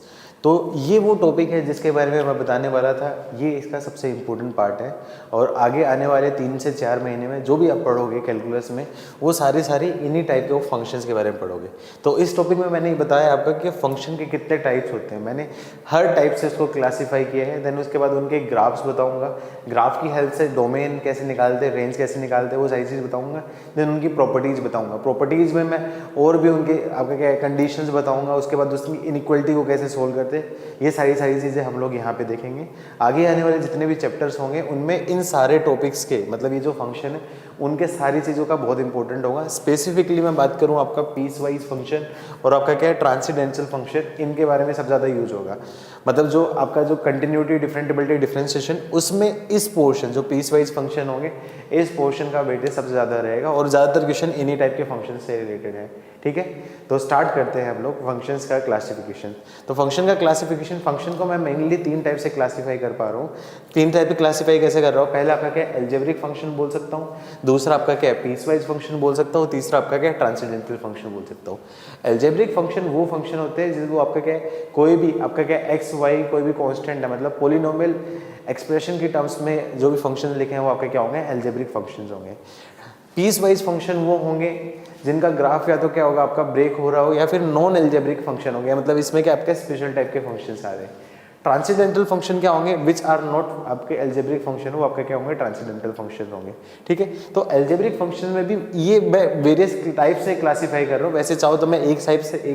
तो ये वो टॉपिक है जिसके बारे में मैं बताने वाला था। ये इसका सबसे इम्पोर्टेंट पार्ट है, और आगे आने वाले 3 से 4 महीने में जो भी आप पढ़ोगे कैलकुलस में, वो सारी इन्हीं टाइप के फंक्शंस के बारे में पढ़ोगे। तो इस टॉपिक में मैंने बताया आपका कि फंक्शन के कितने टाइप्स होते हैं, मैंने हर टाइप से इसको क्लासीफाई किया है। देन उसके बाद उनके ग्राफ्स बताऊँगा, ग्राफ की हेल्प से डोमेन कैसे निकालते, रेंज कैसे निकालते, वो सारी चीज़ बताऊँगा। देन उनकी प्रॉपर्टीज़ बताऊँगा, प्रॉपर्टीज़ में मैं और भी उनके आपका क्या कंडीशंस बताऊँगा। उसके बाद उसकी इनइक्वलिटी को कैसे सोल्व करते, ये सारी चीज़ें हम लोग यहाँ पे देखेंगे। आगे आने वाले जितने भी चैप्टर्स होंगे उनमें इन सारे टॉपिक्स के, मतलब ये जो फंक्शन है उनके सारी चीज़ों का बहुत इंपॉर्टेंट होगा। स्पेसिफिकली मैं बात करूँ आपका पीस वाइज फंक्शन और आपका क्या है ट्रांसेंडेंटल फंक्शन, इनके बारे में सबसे ज़्यादा यूज होगा। मतलब जो आपका जो कंटिन्यूटी, डिफरेंटिबिलिटी, डिफरेंशिएशन, उसमें इस पोर्शन जो पीस वाइज फंक्शन होंगे, इस पोर्शन का वेटेज सबसे ज़्यादा रहेगा, और ज़्यादातर क्वेश्चन इन्हीं टाइप के फंक्शन से रिलेटेड है, ठीक है। तो स्टार्ट करते हैं हम लोग फंक्शंस का क्लासिफिकेशन। तो फंक्शन का क्लासिफिकेशन, फंक्शन को मैं मेनली 3 टाइप से क्लासीफाई कर पा रहा हूँ। 3 टाइप पे क्लासीफाई कैसे कर रहा हूँ, पहला आपका क्या है एल्जेब्रिक फंक्शन बोल सकता हूँ, दूसरा आपका क्या है पीस वाइज फंक्शन बोल सकता हूँ, तीसरा आपका क्या है ट्रांसेंडेंटल फंक्शन बोल सकता हूँ। एल्जेब्रिक फंक्शन वो फंक्शन होते हैं जिसको आपका क्या है, कोई भी आपका क्या एक्स वाई कोई भी कांस्टेंट है, मतलब पॉलिनोमियल एक्सप्रेशन की टर्म्स में जो भी फंक्शन लिखे हैं वो आपके क्या होंगे, एल्जेब्रिक फंक्शंस होंगे। पीस वाइज फंक्शन वो होंगे जिनका ग्राफ या तो क्या होगा आपका ब्रेक हो रहा हो, या फिर नॉन एल्जेब्रिक फंक्शन हो गया, मतलब इसमें क्या आपके स्पेशल टाइप के फंक्शंस आ रहे हैं। ट्रांसेंडेंटल फंक्शन क्या होंगे, विच आर नॉट आपके एल्जेब्रिक फंक्शन हो, आपके क्या होंगे ट्रांसेंडेंटल फंक्शन होंगे, ठीक है। तो एल्जेब्रिक फंक्शन में भी ये वेरियस टाइप से क्लासीफाई कर रहा हूँ। वैसे चाहो तो मैं एक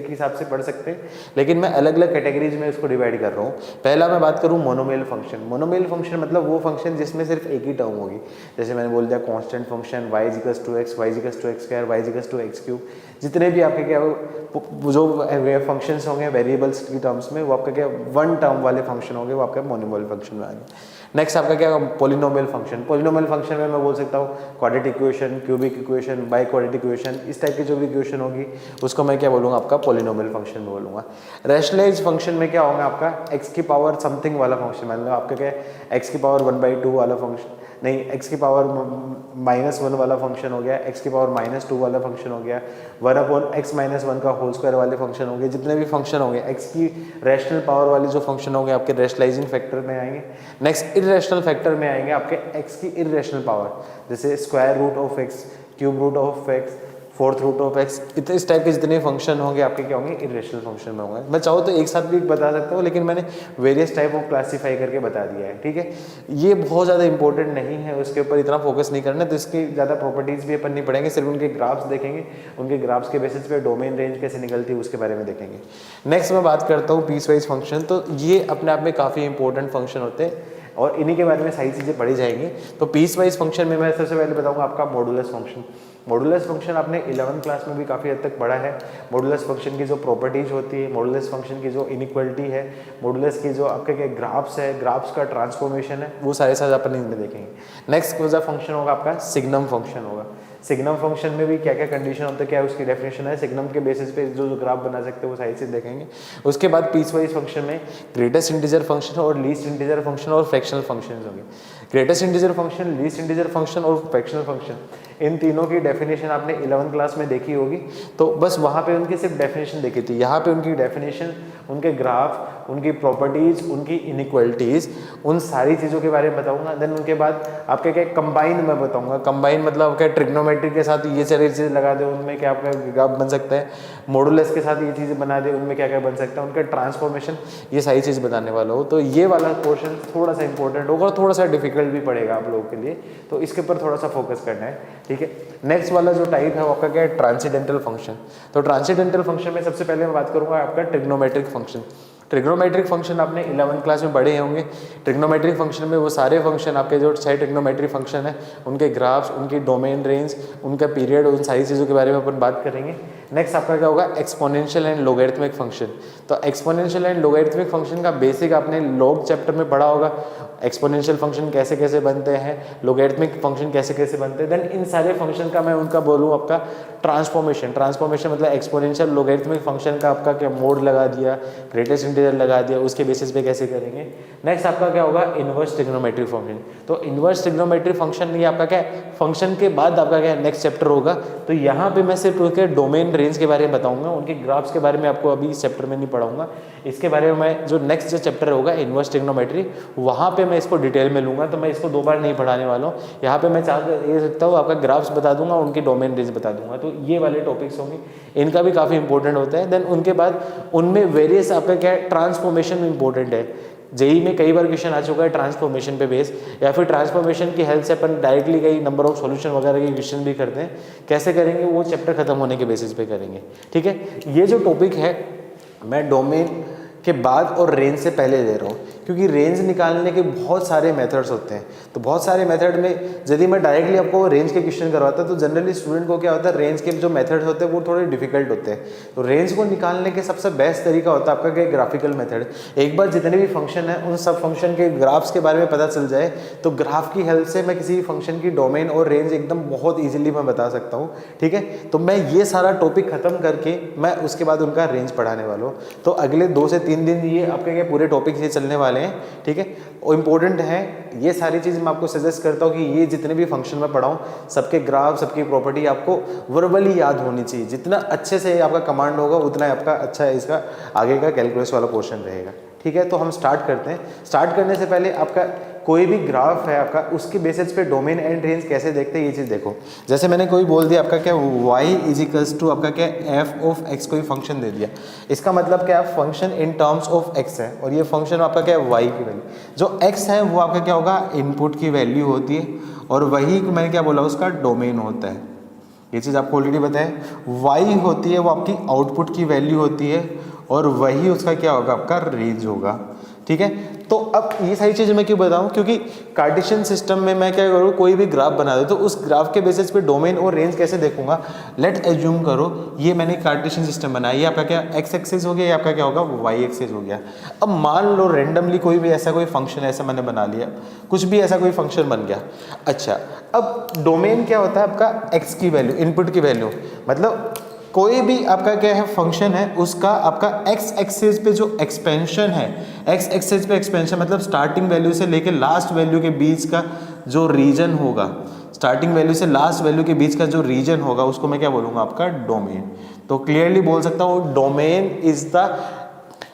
हिसाब से पढ़ सकते हैं, लेकिन मैं अलग अलग कैटेगरीज में इसको डिवाइड कर रहा हूँ। पहला मैं बात करूँ मोनोमियल फंक्शन। मोनोमियल फंक्शन मतलब वो फंक्शन जिसमें सिर्फ एक ही टर्म होगी, जैसे मैंने बोल दिया constant function y = x, y = x², y = x³, जितने भी आपके क्या जो फंक्शंस होंगे वेरिएबल्स की टर्म्स में, वो आपका क्या वन टर्म वाले फंक्शन होंगे, वो आपका मोनोमियल फंक्शन में आएंगे। नेक्स्ट आपका क्या पॉलिनोमियल फंक्शन। पॉलिनोमियल फंक्शन में मैं बोल सकता हूँ quadratic equation, cubic equation, by quadratic equation, इस टाइप की जो भी इक्वेशन होगी उसको मैं क्या बोलूँगा, आपका पॉलिनोमियल फंक्शन में बोलूँगा। रैशनलाइज्ड फंक्शन में क्या होगा आपका x की पावर समथिंग वाला फंक्शन, मतलब आपका क्या x की पावर 1/2 वाला फंक्शन, नहीं x की पावर -1 वाला फंक्शन हो गया, x की पावर -2 वाला फंक्शन हो गया, 1/x-1 का होल स्क्वायर वाले फंक्शन होंगे। जितने भी फंक्शन होंगे x की रैशनल पावर वाले जो फंक्शन होंगे आपके रैशनलाइजिंग फैक्टर में आएंगे। नेक्स्ट इररेशनल फैक्टर में आएंगे आपके x की इररेशनल पावर, जैसे square root of x, cube root of x, fourth root of x, इस टाइप के जितने फंक्शन होंगे आपके क्या होंगे, इरेशनल फंक्शन में होंगे। मैं चाहूँ तो एक साथ भी बता सकता हूँ, लेकिन मैंने वेरियस टाइप ऑफ क्लासीफाई करके बता दिया है, ठीक है। ये बहुत ज़्यादा इंपॉर्टेंट नहीं है, उसके ऊपर इतना फोकस नहीं करना, तो इसकी ज़्यादा प्रॉपर्टीज़ भी अपन नहीं पढ़ेंगे, सिर्फ उनके ग्राफ्स देखेंगे, उनके ग्राफ्स के बेसिस पे डोमेन रेंज कैसे निकलती है उसके बारे में देखेंगे। नेक्स्ट मैं बात करता हूँ पीस वाइज फंक्शन। तो ये अपने आप में काफ़ी इंपॉर्टेंट फंक्शन होते हैं और इन्हीं के बारे में सारी चीज़ें पढ़ी जाएंगी। तो पीस वाइज फंक्शन में मैं सबसे पहले बताऊंगा आपका मॉडुलस फंक्शन। मॉडुलस फंक्शन आपने 11th क्लास में भी काफ़ी हद तक पढ़ा है। मॉडुलस फंक्शन की जो प्रॉपर्टीज होती है, मॉडुलस फंक्शन की जो इनइक्वालिटी है, मॉडुलस की जो आपके क्या ग्राफ्स है, ग्राफ्स का ट्रांसफॉर्मेशन है, वो सारे साथ अपन इसमें देखेंगे। नेक्स्ट कौन सा फंक्शन होगा आपका, सिग्नम फंक्शन होगा। सिग्नम फंक्शन में भी क्या क्या कंडीशन होता है, क्या उसकी डेफिनेशन है, सिग्नम के बेसिस पे जो ग्राफ बना सकते हैं वो सारी चीज देखेंगे। उसके बाद पीस वाइज फंक्शन में ग्रेटेस्ट इंटीजर फंक्शन और लीस्ट इंटीजर फंक्शन और फ्रैक्शनल फंक्शन होंगे। Greatest integer function, least integer function और फ्रैक्शनल फंक्शन, इन तीनों की डेफिनेशन आपने 11th क्लास में देखी होगी। तो बस वहाँ पे उनकी सिर्फ डेफिनेशन देखी थी, यहाँ पे उनकी डेफिनेशन, उनके ग्राफ, उनकी प्रॉपर्टीज, उनकी इनइक्वालिटीज, उन सारी चीज़ों के बारे में बताऊंगा। देन उनके बाद आपके क्या कंबाइन मैं बताऊंगा। कंबाइन मतलब क्या, ट्रिग्नोमेट्री के साथ ये सारी चीज़ लगा दे, उनमें क्या आपका ग्राफ बन सकता है, मॉडुलस के साथ ये चीज़ें बना दे, उनमें क्या क्या बन सकता है, उनका ट्रांसफॉर्मेशन, ये सारी चीज़ बताने वाला हो। तो ये वाला पोर्शन थोड़ा सा इंपॉर्टेंट होगा और थोड़ा सा डिफिकल्ट भी पड़ेगा आप लोगों के लिए, तो इसके ऊपर थोड़ा सा फोकस करना है, ठीक है। नेक्स्ट वाला जो टाइप है वो आपका क्या है, ट्रांसीडेंटल फंक्शन। तो ट्रांसीडेंटल फंक्शन में सबसे पहले मैं बात करूंगा आपका ट्रिग्नोमेट्रिक फंक्शन। ट्रिग्नोमेट्रिक फंक्शन आपने 11th क्लास में पढ़े होंगे। ट्रिग्नोमेट्रिक फंक्शन में वो सारे फंक्शन आपके जो 6 ट्रिग्नोमेट्रिक फंक्शन है, उनके ग्राफ्स, उनकी डोमेन रेंज, उनका पीरियड, उन सारी चीज़ों के बारे में अपन बात करेंगे। नेक्स्ट आपका क्या होगा, एक्सपोनेंशियल एंड लोगरिथमिक फंक्शन। तो एक्सपोनेंशियल एंड लोगरिथमिक फंक्शन का बेसिक आपने लॉग चैप्टर में पढ़ा होगा, एक्सपोनेंशियल फंक्शन कैसे कैसे बनते हैं, लोगरिथमिक फंक्शन कैसे कैसे बनते हैं। देन इन सारे फंक्शन का मैं उनका बोलूँ आपका ट्रांसफॉर्मेशन। ट्रांसफॉर्मेशन मतलब एक्सपोनेंशियल लोगरिथमिक फंक्शन का आपका क्या मोड लगा दिया, ग्रेटेस्ट इंटीजर लगा दिया, उसके बेसिस पे कैसे करेंगे। नेक्स्ट आपका क्या होगा, इनवर्स ट्रिग्नोमेट्रिक फंक्शन। तो इनवर्स ट्रिग्नोमेट्रिक फंक्शन ये आपका क्या है, फंक्शन के बाद आपका क्या नेक्स्ट चैप्टर होगा। तो यहाँ पे मैं सिर्फ उनके डोमेन रेंज के बारे में बताऊंगा, उनके ग्राफ्स के बारे में आपको अभी इस चैप्टर में नहीं पढ़ाऊंगा। इसके बारे में मैं जो नेक्स्ट जो चैप्टर होगा इनवर्स ट्रिग्नोमेट्री, वहाँ पे मैं इसको डिटेल में लूंगा, तो मैं इसको 2 बार नहीं पढ़ाने वाला हूँ। यहाँ पे मैं चाह ये सकता हूँ आपका ग्राफ्स बता दूंगा, उनकी डोमेन रेंज बता दूंगा। तो ये वाले टॉपिक्स होंगे, इनका भी काफ़ी इंपॉर्टेंट होता है। देन उनके बाद उनमें वेरियस आपका क्या है, ट्रांसफॉर्मेशन इंपॉर्टेंट है। जेई में कई बार क्वेश्चन आ चुका है ट्रांसफॉर्मेशन पे बेस, या फिर ट्रांसफॉर्मेशन की हेल्प से अपन डायरेक्टली कई नंबर ऑफ सॉल्यूशन वगैरह के क्वेश्चन भी करते हैं। कैसे करेंगे वो चैप्टर खत्म होने के बेसिस पे करेंगे, ठीक है। ये जो टॉपिक है मैं डोमेन के बाद और रेंज से पहले दे रहा हूँ, क्योंकि रेंज निकालने के बहुत सारे मेथड्स होते हैं। तो बहुत सारे मेथड में यदि मैं डायरेक्टली आपको रेंज के क्वेश्चन करवाता तो जनरली स्टूडेंट को क्या होता है, रेंज के जो मेथड्स होते हैं वो थोड़े डिफिकल्ट होते हैं। तो रेंज को निकालने के सबसे बेस्ट तरीका होता है आपका क्या, ग्राफिकल मेथड। एक बार जितने भी फंक्शन है उन सब फंक्शन के ग्राफ्स के बारे में पता चल जाए तो ग्राफ की हेल्प से मैं किसी भी फंक्शन की डोमेन और रेंज एकदम बहुत ईजिली मैं बता सकता हूँ, ठीक है। तो मैं ये सारा टॉपिक खत्म करके मैं उसके बाद उनका रेंज पढ़ाने वाला हूँ। तो अगले 2 से 3 दिन ये आपके क्या पूरे टॉपिक ये चलने वाले हैं, ठीक है। और इम्पोर्टेंट है ये सारी चीज़, मैं आपको सजेस्ट करता हूँ कि ये जितने भी फंक्शन मैं पढ़ाऊँ सबके ग्राफ, सबकी प्रॉपर्टी आपको वर्बली याद होनी चाहिए। जितना अच्छे से आपका कमांड होगा उतना आपका अच्छा है इसका आगे का कैलकुलस वाला पोर्शन रहेगा, ठीक है। तो हम स्टार्ट करते हैं। स्टार्ट करने से पहले आपका कोई भी ग्राफ है आपका, उसके बेसिस पे डोमेन एंड रेंज कैसे देखते हैं ये चीज़ देखो। जैसे मैंने कोई बोल दिया आपका क्या y इजिकल्स टू आपका क्या f ऑफ x, कोई फंक्शन दे दिया, इसका मतलब क्या function in terms of x है और ये फंक्शन आपका क्या है y की वैल्यू। जो x है वो आपका क्या होगा, इनपुट की वैल्यू होती है और वही मैंने क्या बोला उसका डोमेन होता है। ये चीज़ आपको ऑलरेडी बताया। y होती है वो आपकी आउटपुट की वैल्यू होती है और वही उसका क्या होगा, आपका रेंज होगा, ठीक है। तो अब ये सारी चीज़ें मैं क्यों बताऊं, क्योंकि कार्टेशियन सिस्टम में मैं क्या करूँ, कोई भी ग्राफ बना दो तो उस ग्राफ के बेसिस पे डोमेन और रेंज कैसे देखूंगा। लेट एज्यूम करो ये मैंने कार्टेशियन सिस्टम बनाया, ये आपका क्या एक्स एक्सिस हो गया, ये आपका क्या होगा वाई एक्सिस हो गया। अब मान लो रेंडमली कोई भी ऐसा कोई फंक्शन ऐसा मैंने बना लिया, कुछ भी ऐसा कोई फंक्शन बन गया। अच्छा, अब डोमेन क्या होता है आपका, एक्स की वैल्यू, इनपुट की वैल्यू, मतलब कोई भी आपका क्या है फंक्शन है उसका आपका एक्स एक्सिस पे जो एक्सपेंशन है, एक्स एक्सिस पे एक्सपेंशन मतलब स्टार्टिंग वैल्यू से लेके लास्ट वैल्यू के बीच का जो रीजन होगा, स्टार्टिंग वैल्यू से लास्ट वैल्यू के बीच का जो रीजन होगा उसको मैं क्या बोलूँगा, आपका डोमेन। तो क्लियरली बोल सकता हूँ domain is the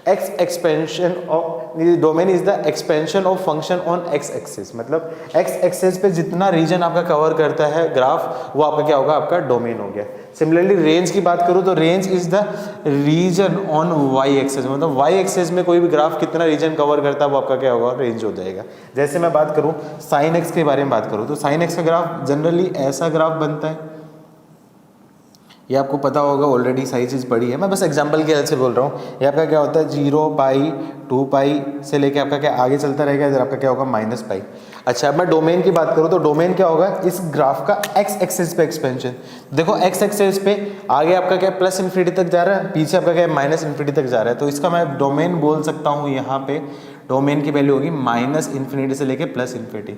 x expansion of domain is the expansion of function on x axis, मतलब एक्स एक्सिस पे जितना रीजन आपका कवर करता है ग्राफ, वो आपका क्या होगा, आपका डोमेन हो गया। सिमिलरली रेंज की बात करूँ तो range is the region on y axis, मतलब वाई एक्सिस में कोई भी ग्राफ कितना रीजन कवर करता है वो आपका क्या होगा, रेंज हो जाएगा। जैसे मैं बात करूँ साइन एक्स के बारे में बात करूँ तो साइन एक्स का ग्राफ जनरली ऐसा ग्राफ बनता है, ये आपको पता होगा, ऑलरेडी सारी चीज़ पढ़ी है, मैं बस एग्जांपल के हेल्प से बोल रहा हूँ। ये आपका क्या होता है 0 पाई 2 पाई से लेके आपका क्या आगे चलता रहेगा, इधर आपका क्या होगा माइनस पाई। अच्छा, अब मैं डोमेन की बात करूँ तो डोमेन क्या होगा, इस ग्राफ का एक्स एक्सिस पे एक्सपेंशन। देखो एक्स एक्सिस पे आगे आपका क्या प्लस इन्फिनिटी तक जा रहा है, पीछे आपका क्या माइनस इन्फिनिटी तक जा रहा है, तो इसका मैं डोमेन बोल सकता हूँ यहाँ पे डोमेन की वैल्यू होगी माइनस इन्फिनिटी से लेके प्लस इन्फिनिटी।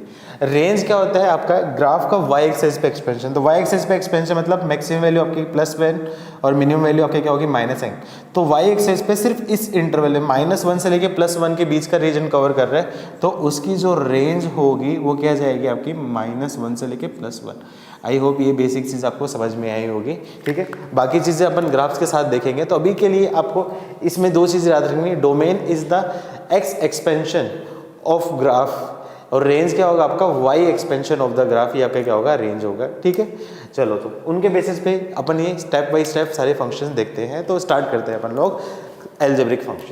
रेंज क्या होता है आपका ग्राफ का वाई एक्सिस पे एक्सपेंशन, तो वाई एक्सिस पे एक्सपेंशन मतलब मैक्सिमम वैल्यू आपकी +1 और मिनिमम वैल्यू आपकी क्या होगी -1। तो वाई एक्सिस पे सिर्फ इस इंटरवल में -1 से लेके +1 के बीच का रीजन कवर कर रहा है, तो उसकी जो रेंज होगी वो क्या जाएगी आपकी -1 से लेके +1। आई होप ये बेसिक चीज़ आपको समझ में आई होगी, ठीक है। बाकी चीज़ें अपन ग्राफ्स के साथ देखेंगे। तो अभी के लिए आपको इसमें 2 चीज़ें याद रखनी है, domain is the x expansion of graph और रेंज क्या होगा आपका y expansion of the graph, ये आपका क्या होगा, रेंज होगा, ठीक है। चलो तो उनके बेसिस पे अपन ये स्टेप बाय स्टेप सारे फंक्शंस देखते हैं। तो स्टार्ट करते हैं अपन लोग अलजेब्रिक फंक्शन।